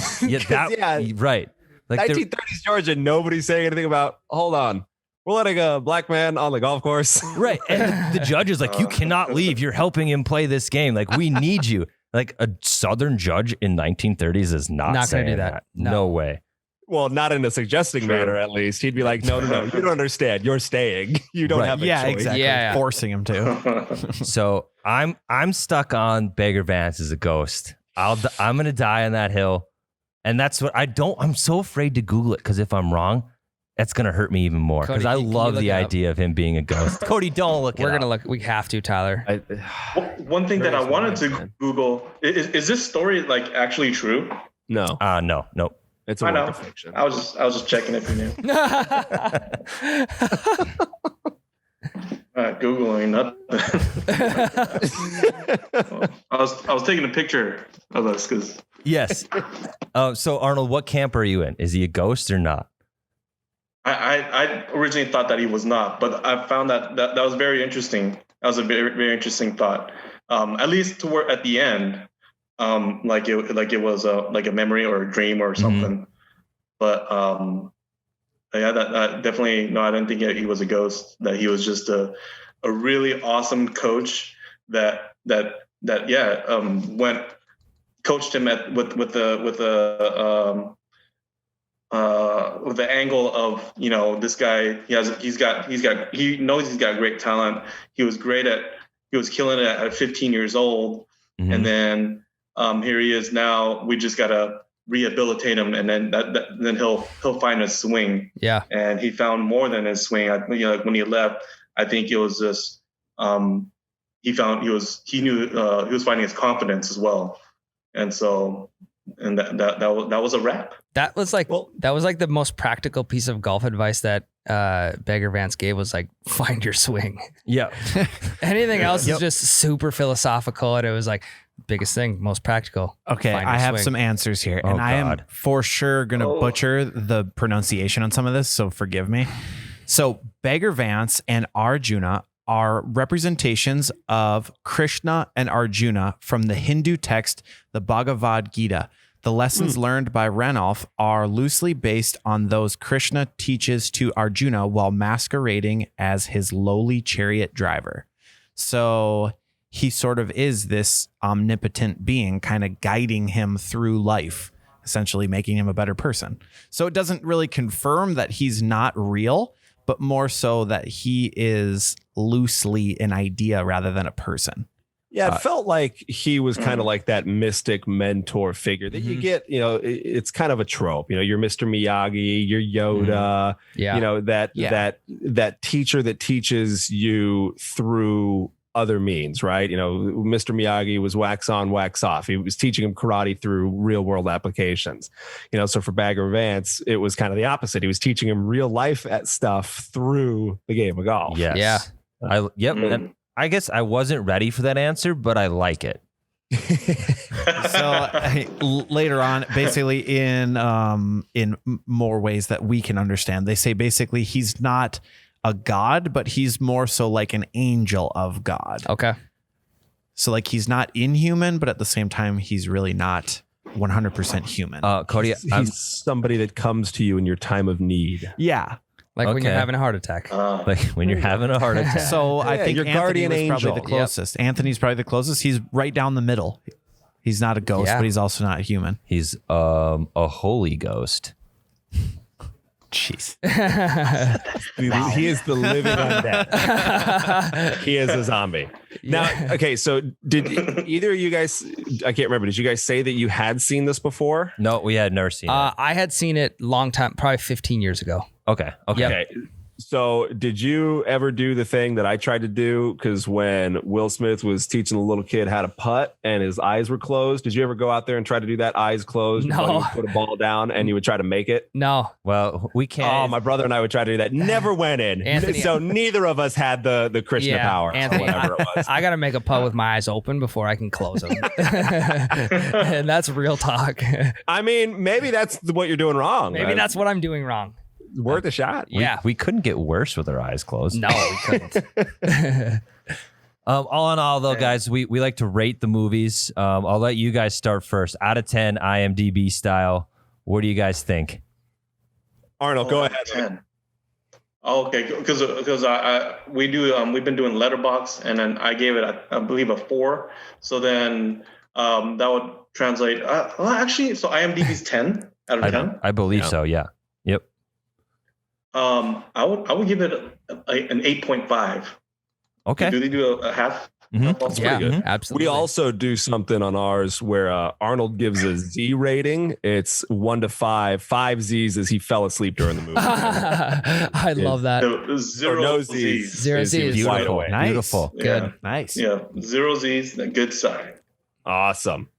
Speaker 1: Right. Like
Speaker 8: 1930s Georgia, nobody's saying anything about, hold on, we're letting a black man on the golf course.
Speaker 1: Right. And the judge is like, you cannot leave. You're helping him play this game. Like, we need you. Like, a Southern judge in 1930s is not saying
Speaker 2: gonna do that.
Speaker 1: No way.
Speaker 8: Well, not in a suggesting manner, at least. He'd be like, no, you don't understand. You're staying. You don't have a choice.
Speaker 10: Exactly.
Speaker 2: Yeah.
Speaker 10: Forcing him to.
Speaker 1: So I'm stuck on Bagger Vance as a ghost. I'm going to die on that hill. And that's what I'm so afraid to Google it, because if I'm wrong, that's going to hurt me even more, because I love the idea of him being a ghost. Cody, don't look
Speaker 2: We're going to look. We have to, Tyler.
Speaker 9: One thing that I wanted to Google, is this story like actually true?
Speaker 8: No.
Speaker 1: No.
Speaker 8: It's a
Speaker 9: I
Speaker 8: work
Speaker 9: know.
Speaker 8: of fiction.
Speaker 9: I was just checking if you knew. Googling nothing. I was taking a picture of us because.
Speaker 1: Yes. So Arnold, what camp are you in? Is he a ghost or not?
Speaker 9: I originally thought that he was not, but I found that was very interesting. That was a very, very interesting thought. At least toward at the end, like it was like a memory or a dream or something. Mm-hmm. But that definitely no, I didn't think he was a ghost. That he was just a really awesome coach that went coached him with the angle of, you know, this guy, he knows he's got great talent. He was killing it at 15 years old. Mm-hmm. And then here he is now. We just gotta rehabilitate him, and then he'll find his swing.
Speaker 2: Yeah. And
Speaker 9: he found more than his swing. Like when he left, I think it was just he knew he was finding his confidence as well. And so, and that was a wrap.
Speaker 2: That was like the most practical piece of golf advice that Bagger Vance gave, was like, find your swing.
Speaker 1: Yeah.
Speaker 2: Anything else is just super philosophical, and it was like, biggest thing, most practical.
Speaker 10: Okay, I have some answers here, and I am for sure going to butcher the pronunciation on some of this, so forgive me. So Bagger Vance and Arjuna are representations of Krishna and Arjuna from the Hindu text, the Bhagavad Gita. The lessons learned by Ranulph are loosely based on those Krishna teaches to Arjuna while masquerading as his lowly chariot driver. So he sort of is this omnipotent being kind of guiding him through life, essentially making him a better person. So it doesn't really confirm that he's not real, but more so that he is loosely an idea rather than a person.
Speaker 8: Yeah, it felt like he was kind of like that mystic mentor figure that you get, you know, it's kind of a trope, you know, you're Mr. Miyagi, you're Yoda, you know, that teacher that teaches you through other means, right? You know, Mr. Miyagi was wax on, wax off. He was teaching him karate through real world applications. You know, so for Bagger Vance, it was kind of the opposite. He was teaching him real life stuff through the game of golf.
Speaker 1: Yes. Yeah. I guess I wasn't ready for that answer, but I like it.
Speaker 10: So later on, basically in more ways that we can understand, they say basically he's not a god, but he's more so like an angel of God.
Speaker 2: Okay.
Speaker 10: So like he's not inhuman, but at the same time, he's really not 100% human.
Speaker 1: Cody,
Speaker 8: he's somebody that comes to you in your time of need.
Speaker 10: Yeah.
Speaker 2: Like when you're having a heart attack.
Speaker 1: Like when you're having a heart attack.
Speaker 10: So I think
Speaker 8: your
Speaker 10: Anthony
Speaker 8: guardian
Speaker 10: was
Speaker 8: angel.
Speaker 10: probably the closest. Yep. Anthony's probably the closest. He's right down the middle. He's not a ghost, but he's also not human.
Speaker 1: He's a holy ghost.
Speaker 10: Jeez.
Speaker 8: He is the living undead. He is a zombie. Now, okay, so did either of you guys, I can't remember, did you guys say that you had seen this before?
Speaker 1: No, we had never seen it.
Speaker 2: I had seen it long time, probably 15 years ago.
Speaker 1: Okay.
Speaker 2: Yep.
Speaker 8: So did you ever do the thing that I tried to do? Because when Will Smith was teaching the little kid how to putt and his eyes were closed, did you ever go out there and try to do that? Eyes closed.
Speaker 2: No.
Speaker 8: You would put a ball down and you would try to make it.
Speaker 2: No.
Speaker 1: Well, we can't.
Speaker 8: Oh, my brother and I would try to do that. Never went in.
Speaker 2: Anthony-
Speaker 8: So neither of us had the Krishna power.
Speaker 2: Anthony,
Speaker 8: or whatever it was.
Speaker 2: I got to make a putt with my eyes open before I can close them. And that's real talk.
Speaker 8: I mean, maybe that's what you're doing wrong.
Speaker 2: Maybe that's what I'm doing wrong.
Speaker 8: Worth a shot.
Speaker 2: Yeah.
Speaker 1: We couldn't get worse with our eyes closed.
Speaker 2: No, we couldn't.
Speaker 1: All in all, though, guys, we like to rate the movies. I'll let you guys start first. Out of 10, IMDb style. What do you guys think?
Speaker 8: Arnold, go ahead.
Speaker 9: 10. Oh, okay, because we've been doing Letterboxd, and then I gave it I believe a 4. So then that would translate. Well, actually, so IMDb's 10 out of 10.
Speaker 1: I believe so. Yeah. Yep.
Speaker 9: I would give it an 8.5.
Speaker 1: Okay.
Speaker 9: Do they do a half?
Speaker 1: Mhm.
Speaker 9: That's
Speaker 2: Yeah,
Speaker 9: pretty good.
Speaker 2: absolutely.
Speaker 8: We also do something on ours where Arnold gives a Z rating. It's 1 to 5. 5 Z's as he fell asleep during the movie.
Speaker 2: I love that.
Speaker 9: No, zero
Speaker 8: Or no
Speaker 9: Z's.
Speaker 8: Z's.
Speaker 2: Zero
Speaker 8: Is he
Speaker 2: Z's.
Speaker 8: wide
Speaker 1: Beautiful.
Speaker 8: awake.
Speaker 10: Nice.
Speaker 1: Beautiful.
Speaker 9: Yeah.
Speaker 2: Good.
Speaker 10: Nice.
Speaker 9: Yeah, 0 Z's, a good sign.
Speaker 8: Awesome.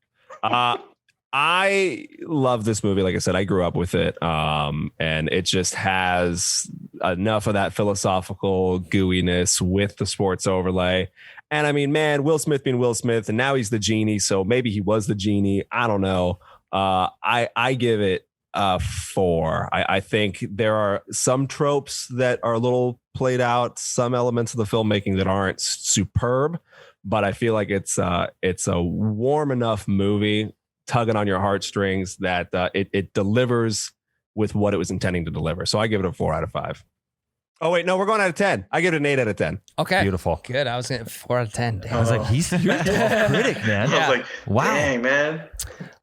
Speaker 8: I love this movie. Like I said, I grew up with it. And it just has enough of that philosophical gooiness with the sports overlay. And I mean, man, Will Smith being Will Smith, and now he's the genie. So maybe he was the genie. I don't know. I give it a 4. I think there are some tropes that are a little played out, some elements of the filmmaking that aren't superb, but I feel like it's a warm enough movie, tugging on your heartstrings, that it delivers with what it was intending to deliver. So I give it a 4 out of 5. Oh wait, no, we're going out of 10. I give it an 8 out of 10.
Speaker 2: Okay.
Speaker 1: Beautiful.
Speaker 2: Good. I was going to 4 out of 10. Damn.
Speaker 1: I was like, you're a tough critic, man.
Speaker 9: I was like,
Speaker 1: Wow.
Speaker 9: dang, man.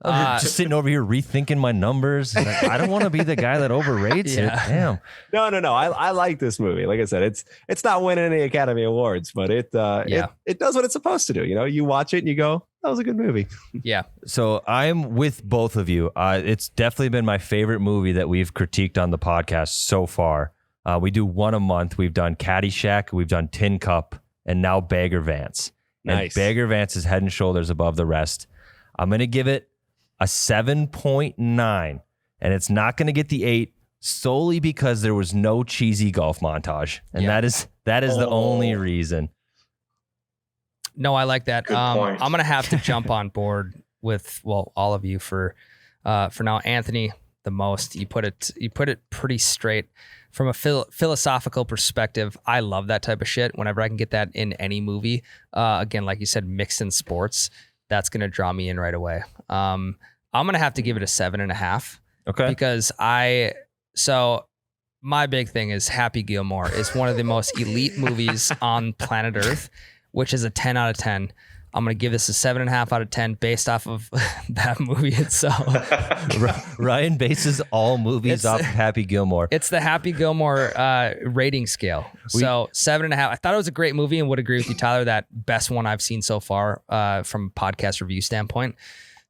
Speaker 1: I'm just sitting over here rethinking my numbers. Like, I don't want to be the guy that overrates it. Damn.
Speaker 8: No. I like this movie. Like I said, it's not winning any Academy Awards, but it does what it's supposed to do. You know, you watch it and you go, that was a good movie.
Speaker 2: Yeah.
Speaker 1: So I'm with both of you. It's definitely been my favorite movie that we've critiqued on the podcast so far. We do one a month. We've done Caddyshack, we've done Tin Cup, and now Bagger Vance.
Speaker 8: Nice.
Speaker 1: And Bagger Vance is head and shoulders above the rest. I'm going to give it a 7.9, and it's not going to get the 8 solely because there was no cheesy golf montage, and that is the only reason.
Speaker 2: No, I like that.
Speaker 9: Good point.
Speaker 2: I'm gonna have to jump on board with all of you for now. Anthony, the most you put it pretty straight from a philosophical perspective. I love that type of shit. Whenever I can get that in any movie, again, like you said, mixed in sports, that's gonna draw me in right away. I'm gonna have to give it a 7.5.
Speaker 1: Okay.
Speaker 2: Because my big thing is Happy Gilmore is one of the most elite movies on planet Earth, which is a 10 out of 10. I'm going to give this a 7.5 out of 10 based off of that movie itself.
Speaker 1: Ryan bases all movies off of Happy Gilmore.
Speaker 2: It's the Happy Gilmore rating scale. So 7.5. I thought it was a great movie and would agree with you, Tyler, that best one I've seen so far from podcast review standpoint,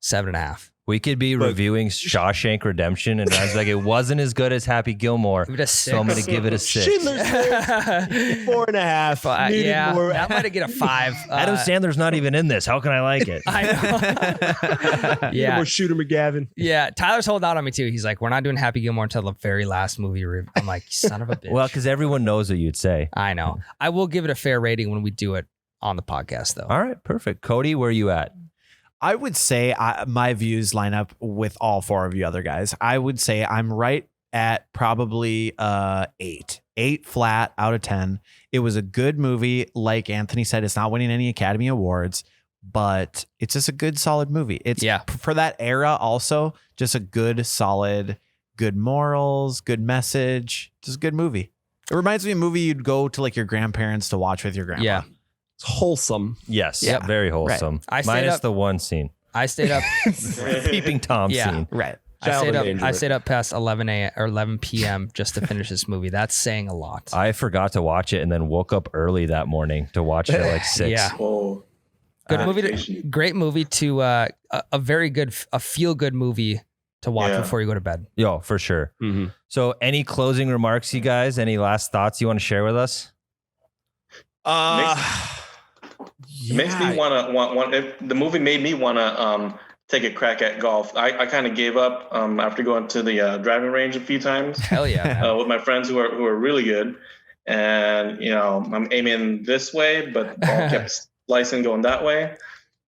Speaker 2: 7.5.
Speaker 1: We could be reviewing Shawshank Redemption, and I was like, it wasn't as good as Happy Gilmore,
Speaker 2: Give it a 6.
Speaker 1: so I'm going to give it a 6.
Speaker 8: Schindler's List, 4.5. Needed
Speaker 2: Yeah,
Speaker 8: more.
Speaker 2: that might get a 5.
Speaker 1: Adam Sandler's not even in this. How can I like it?
Speaker 2: I know.
Speaker 8: Needed more Shooter McGavin.
Speaker 2: Yeah, Tyler's holding out on me too. He's like, we're not doing Happy Gilmore until the very last movie review. I'm like, son of a bitch.
Speaker 1: Well, because everyone knows what you'd say.
Speaker 2: I know. I will give it a fair rating when we do it on the podcast, though.
Speaker 1: All right, perfect. Cody, where are you at?
Speaker 10: I would say my views line up with all 4 of you other guys. I would say I'm right at probably 8 flat out of 10. It was a good movie. Like Anthony said, it's not winning any Academy Awards, but it's just a good, solid movie. It's for that era also just a good, solid, good morals, good message, just a good movie. It reminds me of a movie you'd go to like your grandparents to watch with your grandma.
Speaker 2: Yeah.
Speaker 8: It's wholesome.
Speaker 1: Yes,
Speaker 10: Yeah.
Speaker 1: very wholesome.
Speaker 2: I stayed
Speaker 1: Minus
Speaker 2: up-
Speaker 1: the one scene.
Speaker 2: I stayed up.
Speaker 1: Peeping Tom
Speaker 2: Yeah.
Speaker 1: scene.
Speaker 10: Right.
Speaker 2: I stayed up past 11 a.m. or 11 p.m. just to finish this movie. That's saying a lot.
Speaker 1: I forgot to watch it and then woke up early that morning to watch it at like 6.
Speaker 2: Yeah.
Speaker 9: Whoa.
Speaker 2: Good movie. Great movie to a very good, a feel good movie to watch
Speaker 9: Yeah.
Speaker 2: before you go to bed.
Speaker 1: Yo, for sure.
Speaker 8: Mhm.
Speaker 1: So any closing remarks, you guys? Any last thoughts you want to share with us?
Speaker 9: It makes me want if the movie made me want to take a crack at golf. I kind of gave up after going to the driving range a few times
Speaker 2: Hell yeah.
Speaker 9: with my friends who are really good, and I'm aiming this way, but the ball kept slicing going that way.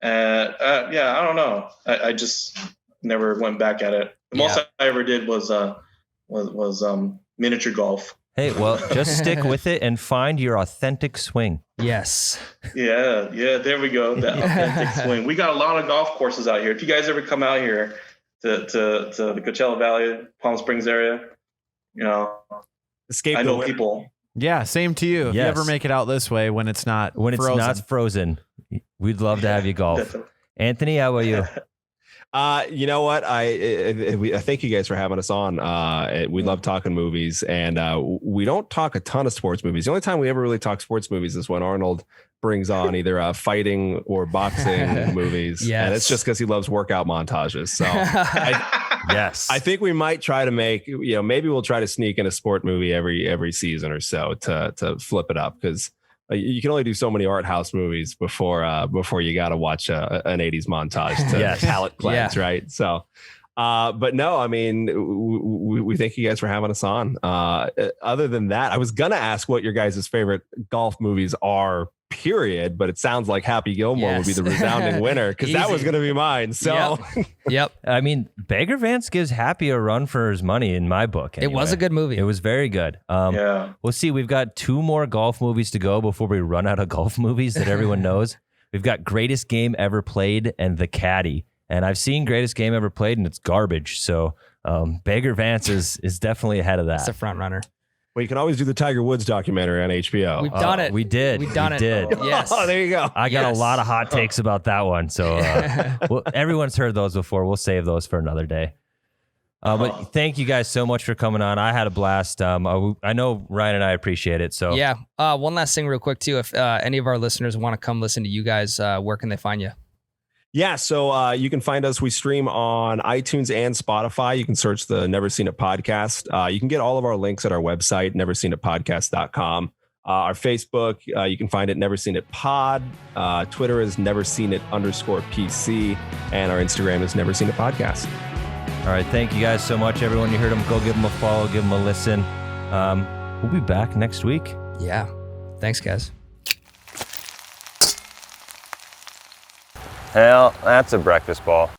Speaker 9: Yeah, I don't know. I just never went back at it. The most I ever did was miniature golf.
Speaker 1: Hey, well, just stick with it and find your authentic swing.
Speaker 2: Yes.
Speaker 9: Yeah, there we go. That authentic swing. We got a lot of golf courses out here. If you guys ever come out here to the Coachella Valley, Palm Springs area,
Speaker 8: Escape
Speaker 9: I
Speaker 8: the
Speaker 9: know
Speaker 8: winter.
Speaker 9: people.
Speaker 10: Yeah, same to you. If you
Speaker 1: Yes.
Speaker 10: ever make it out this way when it's not
Speaker 1: frozen, we'd love to have you golf.
Speaker 9: Definitely.
Speaker 1: Anthony, how about you?
Speaker 8: You know what? I thank you guys for having us on. We love talking movies, and we don't talk a ton of sports movies. The only time we ever really talk sports movies is when Arnold brings on either fighting or boxing movies.
Speaker 2: Yes.
Speaker 8: And it's just because he loves workout montages. So
Speaker 1: Yes.
Speaker 8: I think we might try to make, maybe we'll try to sneak in a sport movie every season or so to flip it up, because you can only do so many art house movies before you got to watch an 80s montage to palate cleanse, right? So, but no, I mean, we thank you guys for having us on. Other than that, I was gonna ask what your guys' favorite golf movies are, period, but it sounds like Happy Gilmore would be the resounding winner, because that was gonna be mine. So,
Speaker 2: Yep.
Speaker 1: I mean, Bagger Vance gives Happy a run for his money in my book.
Speaker 2: It was a good movie.
Speaker 1: It was very good.
Speaker 9: Yeah.
Speaker 1: We'll see. We've got 2 more golf movies to go before we run out of golf movies that everyone knows. We've got Greatest Game Ever Played and The Caddy. And I've seen Greatest Game Ever Played, and it's garbage. So Bagger Vance is definitely ahead of that.
Speaker 2: It's a front runner.
Speaker 8: well, you can always do the Tiger Woods documentary on HBO.
Speaker 2: We've done it.
Speaker 1: We did.
Speaker 2: We've done
Speaker 1: we
Speaker 2: it.
Speaker 1: did.
Speaker 2: Yes.
Speaker 8: Oh, there you go.
Speaker 1: I got a lot of hot takes about that one. So well, everyone's heard those before. We'll save those for another day. But thank you guys so much for coming on. I had a blast. I know Ryan and I appreciate it. So
Speaker 2: Yeah. One last thing real quick too. If any of our listeners want to come listen to you guys, where can they find you?
Speaker 8: Yeah, so you can find us. We stream on iTunes and Spotify. You can search the Never Seen It podcast. You can get all of our links at our website, neverseenitpodcast.com. Our Facebook, you can find it Never Seen It Pod. Twitter is Never Seen It _PC. And our Instagram is Never Seen It Podcast.
Speaker 1: all right. Thank you guys so much, everyone. You heard them. Go give them a follow. Give them a listen. We'll be back next week.
Speaker 2: Yeah. Thanks, guys.
Speaker 11: Hell, that's a breakfast ball.